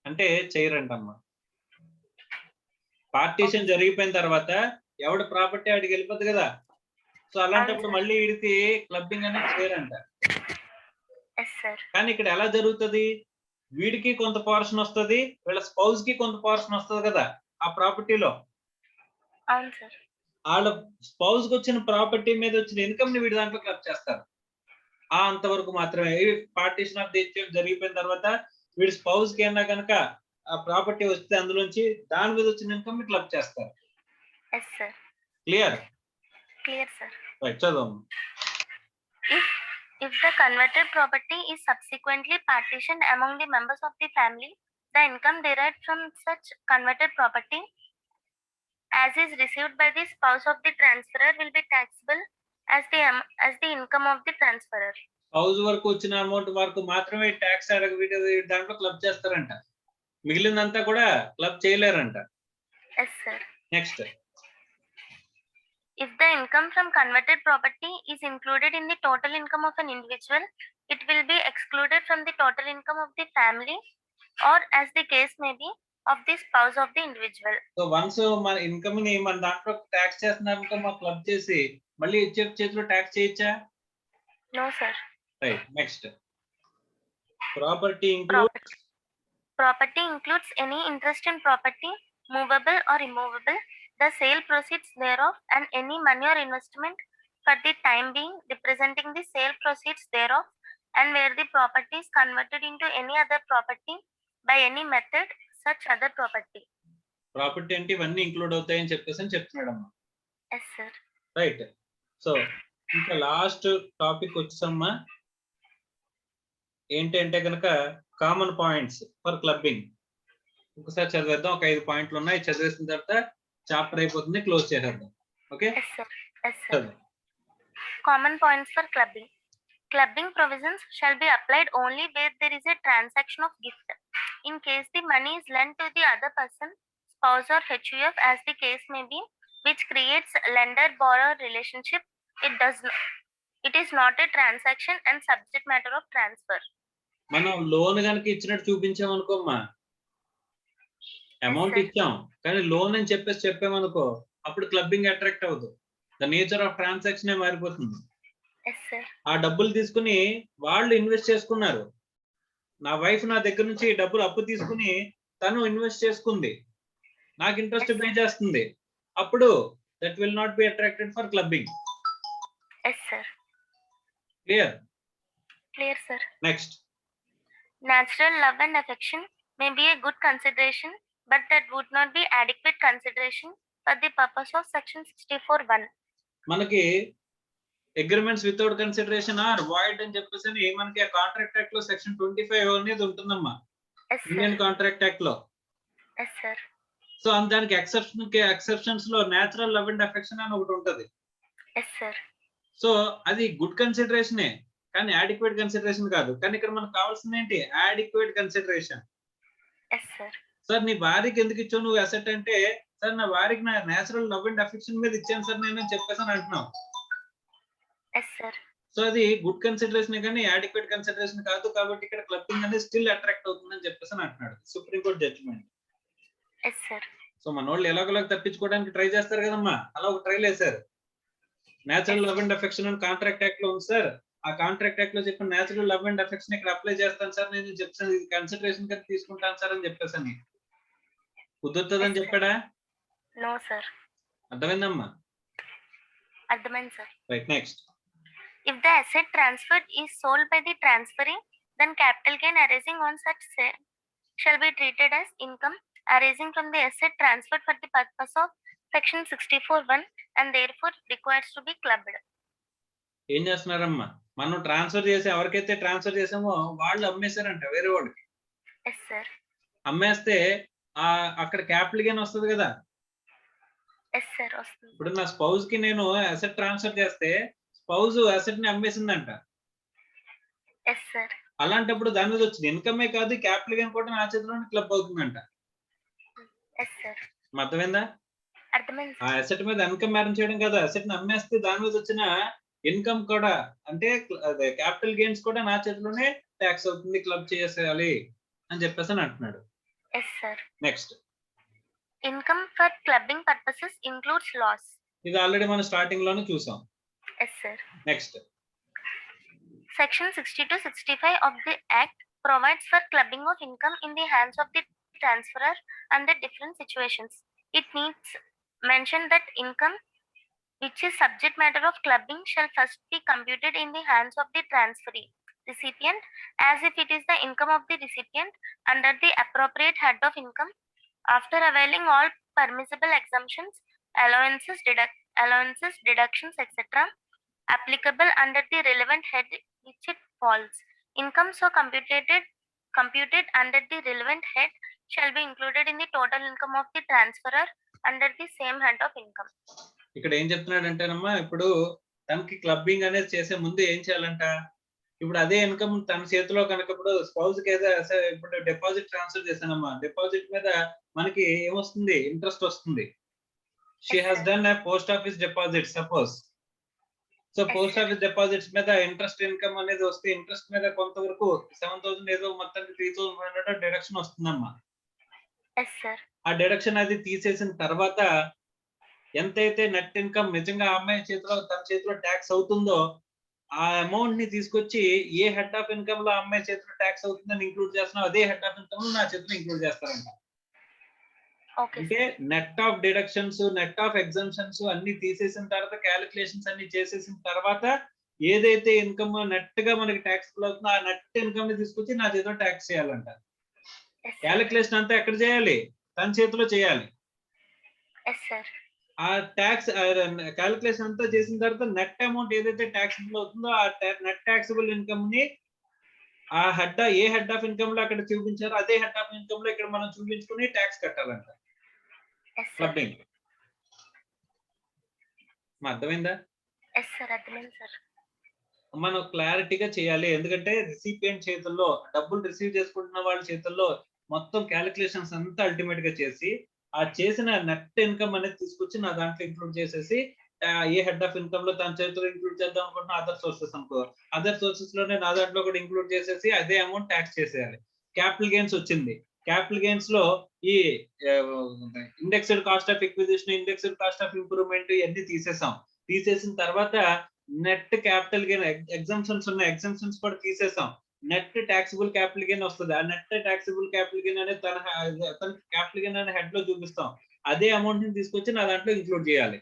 అంటే చేయరంటమ్మా. పార్టీషన్ జరిగిపోయిన తర్వాత ఎవడి ప్రాపర్టీ ఆడికి వెళ్ళిపోద్ది కదా. సో అలాంటప్పుడు మళ్ళీ వీడికి క్లబ్బింగ్ అనేది చేయరంట. Yes, sir. కానీ ఇక్కడ ఎలా జరుగుతుంది? వీడికి కొంత పోర్షన్ వస్తుంది, వీళ్ళ స్పౌస్ కి కొంత పోర్షన్ వస్తుంది కదా ఆ ప్రాపర్టీలో. అవును సార్. వాళ్ళ స్పౌస్ కి వచ్చిన ప్రాపర్టీ మీద వచ్చిన ఇన్కమ్ ని వీడి దాంట్లో క్లబ్ చేస్తారు. అంతవరకు మాత్రమే. పార్టీషన్ ఆఫ్ ది హెచ్యుఎఫ్ జరిగిపోయిన తర్వాత వీడి స్పౌస్ కి అయినా కనుక ఆ ప్రాపర్టీ వస్తే అందులోంచి దాని మీద వచ్చిన ఇన్కమ్ ని క్లబ్ చేస్తారు. Yes, sir. Clear? Clear, sir. Right, చదవం. If the converted property is subsequently partitioned among the members of the family, the income derived from such converted property as is received by the spouse of the transferor will be taxable as the income of the transferor. House వరకు వచ్చిన amount వరకు మాత్రమే tax దాంట్లో club చేస్తారంట. మిగిలినంతా కూడా club చేయలేరంట. Yes, sir. Next, if the income from converted property is included in the total income of an individual, it will be excluded from the total income of the family or, as the case may be, of the spouse of the individual. So once మన income ని మన దాంట్లో tax చేస్తున్నారనుకో, మా club చేసి మళ్ళీ HUF చేతిలో tax చేయొచ్చా? No, sir. Right, next. Property include Property includes any interest in property, movable or immovable, the sale proceeds thereof, and any money or investment for the time being representing the sale proceeds thereof, and where the property is converted into any other property by any method, such other property. Property అంటే ఇవన్నీ include అవుతాయని చెప్పేసి చెప్తున్నాడమ్మా. Yes, sir. Right. So ఇంకా last topic వచ్చేసమ్మా ఏంటంటే కనుక common points for clubbing. ఒకసారి చదివేద్దాం. ఒక 5 పాయింట్లు ఉన్నాయి. చదివేసిన తర్వాత చాప్టర్ అయిపోతుంది, క్లోజ్ చేసేద్దాం. Okay. Yes, sir. Yes, sir. Common points for clubbing. Clubbing provisions shall be applied only where there is a transaction of gift. In case the money is lent to the other person, spouse or HUF as the case may be, which creates lender-borrower relationship, it is not a transaction and subject matter of transfer. మనం loan కనుక ఇచ్చినట్టు చూపించాం అనుకోమ్మా, amount ఇచ్చాం కానీ loan అని చెప్పామనుకో, అప్పుడు clubbing attract అవ్వదు. The nature of transaction మారిపోతుంది. ఆ డబ్బులు తీసుకుని వాళ్ళు ఇన్వెస్ట్ చేసుకున్నారు. నా వైఫ్ నా దగ్గర నుంచి డబ్బులు అప్పు తీసుకుని తను ఇన్వెస్ట్ చేసుకుంది, నాకు ఇంట్రెస్ట్ పే చేస్తుంది. అప్పుడు that will not be attracted for clubbing. Clear? Clear, sir. Next. Natural love and affection may be a good consideration, but that would not be adequate consideration for the purpose of section 64(1). మనకి agreements without consideration are void అని చెప్పేసి మనకి contract act లో section 25 అనేది ఉంటుందమ్మా, Indian contract act లో. So దానికి exceptions లో నేచురల్ లవ్ అండ్ అఫెక్షన్ అని ఒకటి ఉంటది. సో అది గుడ్ కన్సిడరేషనే కానీ యాడిక్వేట్ కన్సిడరేషన్ కాదు. కానీ ఇక్కడ మనకు కావాల్సింది ఏంటి? Adequate consideration. సార్ నీ భార్యకి ఎందుకు ఇచ్చావు నువ్వు అసెట్ అంటే, సార్ నా భార్యకి నా నేచురల్ లవ్ అండ్ అఫెక్షన్ మీద ఇచ్చాను సార్ నేను చెప్పేసి అంటున్నావు. సో అది గుడ్ కన్సిడరేషన్ కానీ యాడిక్వేట్ కన్సిడరేషన్ కాదు. కాబట్టి ఇక్కడ క్లబ్బింగ్ అనేది స్టిల్ అట్రాక్ట్ అవుతుందని చెప్పేసి అంటున్నాడు సుప్రీం కోర్ట్ జడ్జిమెంట్. సో మన వాళ్ళు ఎలాగోలాగా తప్పించుకోవడానికి ట్రై చేస్తారు కదమ్మా, అలా ఒక ట్రైల్ వేశారు. నేచురల్ లవ్ అండ్ అఫెక్షన్ అని కాంట్రాక్ట్ యాక్ట్ లో ఉంది సార్, ఆ కాంట్రాక్ట్ యాక్ట్ లో చెప్పిన నేచురల్ లవ్ అండ్ అఫెక్షన్ ఇక్కడ అప్లై చేస్తాను సార్ నేను చెప్తాను, ఇది కన్సిడరేషన్ కింద తీసుకుంటాను సార్ అని చెప్పేసి కుదురుతుందని చెప్పాడా? No sir. అర్థమైందమ్మా? అర్థమైంది sir. Right. Next. If the asset transferred is sold by the transferee, then capital gain arising on such sale shall be treated as income arising from the asset transferred for the purpose of section 64(1) and therefore requires to be clubbed. ఏం చేస్తున్నారమ్మా, మనం transfer చేసి ఎవరికైతే transfer చేసామో వాళ్ళు అమ్మేశారంట వేరే వాడికి. అమ్మేస్తే అక్కడ capital gain వస్తుంది కదా. ఇప్పుడు నా స్పౌజ్ కి నేను అసెట్ ట్రాన్స్ఫర్ చేస్తే స్పౌజ్ అసెట్ ని అమ్మేసిందంట. అలాంటప్పుడు దాని మీద వచ్చింది ఇన్కమే కాదు క్యాపిటల్ గెయిన్ కూడా నా చేతిలోనే క్లబ్ అవుతుందంట. అర్థమైందా? ఆ అసెట్ మీద ఇన్కమ్ ఎర్న్ చేయడం కదా, అసెట్ ని అమ్మేస్తే దాని మీద వచ్చిన ఇన్కమ్ కూడా అంటే క్యాపిటల్ గెయిన్స్ కూడా నా చేతిలోనే ట్యాక్స్ అవుతుంది, క్లబ్ చేసేయాలి అని చెప్పేసి అంటున్నాడు. Next. Income for clubbing purposes includes loss. ఇది ఆల్రెడీ మనం స్టార్టింగ్ లోనే చూసాం. Next. Section 60-65 of the Act provides for clubbing of income in the hands of the transferor under different situations. It needs mention that income which is subject matter of clubbing shall first be computed in the hands of the transferee recipient as if it is the income of the recipient under the appropriate head of income, after availing all permissible exemptions, allowances, deductions, etc. applicable under the relevant head which it falls. Income so computed under the relevant head shall be included in the total income of the transferor under the same head of income. ఇక్కడ ఏం చెప్తున్నాడంటేనమ్మా, ఇప్పుడు తనకి clubbing అనేది చేసే ముందు ఏం చేయాలంట, ఇప్పుడు అదే ఇన్కమ్ తన చేతిలో కనుక ఇప్పుడు స్పౌజ్ కి ఏదో ఇప్పుడు డిపాజిట్ ట్రాన్స్ఫర్ చేశానమ్మా, డిపాజిట్ మీద మనకి ఏమొస్తుంది? ఇంట్రెస్ట్ వస్తుంది. She has done a post office deposit suppose. So post office deposits మీద ఇంట్రెస్ట్ ఇన్కమ్ అనేది వస్తే ఇంట్రెస్ట్ మీద కొంతవరకు 7,000 ఏదో మొత్తానికి 3,500 డిడక్షన్ వస్తుందమ్మా. ఆ డిడక్షన్ అది తీసేసిన తర్వాత ఎంతైతే నెట్ ఇన్కమ్ నిజంగా అమ్మాయి చేతిలో తన చేతిలో ట్యాక్స్ అవుతుందో ఆ అమౌంట్ ని తీసుకొచ్చి ఏ హెడ్ ఆఫ్ ఇన్కమ్ లో అమ్మాయి చేతిలో ట్యాక్స్ అవుతుందని ఇంక్లూడ్ చేస్తున్నావు అదే హెడ్ ఆఫ్ ఇన్కమ్ లో నా చేతిలో ఇంక్లూడ్ చేస్తారంట. ఓకే అంటే net of deductions, net of exemptions అన్ని తీసేసిన తర్వాత క్యాలిక్యులేషన్స్ అన్ని చేసేసిన తర్వాత ఏదైతే ఇన్కమ్ నెట్ గా మనకి ట్యాక్స్ అవుతుందో ఆ నెట్ ఇన్కమ్ ని తీసుకొచ్చి నా చేతిలో ట్యాక్స్ చేయాలంట. క్యాలిక్యులేషన్ అంతా ఎక్కడ చేయాలి? తన చేతిలో చేయాలి. ఆ ట్యాక్స్ క్యాలిక్యులేషన్ అంతా చేసిన తర్వాత నెట్ అమౌంట్ ఏదైతే ట్యాక్సిబుల్ అవుతుందో ఆ నెట్ ట్యాక్సిబుల్ ఇన్కమ్ ని ఆ ఏ హెడ్ ఆఫ్ ఇన్కమ్ లో అక్కడ చూపించారో అదే హెడ్ ఆఫ్ ఇన్కమ్ లో ఇక్కడ మనం చూపించుకుని ట్యాక్స్ కట్టాలంట. క్లబ్బింగ్ అర్థమైందా? మనం క్లారిటీగా చేయాలి. ఎందుకంటే రిసిపియంట్ చేతుల్లో డబ్బులు రిసీవ్ చేసుకుంటున్న వాళ్ళ చేతుల్లో మొత్తం క్యాలిక్యులేషన్స్ అంతా అల్టిమేట్ గా చేసి ఆ చేసిన నెట్ ఇన్కమ్ అనేది తీసుకొచ్చి నా దాంట్లో ఇంక్లూడ్ చేసేసి ఏ హెడ్ ఆఫ్ ఇన్కమ్ లో తన చేతిలో ఇంక్లూడ్ చేద్దాం అనుకుంటున్నా అదర్ సోర్సెస్ అనుకో అదర్ సోర్సెస్ లోనే నా దాంట్లో కూడా ఇంక్లూడ్ చేసేసి అదే అమౌంట్ ట్యాక్స్ చేసేయాలి. క్యాపిటల్ గెయిన్స్ వచ్చింది. క్యాపిటల్ గెయిన్స్ లో ఈ indexed cost of acquisition, indexed cost of improvement ఇవన్నీ తీసేసాం. తీసేసిన తర్వాత నెట్ క్యాపిటల్ గెయిన్ ఎగ్జామ్షన్స్ ఉన్నాయి, ఎగ్జామ్షన్స్ కూడా తీసేసాం. నెట్ ట్యాక్సిబుల్ క్యాపిటల్ గెయిన్ వస్తుంది. ఆ నెట్ ట్యాక్సిబుల్ క్యాపిటల్ గెయిన్ అనేది తన క్యాపిటల్ గెయిన్ అనే హెడ్ లో చూపిస్తాం. అదే అమౌంట్ ని తీసుకొచ్చి నా దాంట్లో ఇంక్లూడ్ చేయాలి.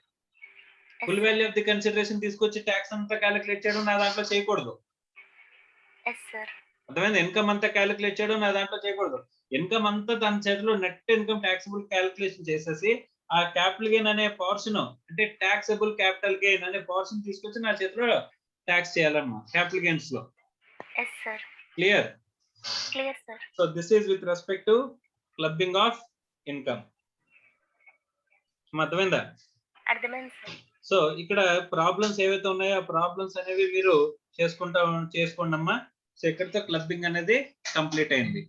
Full value of the consideration తీసుకొచ్చి ట్యాక్స్ అంతా క్యాలిక్యులేట్ చేయడం నా దాంట్లో చేయకూడదు. అర్థమైంది? ఇన్కమ్ అంతా క్యాలిక్యులేట్ చేయడం నా దాంట్లో చేయకూడదు. ఇన్కమ్ అంతా తన చేతిలో నెట్ ఇన్కమ్ ట్యాక్సిబుల్ క్యాలిక్యులేషన్ చేసేసి ఆ క్యాపిటల్ గెయిన్ అనే పోర్షన్ అంటే ట్యాక్సబుల్ క్యాపిటల్ గెయిన్ అనే పోర్షన్ తీసుకొచ్చి నా చేతిలో ట్యాక్స్ చేయాలన్నమాట క్యాపిటల్ గెయిన్స్ లో. Clear? So this is with respect to clubbing of income. అర్థమైందా? సో ఇక్కడ ప్రాబ్లమ్స్ ఏవైతే ఉన్నాయో ఆ ప్రాబ్లమ్స్ అనేవి మీరు చేసుకోండి అమ్మా. సో ఇక్కడితో క్లబ్బింగ్ అనేది కంప్లీట్ అయింది.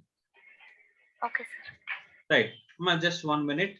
రైట్ అమ్మా, జస్ట్ 1 minute.